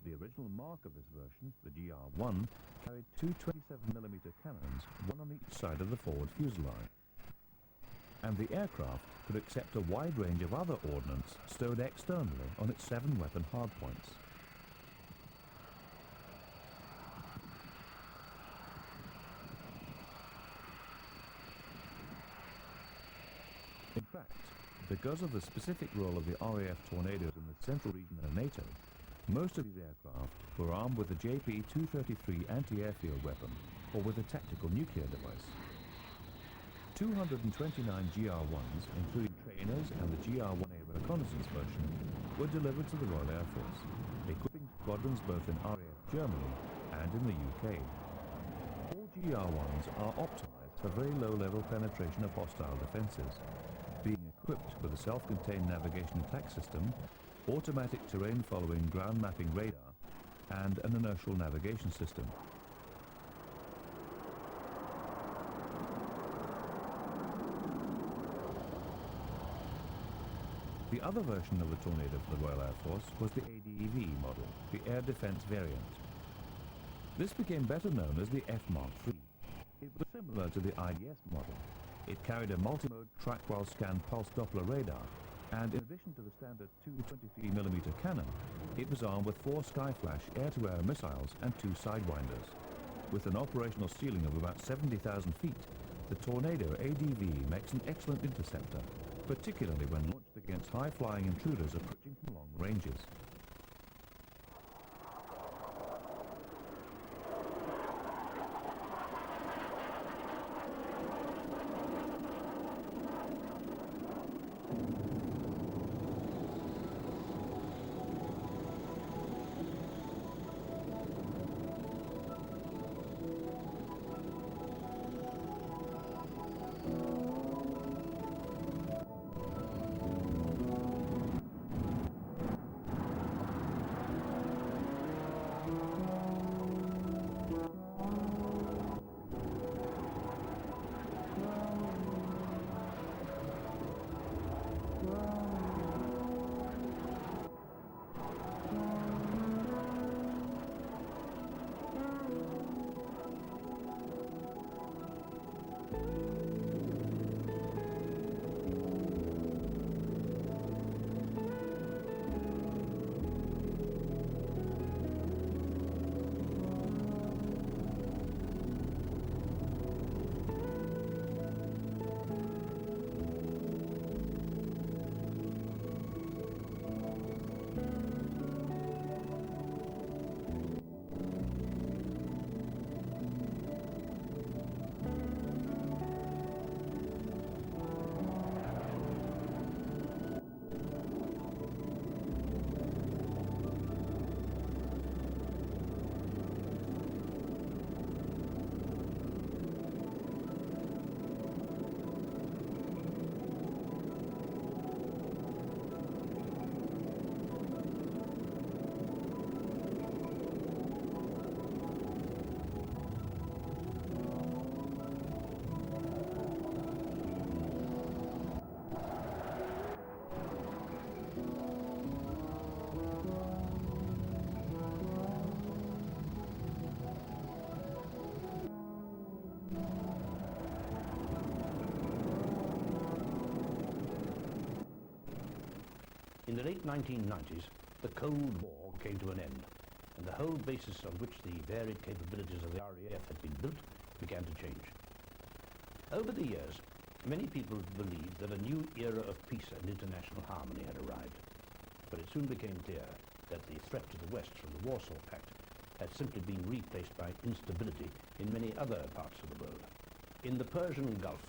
The original mark of this version, the GR-1, carried two 27mm cannons, one on each side of the forward fuselage. And the aircraft could accept a wide range of other ordnance stowed externally on its 7-weapon hardpoints. In fact, because of the specific role of the RAF Tornadoes in the central region of NATO, most of these aircraft were armed with the JP-233 anti-airfield weapon or with a tactical nuclear device. 229 GR-1s, including trainers and the GR-1A reconnaissance version, were delivered to the Royal Air Force, equipping squadrons both in RAF Germany and in the UK. All GR-1s are optimized for very low-level penetration of hostile defences, being equipped with a self-contained navigation attack system, automatic terrain-following ground mapping radar, and an inertial navigation system. The other version of the Tornado for the Royal Air Force was the ADEV model, the Air Defence variant. This became better known as the F Mark III. It was similar to the IDS model. It carried a multi-mode track-while scan pulse Doppler radar, and in addition to the standard 223mm cannon, it was armed with 4 Skyflash air-to-air missiles and 2 Sidewinders. With an operational ceiling of about 70,000 feet, the Tornado ADV makes an excellent interceptor, particularly when launched against high-flying intruders approaching from long ranges. In the late 1990s, the Cold War came to an end, and the whole basis on which the varied capabilities of the RAF had been built began to change. Over the years, many people believed that a new era of peace and international harmony had arrived, but it soon became clear that the threat to the West from the Warsaw Pact had simply been replaced by instability in many other parts of the world. In the Persian Gulf,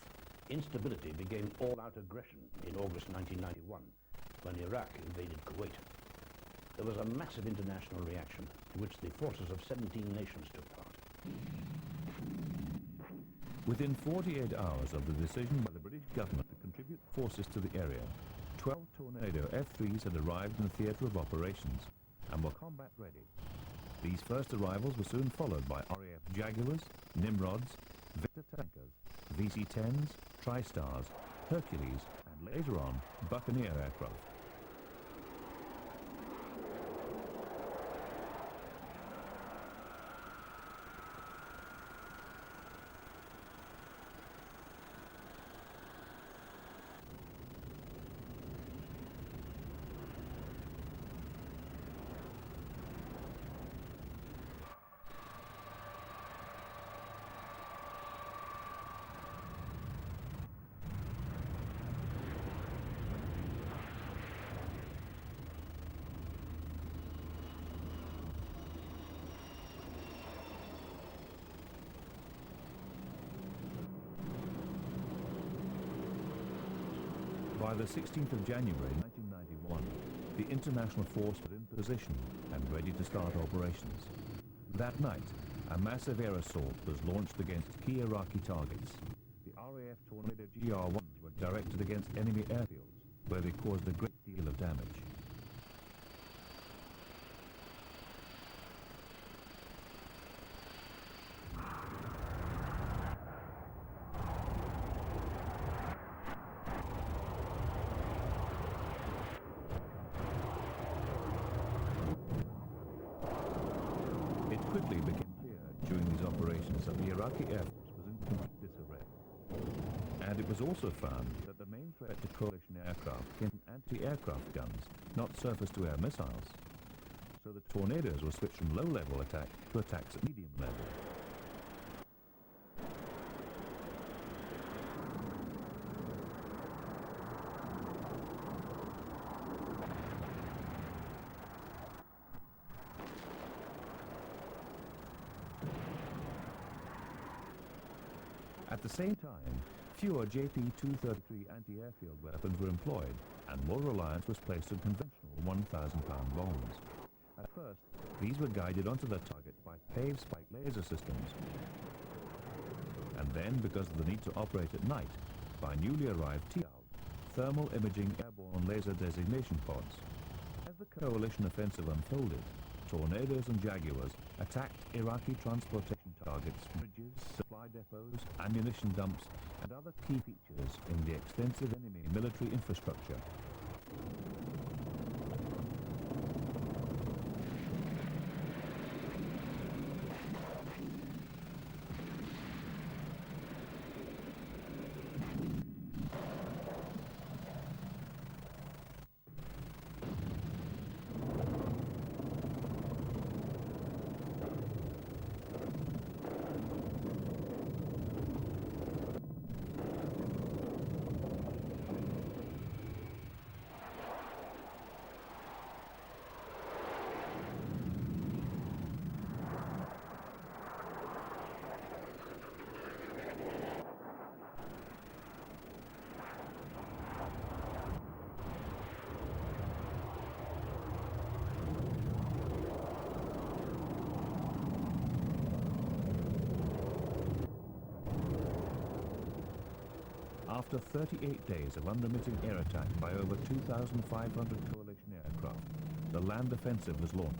instability became all-out aggression in August 1991, when Iraq invaded Kuwait. There was a massive international reaction in which the forces of 17 nations took part. Within 48 hours of the decision by the British government to contribute forces to the area, 12 Tornado F-3s had arrived in the theatre of operations and were combat ready. These first arrivals were soon followed by RAF Jaguars, Nimrods, Victor tankers, VC-10s, Tri-Stars, Hercules, and later on, Buccaneer aircraft. By the 16th of January 1991, the international force was in position and ready to start operations. That night, a massive air assault was launched against key Iraqi targets. The RAF Tornado GR-1s were directed against enemy airfields, where they caused a great deal of damage. Quickly became clear during these operations that the Iraqi Air Force was in complete disarray. And it was also found that the main threat to coalition aircraft came from anti-aircraft guns, not surface-to-air missiles. So the Tornadoes were switched from low-level attack to attacks at medium level. At the same time, fewer JP-233 anti-airfield weapons were employed, and more reliance was placed on conventional 1,000-pound bombs. At first, these were guided onto their target by paved spike laser systems. And then, because of the need to operate at night, by newly arrived TIAL, thermal imaging airborne laser designation pods. As the coalition offensive unfolded, Tornadoes and Jaguars attacked Iraqi transportation targets, bridges, supply depots, ammunition dumps, and other key features in the extensive enemy military infrastructure. After 38 days of unremitting air attack by over 2,500 coalition aircraft, the land offensive was launched.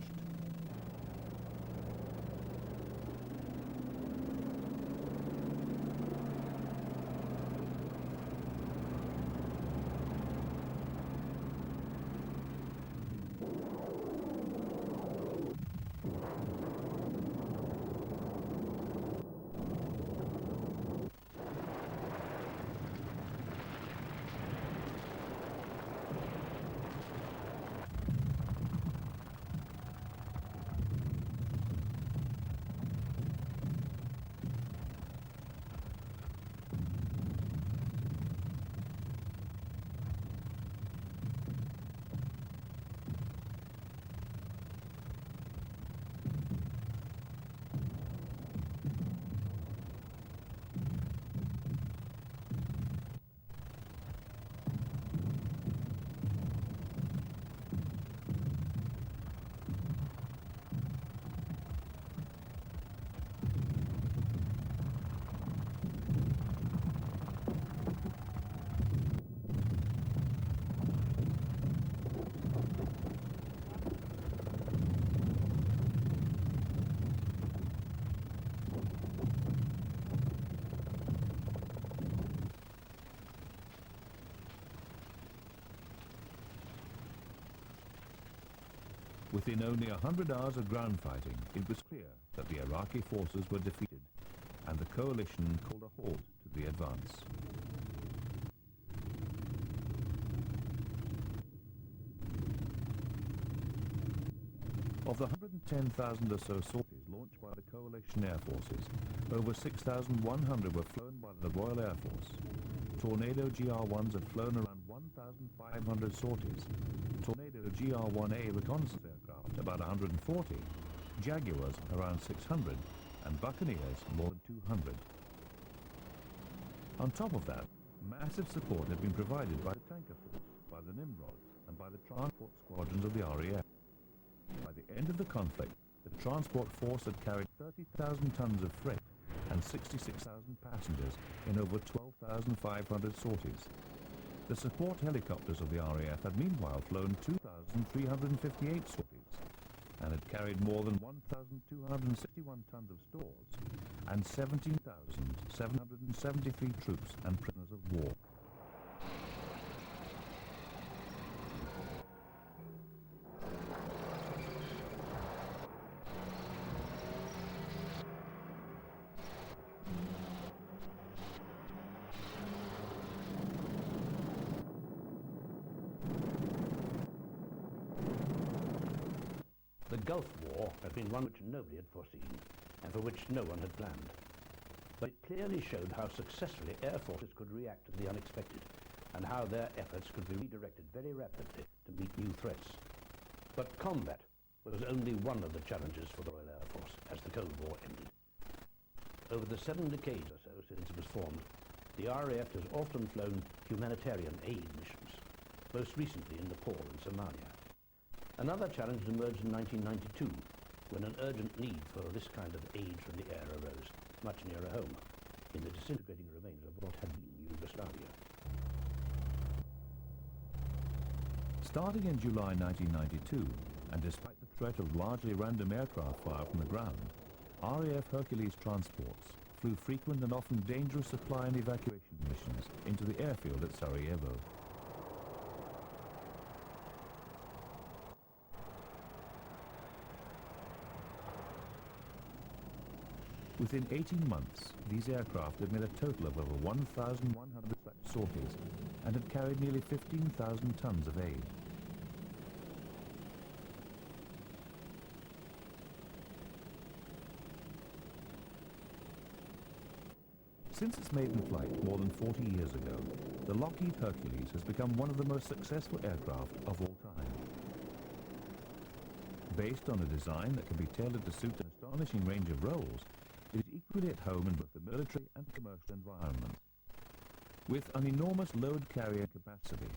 Within only 100 hours of ground fighting, it was clear that the Iraqi forces were defeated, and the coalition called a halt to the advance. Of the 110,000 or so sorties launched by the coalition air forces, over 6,100 were flown by the Royal Air Force. Tornado GR-1s had flown around 1,500 sorties, Tornado GR-1A reconnaissance aircraft about 140, Jaguars around 600, and Buccaneers more than 200. On top of that, massive support had been provided by the tanker force, by the Nimrods, and by the transport squadrons of the RAF. By the end of the conflict, the transport force had carried 30,000 tons of freight and 66,000 passengers in over 12,500 sorties. The support helicopters of the RAF had meanwhile flown 2,358 sorties and had carried more than 1,261 tons of stores and 17,773 troops and prisoners of war. The Gulf War had been one which nobody had foreseen, and for which no one had planned. But it clearly showed how successfully air forces could react to the unexpected, and how their efforts could be redirected very rapidly to meet new threats. But combat was only one of the challenges for the Royal Air Force as the Cold War ended. Over the 7 decades or so since it was formed, the RAF has often flown humanitarian aid missions, most recently in Nepal and Somalia. Another challenge emerged in 1992, when an urgent need for this kind of aid from the air arose, much nearer home, in the disintegrating remains of what had been Yugoslavia. Starting in July 1992, and despite the threat of largely random aircraft fire from the ground, RAF Hercules transports flew frequent and often dangerous supply and evacuation missions into the airfield at Sarajevo. Within 18 months, these aircraft had made a total of over 1,100 such sorties and had carried nearly 15,000 tons of aid. Since its maiden flight more than 40 years ago, the Lockheed Hercules has become one of the most successful aircraft of all time. Based on a design that can be tailored to suit an astonishing range of roles, it is equally at home in both the military and commercial environments. With an enormous load carrying capacity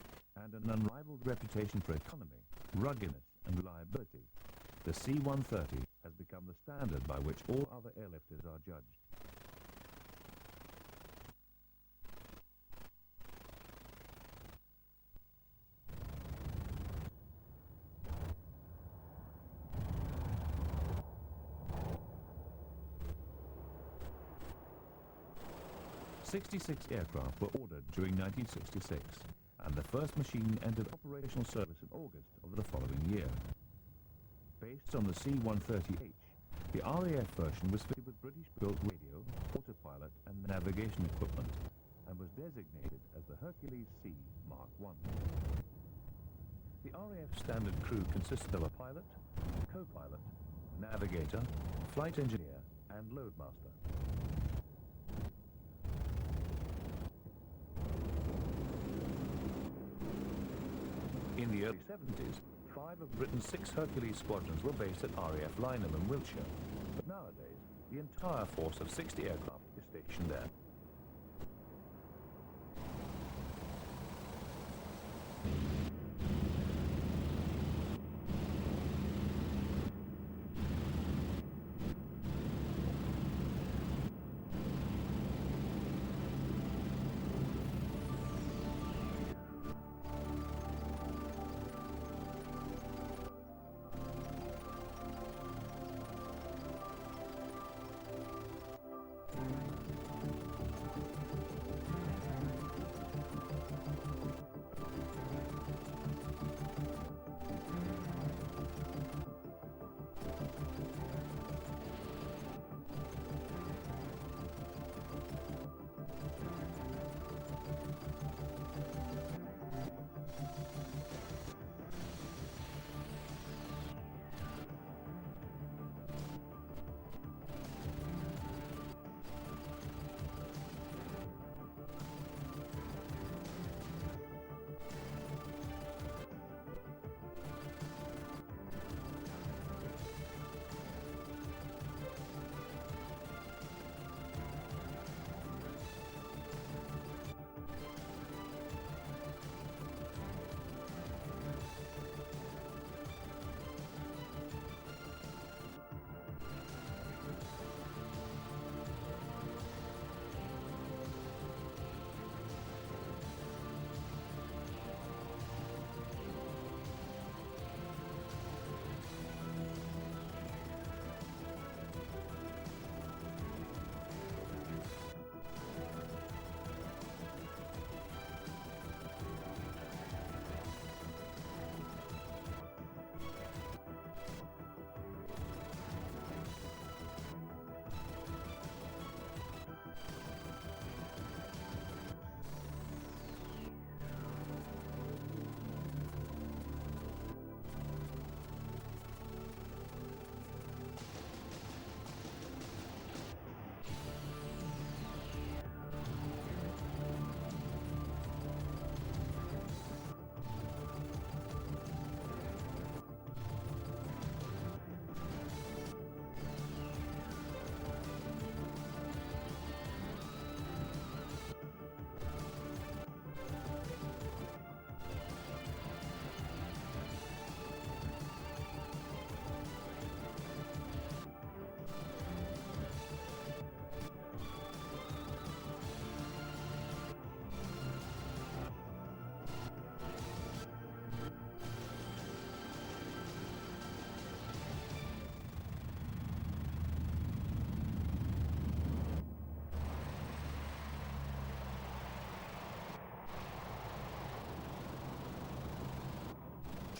and an unrivaled reputation for economy, ruggedness and reliability, the C-130 has become the standard by which all other airlifters are judged. "66 aircraft were ordered during 1966, and the first machine entered operational service in August of the following year. Based on the C-130H, the RAF version was fitted with British-built radio, autopilot and navigation equipment, and was designated as the Hercules C Mark I. The RAF standard crew consisted of a pilot, co-pilot, navigator, flight engineer and loadmaster. In the early 70s, 5 of Britain's 6 Hercules squadrons were based at RAF Lynham in Wiltshire, but nowadays the entire force of 60 aircraft is stationed there.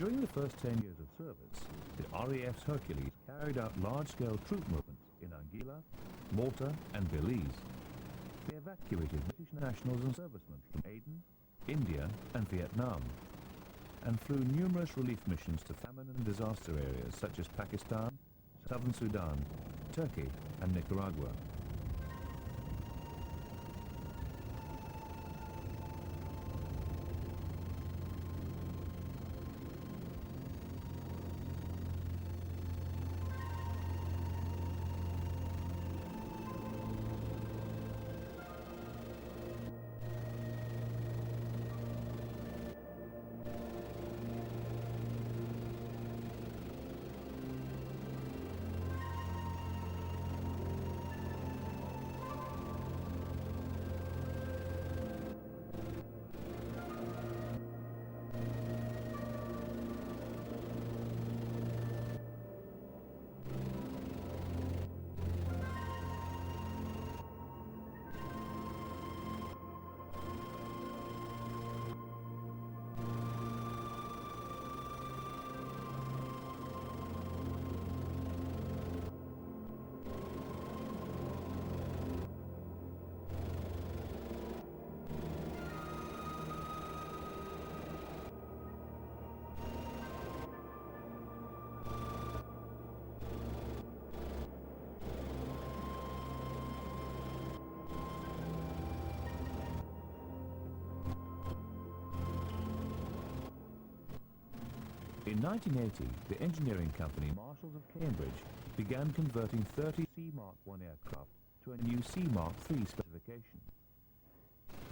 During the first 10 years of service, the RAF's Hercules carried out large-scale troop movements in Anguilla, Malta and Belize. They evacuated British nationals and servicemen from Aden, India and Vietnam, and flew numerous relief missions to famine and disaster areas such as Pakistan, Southern Sudan, Turkey and Nicaragua. In 1980, the engineering company Marshalls of Cambridge began converting 30 C Mark I aircraft to a new C Mark III specification.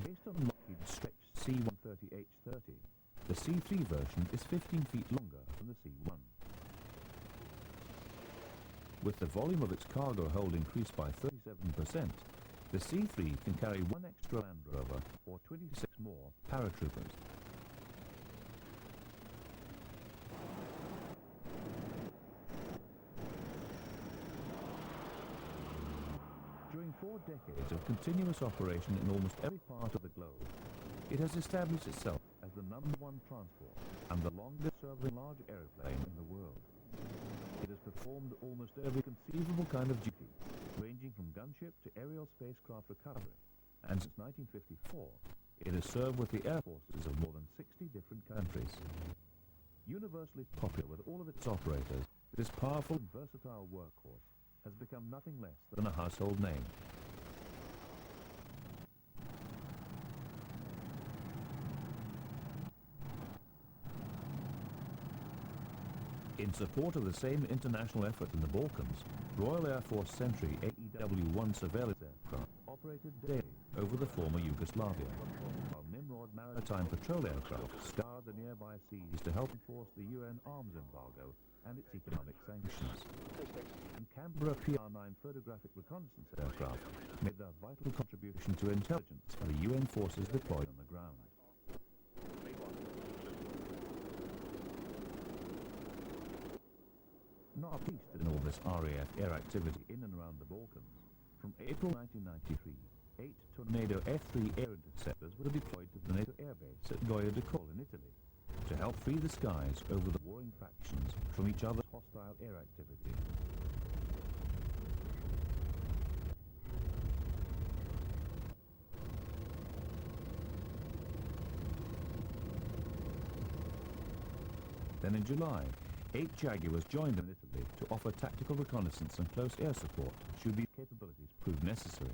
Based on Lockheed's stretched C-130H-30, the C3 version is 15 feet longer than the C1. With the volume of its cargo hold increased by 37%, the C3 can carry one extra Land Rover or 26 more paratroopers. During 4 decades of continuous operation in almost every part of the globe, it has established itself as the #1 transport and the longest-serving large aeroplane in the world. It has performed almost every conceivable kind of duty, ranging from gunship to aerial spacecraft recovery, and since 1954, it has served with the air forces of more than 60 different countries. Universally popular with all of its operators, this powerful and versatile workhorse has become nothing less than a household name. In support of the same international effort in the Balkans, Royal Air Force Sentry AEW-1 surveillance aircraft operated daily over the former Yugoslavia, while Nimrod maritime patrol aircraft scoured the nearby seas to help enforce the UN arms embargo and its economic sanctions. And Canberra PR-9 photographic reconnaissance aircraft made their vital contribution to intelligence by the UN forces deployed on the ground. Not least in all this RAF air activity in and around the Balkans, from April 1993, 8 Tornado F-3 air interceptors were deployed to the NATO airbase at Goya de Col in Italy to help free the skies over the warring factions from each other's hostile air activity. Then in July, 8 Jaguars joined in Italy to offer tactical reconnaissance and close air support should these capabilities prove necessary.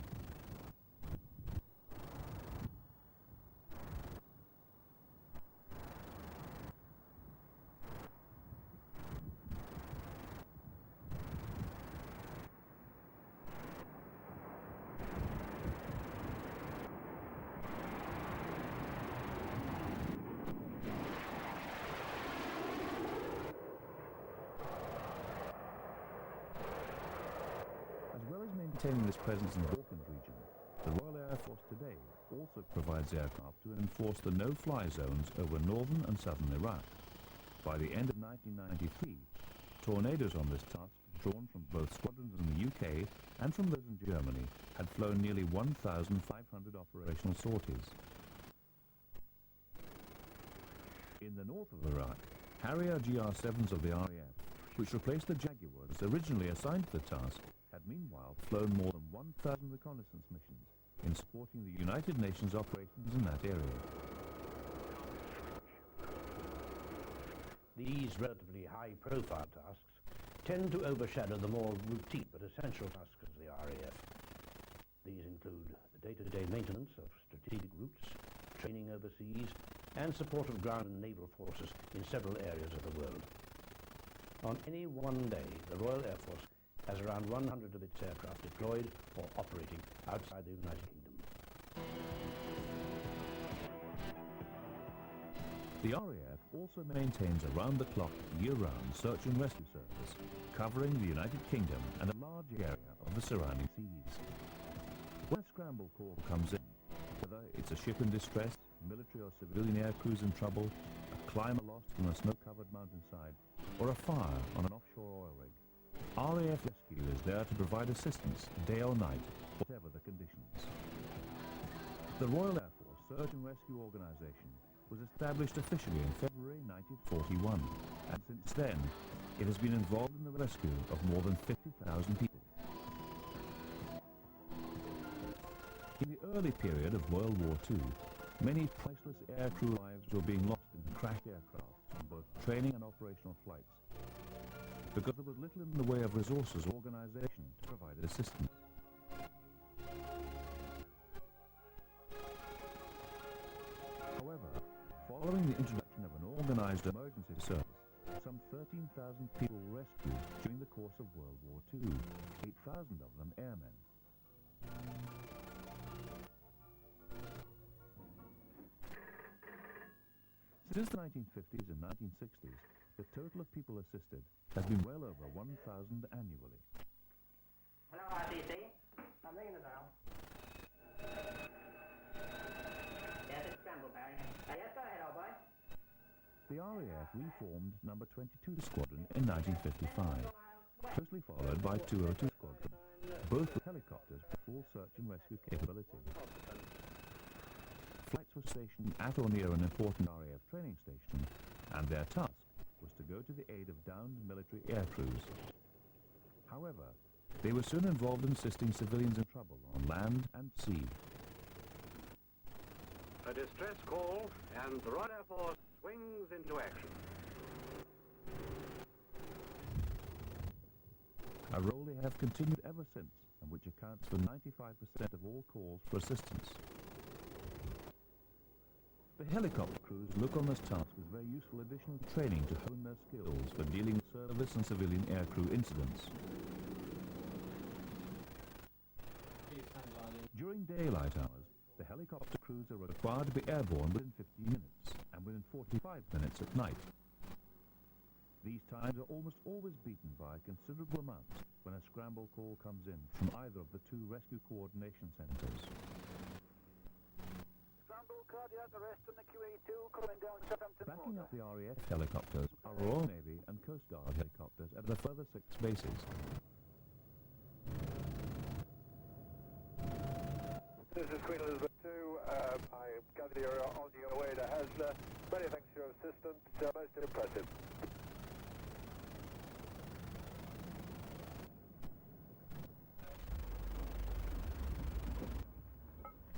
Maintaining this presence in the Balkans region, the Royal Air Force today also provides aircraft to enforce the no-fly zones over northern and southern Iraq. By the end of 1993, tornadoes on this task, drawn from both squadrons in the UK and from those in Germany, had flown nearly 1,500 operational sorties. In the north of Iraq, Harrier GR7s of the RAF, which replaced the Jaguars originally assigned to the task, had meanwhile flown more than 1,000 reconnaissance missions in supporting the United Nations operations in that area. These relatively high-profile tasks tend to overshadow the more routine but essential tasks of the RAF. These include the day-to-day maintenance of strategic routes, training overseas, and support of ground and naval forces in several areas of the world. On any one day, the Royal Air Force has around 100 of its aircraft deployed or operating outside the United Kingdom. The RAF also maintains a round-the-clock, year-round search and rescue service, covering the United Kingdom and a large area of the surrounding seas. When a scramble call comes in, whether it's a ship in distress, military or civilian air crews in trouble, a climber lost from a snow-covered mountainside, or a fire on an offshore oil rig, RAF Rescue is there to provide assistance day or night, whatever the conditions. The Royal Air Force Search and Rescue Organisation was established officially in February 1941, and since then it has been involved in the rescue of more than 50,000 people. In the early period of World War II, many priceless aircrew lives were being lost in crashed aircraft on both training and operational flights, because there was little in the way of resources or organisation to provide assistance. However, following the introduction of an organised emergency service, some 13,000 people were rescued during the course of World War II, 8,000 of them airmen. Since the 1950s and 1960s, the total of people assisted has been well over 1,000 annually. Hello, RTC. I'm ringing the bell. Yes, it's Scrambleberry. Yes, go ahead, old boy. The RAF reformed No. 22 Squadron in 1955, closely followed by 202 Squadron, both with helicopters with full search and rescue capability. Flights were stationed at or near an important RAF training station, and their task was to go to the aid of downed military air crews. However, they were soon involved in assisting civilians in trouble on land and sea. A distress call, and the Royal Air Force swings into action. A role they have continued ever since, and which accounts for 95% of all calls for assistance. The helicopter crews look on this task as very useful additional training to hone their skills for dealing with service and civilian aircrew incidents. During daylight hours, the helicopter crews are required to be airborne within 15 minutes and within 45 minutes at night. These times are almost always beaten by a considerable amount when a scramble call comes in from either of the two rescue coordination centres. Backing up the RAF helicopters are Royal Navy and Coast Guard helicopters at a further 6 bases. This is Queen Elizabeth II. I gather you're on your way to Hasler. Many thanks for your assistance. Most impressive.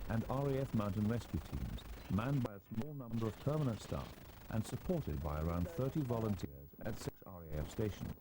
And RAF mountain rescue teams, manned by a small number of permanent staff and supported by around 30 volunteers at 6 RAF stations.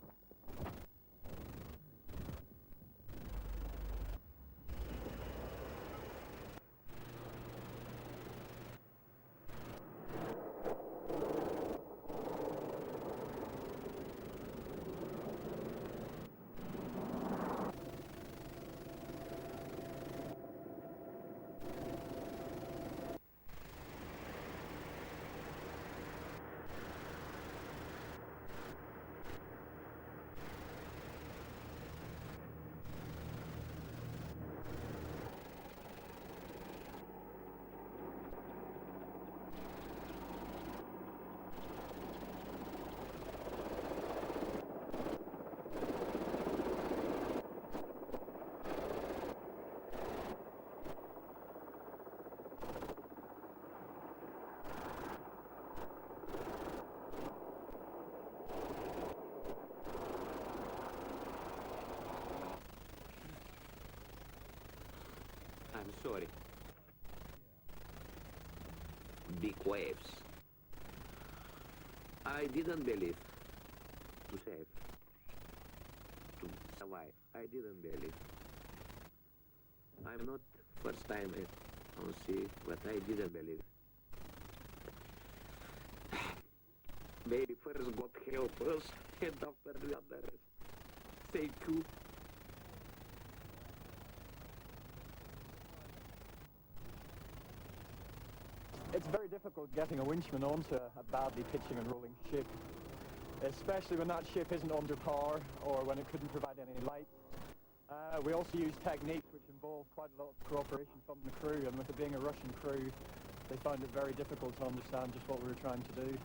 story. Big waves. I didn't believe to save, to survive. I didn't believe. I'm not first time on sea, but I didn't believe. Maybe first God help us, and after the others. Thank you. It's very difficult getting a winchman onto a badly pitching and rolling ship, especially when that ship isn't under power or when it couldn't provide any light. We also use techniques which involve quite a lot of cooperation from the crew, and with it being a Russian crew, they found it very difficult to understand just what we were trying to do.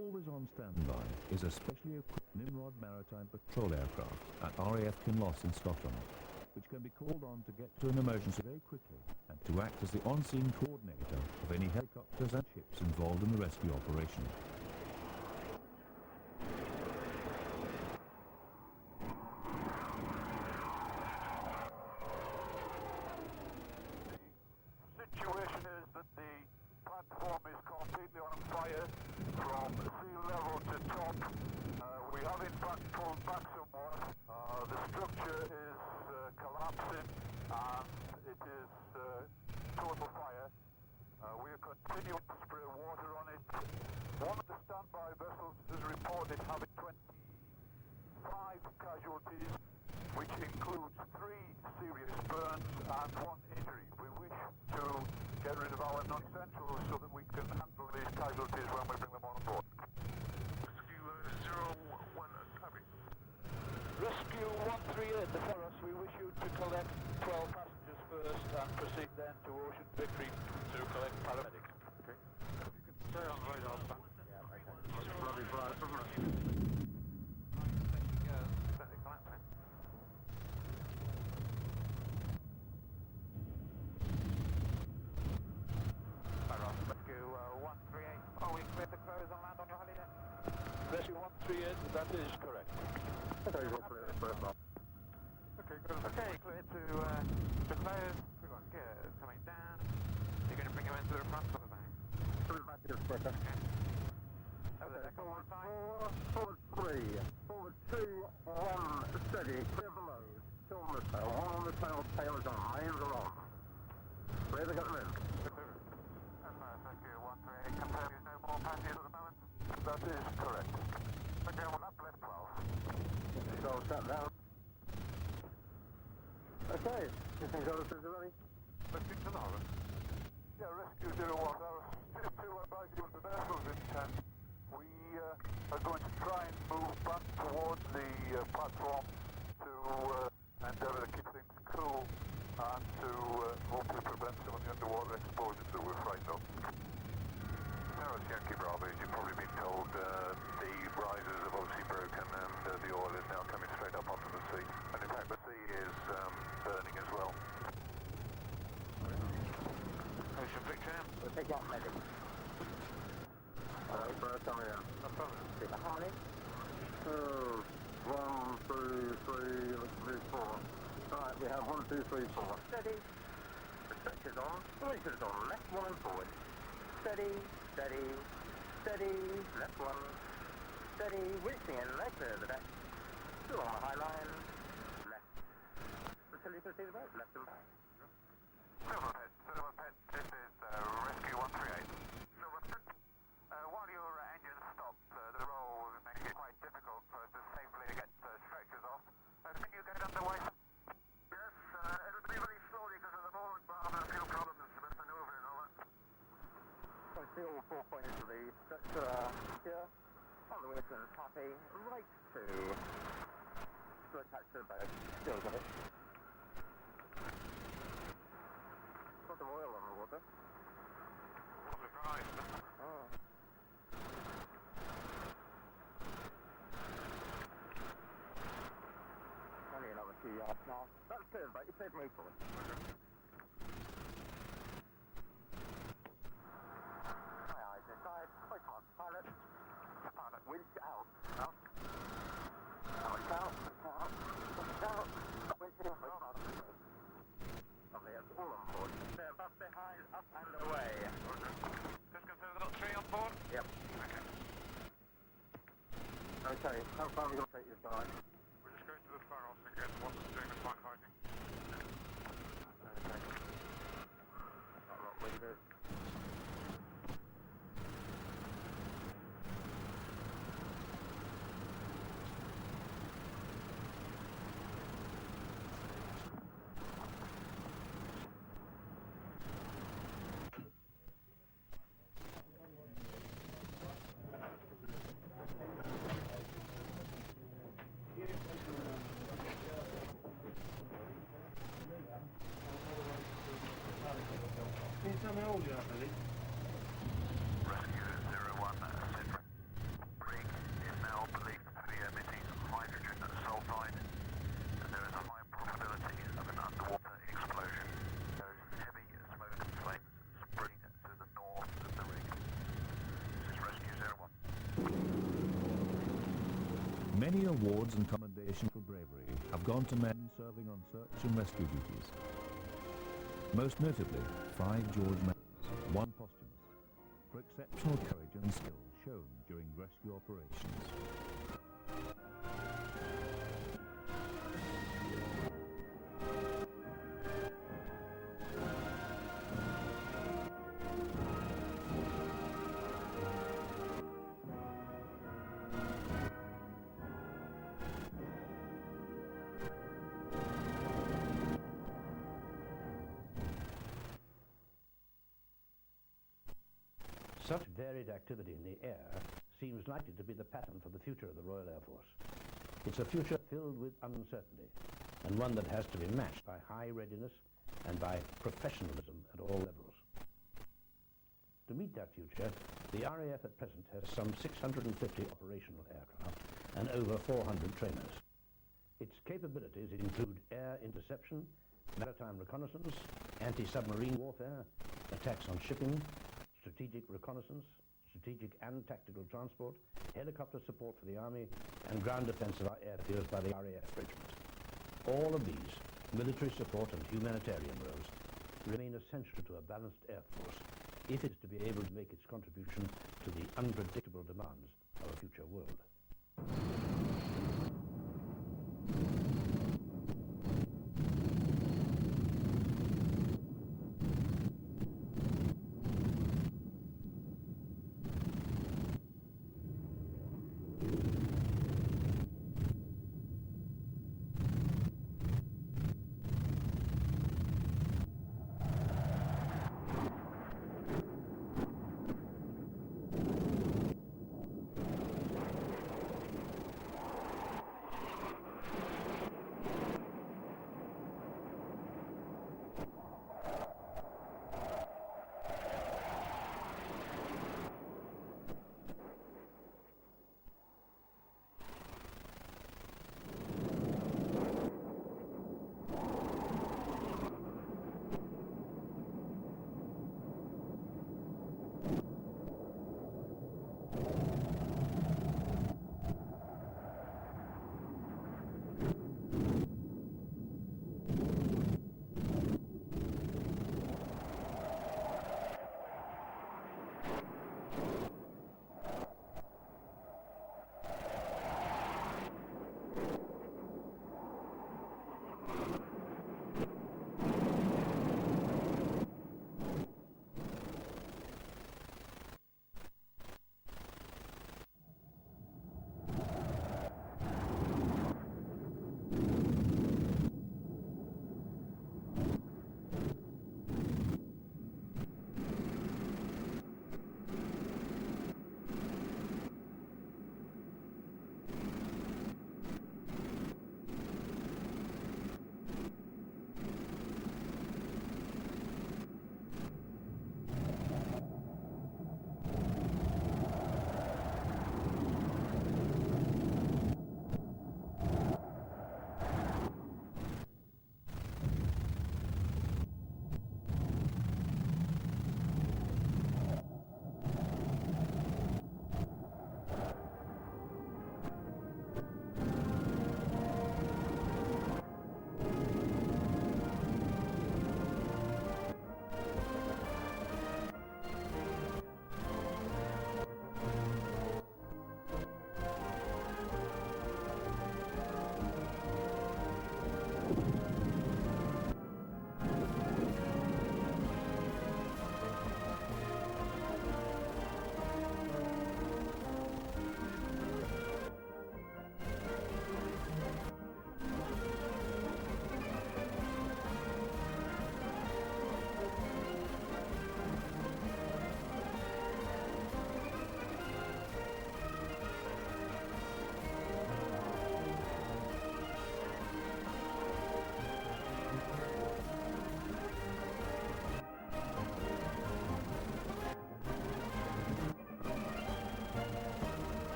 Always on standby is a specially equipped Nimrod maritime patrol aircraft at RAF Kinloss in Scotland, which can be called on to get to an emergency very quickly and to act as the on-scene coordinator of any helicopters and ships involved in the rescue operation. The situation is that the platform is completely on fire from sea level to top. We have in fact pulled back somewhat. The structure is collapsing and it is total fire. We are continuing to spray water on it. One of the standby vessels has reported having 25 casualties, which includes 3 serious burns and 1 injury. We wish to get rid of our non-essentials so that we can handle these casualties when we bring them on board. Rescue 138, the Forest, we wish you to collect 12 passengers first and proceed then to Ocean Victory to collect paramedics. Okay. You can stay on radar, sir. Yeah, okay. It's bloody bright, isn't it? Rescue 138, are we clear to close and land on your holiday? Rescue 138, that is correct. Okay, you're clear to first off. Okay, good. Okay, clear to close. We've got gears coming down. You're going to bring them into the front or the back? Through the back of the splitter. Okay. Over the deck on one side. Forward 3, forward 2, 1, steady, clear below. 2 on the tail, 1 on the tail, tail is on, mains are on. Where they got them in? Thank you, 138. Confirm you no more passengers at the moment? That is correct. Okay, well, up left 12. So shut down. Okay, you think services are ready? Rescue to Nova. Yeah, Rescue 01. Still 2 advising of the vessels in 10. We are going to try and move back towards the platform to endeavour to keep things cool and to hopefully prevent some of the underwater explosions that we're frightened of. Now, Yankee Bravo, as you've probably been told, the risers have obviously broken and the oil is now coming straight up onto the sea. And in fact, the sea is burning as well. Ocean Victor. We'll take out medic. Alright, first time in. No problem. How many? 1, 2, 3, let's do 4. Alright, we have 1, 2, 3, 4. Steady. The stretcher's on. Stretcher's on. Left 1 and forward. Steady, steady, steady. Left 1. Steady, winching in, leg clear of the deck. Still on the high line. Left. Until you can see the boat, left and back. Silver Pet, this is Rescue 138. Silver Pet, while your engines stop, the roll will make it quite difficult for us to safely get stretchers off. Can you get underway? Yes, it'll be very slowly because at the moment we're having a few problems with manoeuvring and all that. So see all 4 points of the stretcher here. On the Wilson, happy, right to attach to the boat. Still got it. Got some oil on the water. Surprise. Oh. Only another few yards now. That's clear, but you said move forward. Winch out. Out. Winch out. Winch out. Winch in. Lovely, that's all on board. They're above, behind, up and away. Just confirm we've got 3 on board? Yep. Okay. Okay, how far are we going to take you guys? We're just going to the Tyrol again. What's doing the fine fighting? Okay. Not a lot we can do. Can you tell me how old you are, Medley? Rescue 01, Sidra. Brig is now believed to be emitting hydrogen sulfide, and there is a high probability of an underwater explosion. There is heavy smoke and flames spreading to the north of the rig. This is Rescue 01. Many awards and commendations for bravery have gone to men serving on search and rescue duties. Most notably, 5 George Medals, 1 posthumous, for exceptional courage and skill shown during rescue operations. Such varied activity in the air seems likely to be the pattern for the future of the Royal Air Force. It's a future filled with uncertainty, and one that has to be matched by high readiness and by professionalism at all levels. To meet that future, the RAF at present has some 650 operational aircraft and over 400 trainers. Its capabilities include air interception, maritime reconnaissance, anti-submarine warfare, attacks on shipping, strategic reconnaissance, strategic and tactical transport, helicopter support for the Army, and ground defense of our airfields by the RAF regiment. All of these, military support and humanitarian roles, remain essential to a balanced air force if it is to be able to make its contribution to the unpredictable demands of a future world.